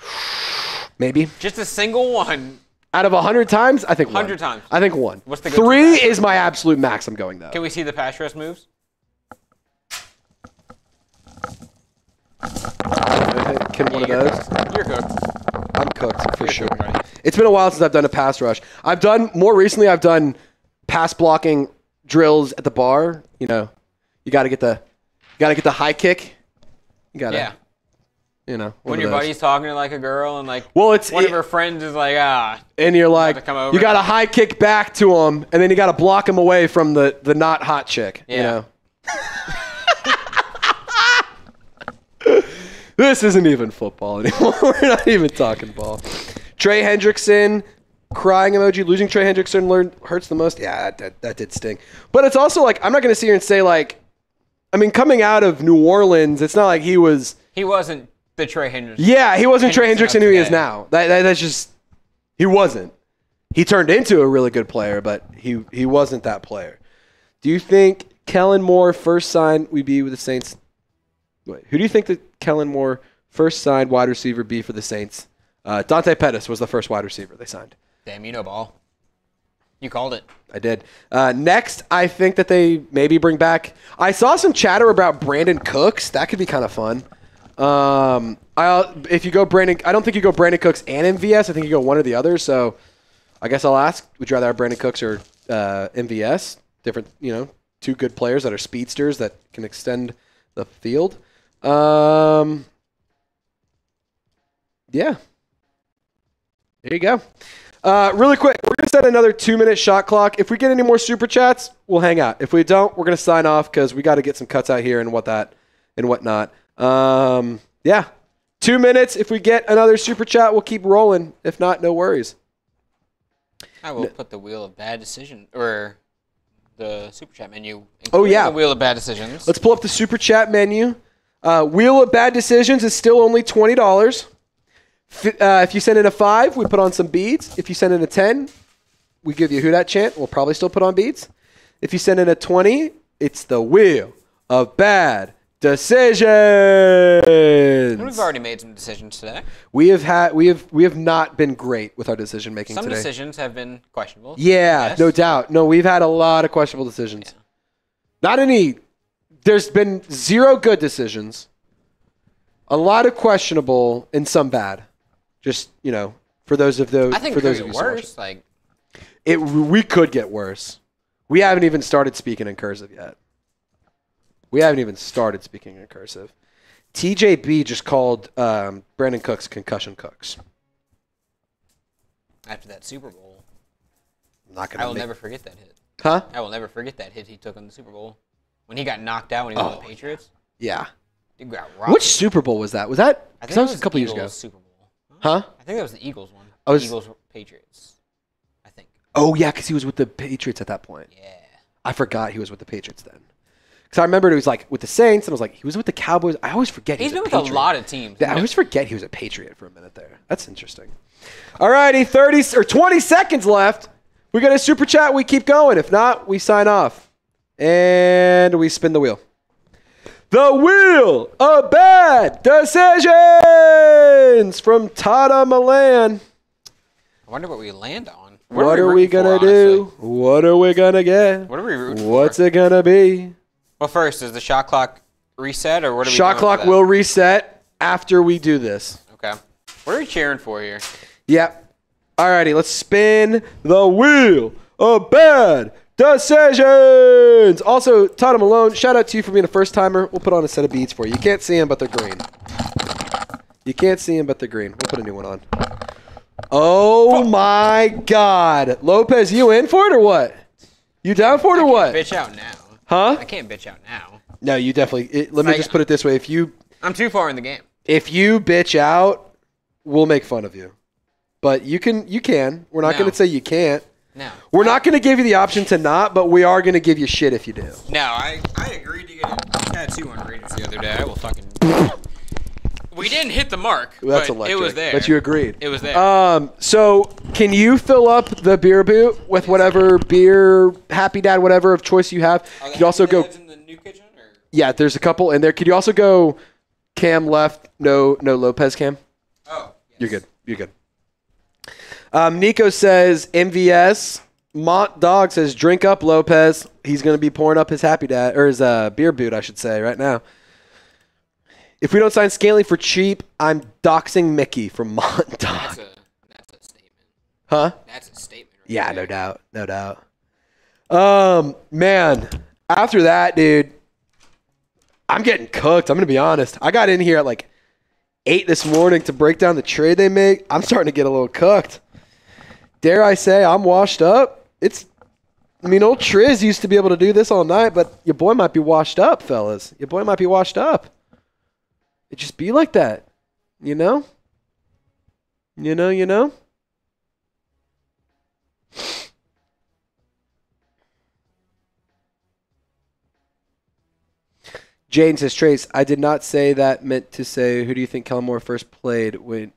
Maybe. Just a single 1. Out of 100 times, I think 100 times. I think 1. What's the 3 is my absolute max I'm going, though. Can we see the pass rush moves? Can one of those? You're cooked. I'm cooked for sure. It's been a while since I've done a pass rush. More recently I've done pass blocking drills at the bar. You know, you got to get the high kick. You got to when your buddy's talking to like a girl and like one of her friends is like and you're like you got to high kick back to him and then you got to block him away from the not hot chick. Yeah. You know. This isn't even football anymore. We're not even talking ball. Trey Hendrickson, crying emoji. Losing Trey Hendrickson hurts the most. Yeah, that did sting. But it's also like, I'm not going to sit here and say like, I mean, coming out of New Orleans, it's not like he wasn't the Trey Hendrickson. Yeah, he wasn't Trey Hendrickson who he is now. That's just, he wasn't. He turned into a really good player, but he wasn't that player. Do you think Kellen Moore first sign we be with the Saints? Wait, who do you think that Kellen Moore first signed wide receiver be for the Saints? Dante Pettis was the first wide receiver they signed. Damn, you know ball. You called it. I did. Next, I think that they maybe bring back. I saw some chatter about Brandon Cooks. That could be kind of fun. If you go Brandon, I don't think you go Brandon Cooks and MVS. I think you go one or the other. So, I guess I'll ask: would you rather have Brandon Cooks or MVS? Different, 2 good players that are speedsters that can extend the field. Yeah. There you go. Really quick, we're going to set another 2-minute shot clock. If we get any more super chats, we'll hang out. If we don't, we're going to sign off because we got to get some cuts out here and whatnot. Yeah. 2 minutes. If we get another super chat, we'll keep rolling. If not, no worries. I will put the wheel of bad decision or the super chat menu. Oh, yeah. The wheel of bad decisions. Let's pull up the super chat menu. Wheel of bad decisions is still only $20. If you send in a 5, we put on some beads. If you send in a 10, we give you a Who Dat chant. We'll probably still put on beads. If you send in a 20, it's the wheel of bad decisions. We've already made some decisions today. We have not been great with our decision making today. Some decisions have been questionable. Yeah, yes. No doubt. No, we've had a lot of questionable decisions. Yeah. Not any. There's been 0 good decisions. A lot of questionable and some bad. Just, for those of those. I think for it those could of get worse. Like, we could get worse. We haven't even started speaking in cursive yet. We haven't even started speaking in cursive. TJB just called Brandon Cooks concussion Cooks. After that Super Bowl. I will never forget that hit. Huh? I will never forget that hit he took on the Super Bowl. When he got knocked out when he was on the Patriots. Yeah. Dude got rocked. Which Super Bowl was that? Was that? I think that was a couple years ago. Super Bowl. Huh? I think that was the Eagles one. Eagles Patriots. I think. Oh yeah, because he was with the Patriots at that point. Yeah. I forgot he was with the Patriots then. Because I remembered it was like with the Saints, and I was like, he was with the Cowboys. I always forget he's been with a lot of teams. I always forget he was a Patriot for a minute there. That's interesting. All righty, 20 seconds left. We got a super chat. We keep going. If not, we sign off. And we spin the wheel. The wheel of bad decisions from Tata Milan. I wonder what we land on. What are we going to do? What are we going to get? What are we rooting for? What's it going to be? Well, first, is the shot clock reset, or what are we Shot clock will reset after we do this. Okay. What are we cheering for here? Yep. Alrighty, let's spin the wheel of bad decisions. Also, Tata Malone, shout out to you for being a first timer. We'll put on a set of beads for you. You can't see them, but they're green. You can't see them, but they're green. We'll put a new one on. Oh my God, Lopez, you in for it or what? You down for it or what? Bitch out now. Huh? I can't bitch out now. No, you definitely. Let me just put it this way: I'm too far in the game. If you bitch out, we'll make fun of you. But you can. We're not going to say you can't. No. We're not going to give you the option to not, but we are going to give you shit if you do. No, I agreed to get a tattoo on Raiders the other day. I will fucking... We didn't hit the mark, That's but electric. it was there. But you agreed. It was there. So can you fill up the beer boot with whatever beer, Happy Dad, whatever of choice you have? Are Could you also go... in the new kitchen? Or? Yeah, there's a couple in there. Could you also go Cam left, no Lopez Cam? Oh, yes. You're good. Nico says MVS. Mont Dog says drink up Lopez. He's going to be pouring up his Happy Dad, or his beer boot, I should say, right now. If we don't sign Scanley for cheap, I'm doxing Mickey from Mont Dog. That's a statement. Huh? That's a statement. Right Yeah, there. no doubt. Man, after that, dude, I'm getting cooked. I'm going to be honest. I got in here at like 8 this morning to break down the trade they make. I'm starting to get a little cooked. Dare I say I'm washed up? Old Triz used to be able to do this all night, but your boy might be washed up, fellas. Your boy might be washed up. It just be like that, you know? You know? Jane says, Trace, I did not say that meant to say, who do you think Kellen Moore first played when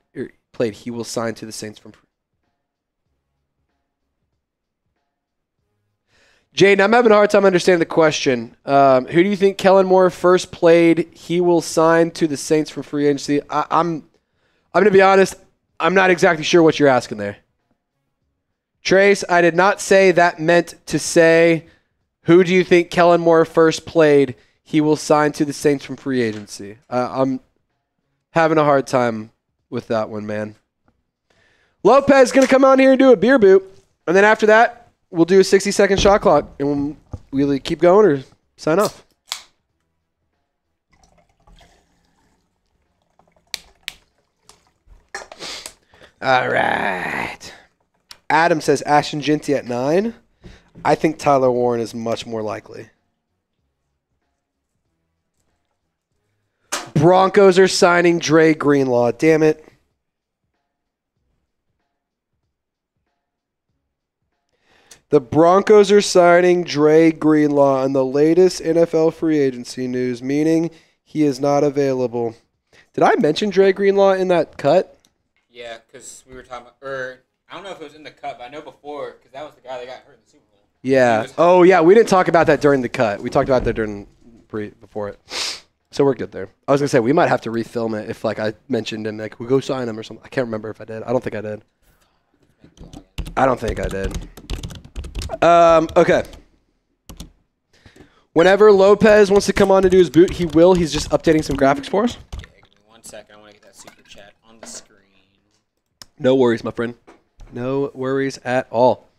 he will sign to the Saints from... Jane, I'm having a hard time understanding the question. Who do you think Kellen Moore first played? He will sign to the Saints for free agency. I'm going to be honest. I'm not exactly sure what you're asking there. Trace, I did not say that meant to say, who do you think Kellen Moore first played? He will sign to the Saints from free agency. I'm having a hard time with that one, man. Lopez is going to come out here and do a beer boot. And then after that, we'll do a 60-second shot clock, and we'll either keep going or sign off. All right. Adam says Ashton Ginty at 9. I think Tyler Warren is much more likely. Broncos are signing Dre Greenlaw. Damn it. The Broncos are signing Dre Greenlaw on the latest NFL free agency news, meaning he is not available. Did I mention Dre Greenlaw in that cut? Yeah, because we were talking about, or I don't know if it was in the cut, but I know before, because that was the guy that got hurt in the Super Bowl. Yeah. Oh, yeah. We didn't talk about that during the cut. We talked about that before it. So we're good there. I was going to say, we might have to refilm it if, I mentioned and, we'll go sign him or something. I can't remember if I did. I don't think I did. Okay. Whenever Lopez wants to come on to do his boot, he will. He's just updating some graphics for us. Yeah, give me 1 second. I want to get that super chat on the screen. No worries, my friend. No worries at all.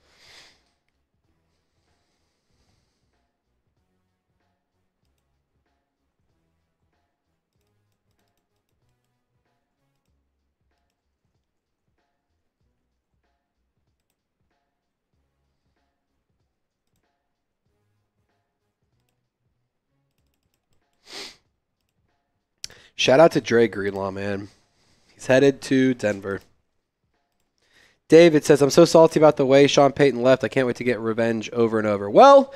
Shout out to Dre Greenlaw, man. He's headed to Denver. David says, I'm so salty about the way Sean Payton left. I can't wait to get revenge over and over. Well,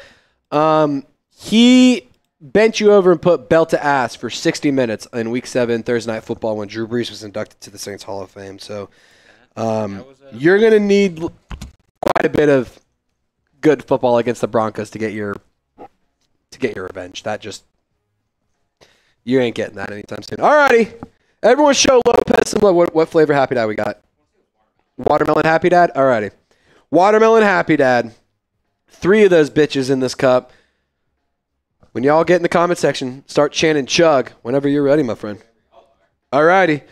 he bent you over and put belt to ass for 60 minutes in Week 7 Thursday Night Football when Drew Brees was inducted to the Saints Hall of Fame. So you're going to need quite a bit of good football against the Broncos to get your revenge. You ain't getting that anytime soon. Alrighty. Everyone show Lopez some love. What flavor Happy Dad we got? Watermelon Happy Dad? Alrighty. Watermelon Happy Dad. 3 of those bitches in this cup. When y'all get in the comment section, start chanting chug whenever you're ready, my friend. Alrighty.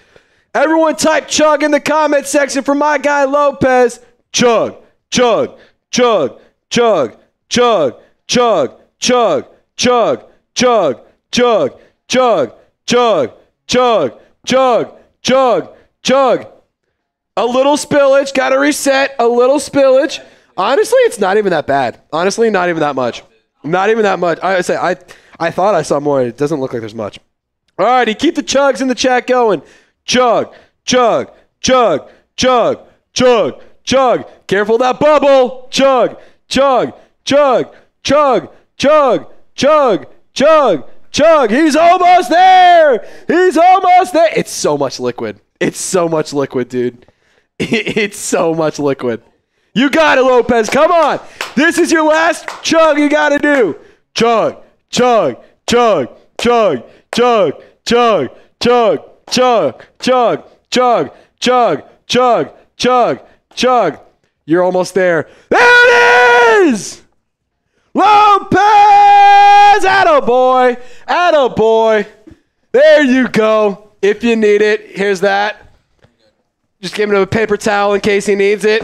Everyone type chug in the comment section for my guy Lopez. Chug, chug, chug, chug, chug, chug, chug, chug, chug, chug. Chug, chug, chug, chug, chug, chug. A little spillage. Got to reset. A little spillage. Honestly, it's not even that bad. Honestly, not even that much. Not even that much. I thought I saw more. It doesn't look like there's much. All righty. Keep the chugs in the chat going. Chug, chug, chug, chug, chug, chug. Careful of that bubble. Chug, chug, chug, chug, chug, chug, chug, chug. He's almost there. He's almost there. It's so much liquid. It's so much liquid, dude. It's so much liquid. You got it, Lopez. Come on. This is your last chug you got to do. Chug, chug, chug, chug, chug, chug, chug, chug, chug, chug, chug, chug, chug, chug. You're almost there. There it is! Lopez! Attaboy! Attaboy! There you go. If you need it, here's that. Just give him a paper towel in case he needs it.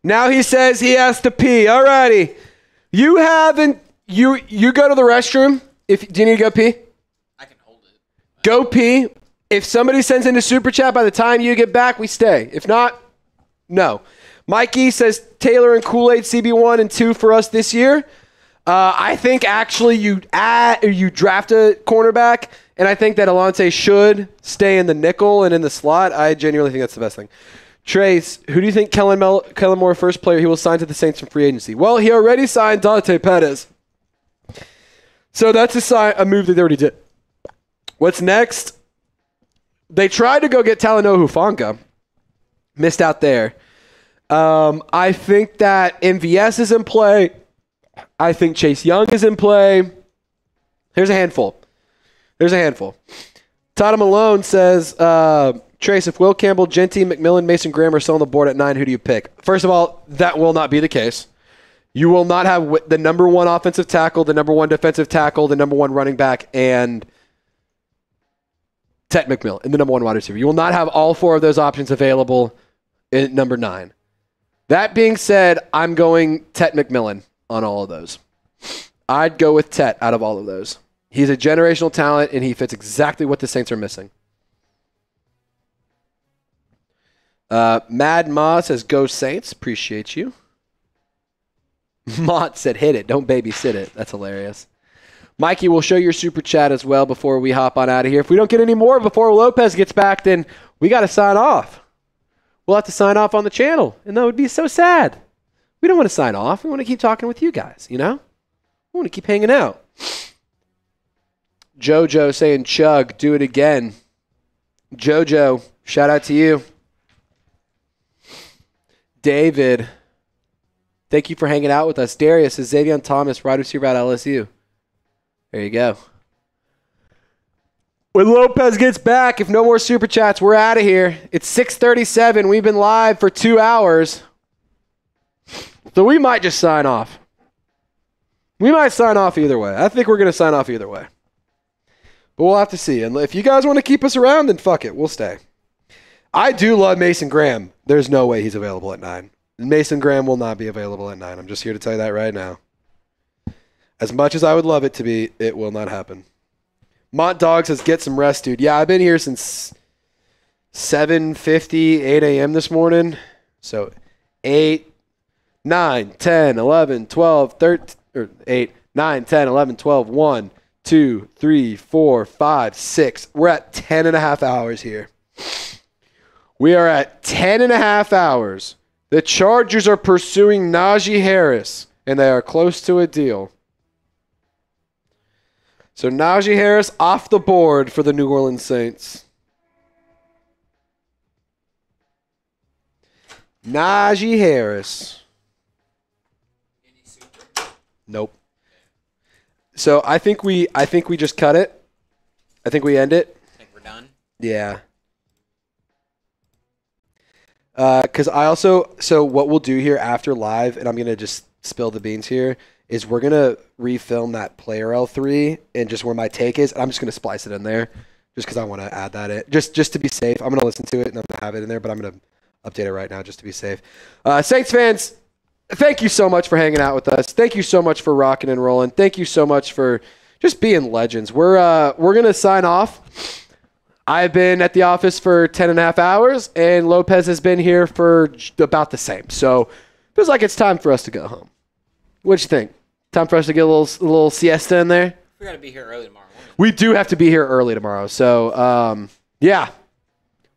Now he says he has to pee. Alrighty. You haven't... You go to the restroom. Do you need to go pee? I can hold it. Go pee. If somebody sends in a super chat by the time you get back, we stay. If not, no. Mikey says Taylor and Kool-Aid CB1 and 2 for us this year. I think actually you draft a cornerback, and I think that Alontae should stay in the nickel and in the slot. I genuinely think that's the best thing. Trace, who do you think Kellen Moore, first player he will sign to the Saints from free agency? Well, he already signed Dante Pettis. So that's a move that they already did. What's next? They tried to go get Talanoa Hufanga. Missed out there. I think that MVS is in play. I think Chase Young is in play. Here's a handful. Todd Malone says, Trace, if Will Campbell, Genty, McMillan, Mason Graham are still on the board at 9, who do you pick? First of all, that will not be the case. You will not have the number 1 offensive tackle, the number 1 defensive tackle, the number 1 running back, and Tet McMillan in the number 1 wide receiver. You will not have all 4 of those options available at number 9. That being said, I'm going Tet McMillan on all of those. I'd go with Tet out of all of those. He's a generational talent, and he fits exactly what the Saints are missing. Mad Ma says, go Saints. Appreciate you. Mott said, hit it. Don't babysit it. That's hilarious. Mikey, we'll show your super chat as well before we hop on out of here. If we don't get any more before Lopez gets back, then we got to sign off. We'll have to sign off on the channel, and that would be so sad. We don't want to sign off. We want to keep talking with you guys, you know? We want to keep hanging out. Jojo saying, chug, do it again. Jojo, shout out to you. David, thank you for hanging out with us. Darius is Xavier Thomas, wide receiver at LSU. There you go. When Lopez gets back, if no more super chats, we're out of here. It's 6:37. We've been live for 2 hours. So we might just sign off. We might sign off either way. I think we're going to sign off either way. But we'll have to see. And if you guys want to keep us around, then fuck it. We'll stay. I do love Mason Graham. There's no way he's available at 9. Mason Graham will not be available at 9. I'm just here to tell you that right now. As much as I would love it to be, it will not happen. Mont Dog says, get some rest, dude. Yeah, I've been here since 7:50, 8 a.m. this morning. So 8, 9, 10, 11, 12, 13, or 8, 9, 10, 11, 12, 1, 2, 3, 4, 5, 6. We're at 10 and a half hours here. We are at 10 and a half hours. The Chargers are pursuing Najee Harris, and they are close to a deal. So Najee Harris off the board for the New Orleans Saints. Najee Harris. Nope. So I think we just cut it. I think we end it. I think we're done. Yeah. Because so what we'll do here after live, and I'm going to just spill the beans here, is we're going to refilm that player L3 and just where my take is. And I'm just going to splice it in there just because I want to add that in. Just to be safe. I'm going to listen to it and I'm going to have it in there, but I'm going to update it right now just to be safe. Saints fans, thank you so much for hanging out with us. Thank you so much for rocking and rolling. Thank you so much for just being legends. We're going to sign off. I've been at the office for 10 and a half hours, and Lopez has been here for about the same. So it feels like it's time for us to go home. What'd you think? Time for us to get a little siesta in there? We got to be here early tomorrow morning. We do have to be here early tomorrow. So, yeah.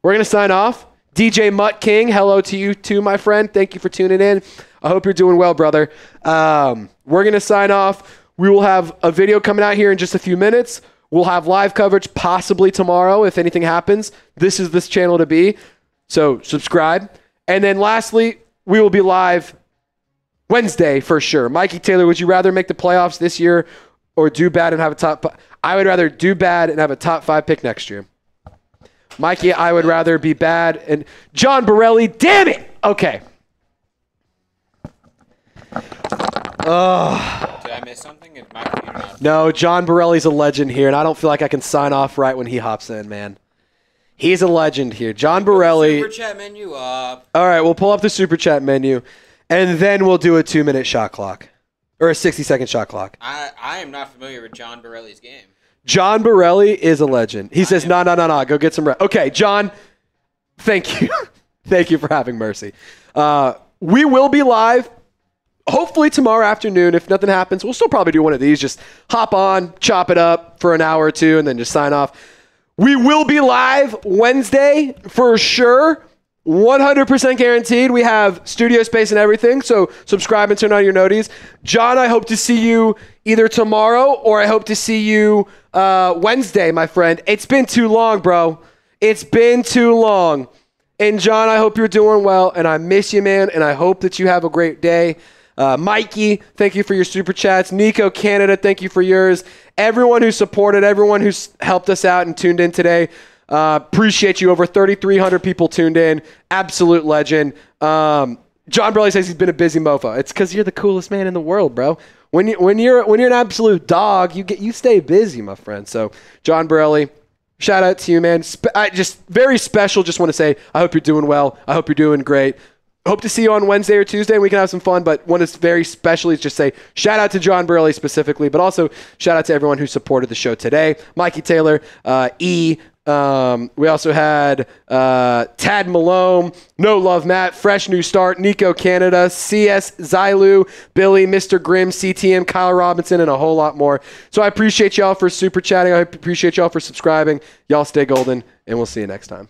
We're going to sign off. DJ Mutt King, hello to you too, my friend. Thank you for tuning in. I hope you're doing well, brother. We're going to sign off. We will have a video coming out here in just a few minutes. We'll have live coverage possibly tomorrow if anything happens. This is this channel to be. So subscribe. And then lastly, we will be live Wednesday for sure. Mikey Taylor, would you rather make the playoffs this year or do bad and have a top? I would rather do bad and have a top 5 pick next year. Mikey, I would rather be bad. And John Borelli, damn it. Okay. Did I miss something? Is my computer not? No, John Borelli's a legend here, and I don't feel like I can sign off right when he hops in, man. He's a legend here. John Borelli. Super chat menu up. All right, we'll pull up the super chat menu, and then we'll do a 2-minute shot clock. Or a 60-second shot clock. I am not familiar with John Borelli's game. John Borelli is a legend. He says, no. Go get some rest. Okay, John, thank you. Thank you for having mercy. We will be live hopefully tomorrow afternoon. If nothing happens, we'll still probably do one of these. Just hop on, chop it up for an hour or two, and then just sign off. We will be live Wednesday for sure. 100% guaranteed. We have studio space and everything, so subscribe and turn on your noties. John, I hope to see you either tomorrow or I hope to see you Wednesday, my friend. It's been too long, bro. It's been too long. And John, I hope you're doing well, and I miss you, man, and I hope that you have a great day. Mikey, thank you for your super chats. Nico Canada, thank you for yours. Everyone who supported, everyone who's helped us out and tuned in today, appreciate you. Over 3,300 people tuned in. Absolute legend. John Borelli says he's been a busy mofo. It's because you're the coolest man in the world, bro. When you're an absolute dog, you stay busy, my friend. So John Borelli, shout out to you, man. Just very special. Just want to say I hope you're doing well. I hope you're doing great. Hope to see you on Wednesday or Tuesday, and we can have some fun. But one is very special is just say shout out to John Borelli specifically, but also shout out to everyone who supported the show today. Mikey Taylor, we also had Tad Malone, No Love Matt, Fresh New Start, Nico Canada, CS Zylu, Billy, Mr. Grimm, CTM, Kyle Robinson, and a whole lot more. So I appreciate y'all for super chatting. I appreciate y'all for subscribing. Y'all stay golden, and we'll see you next time.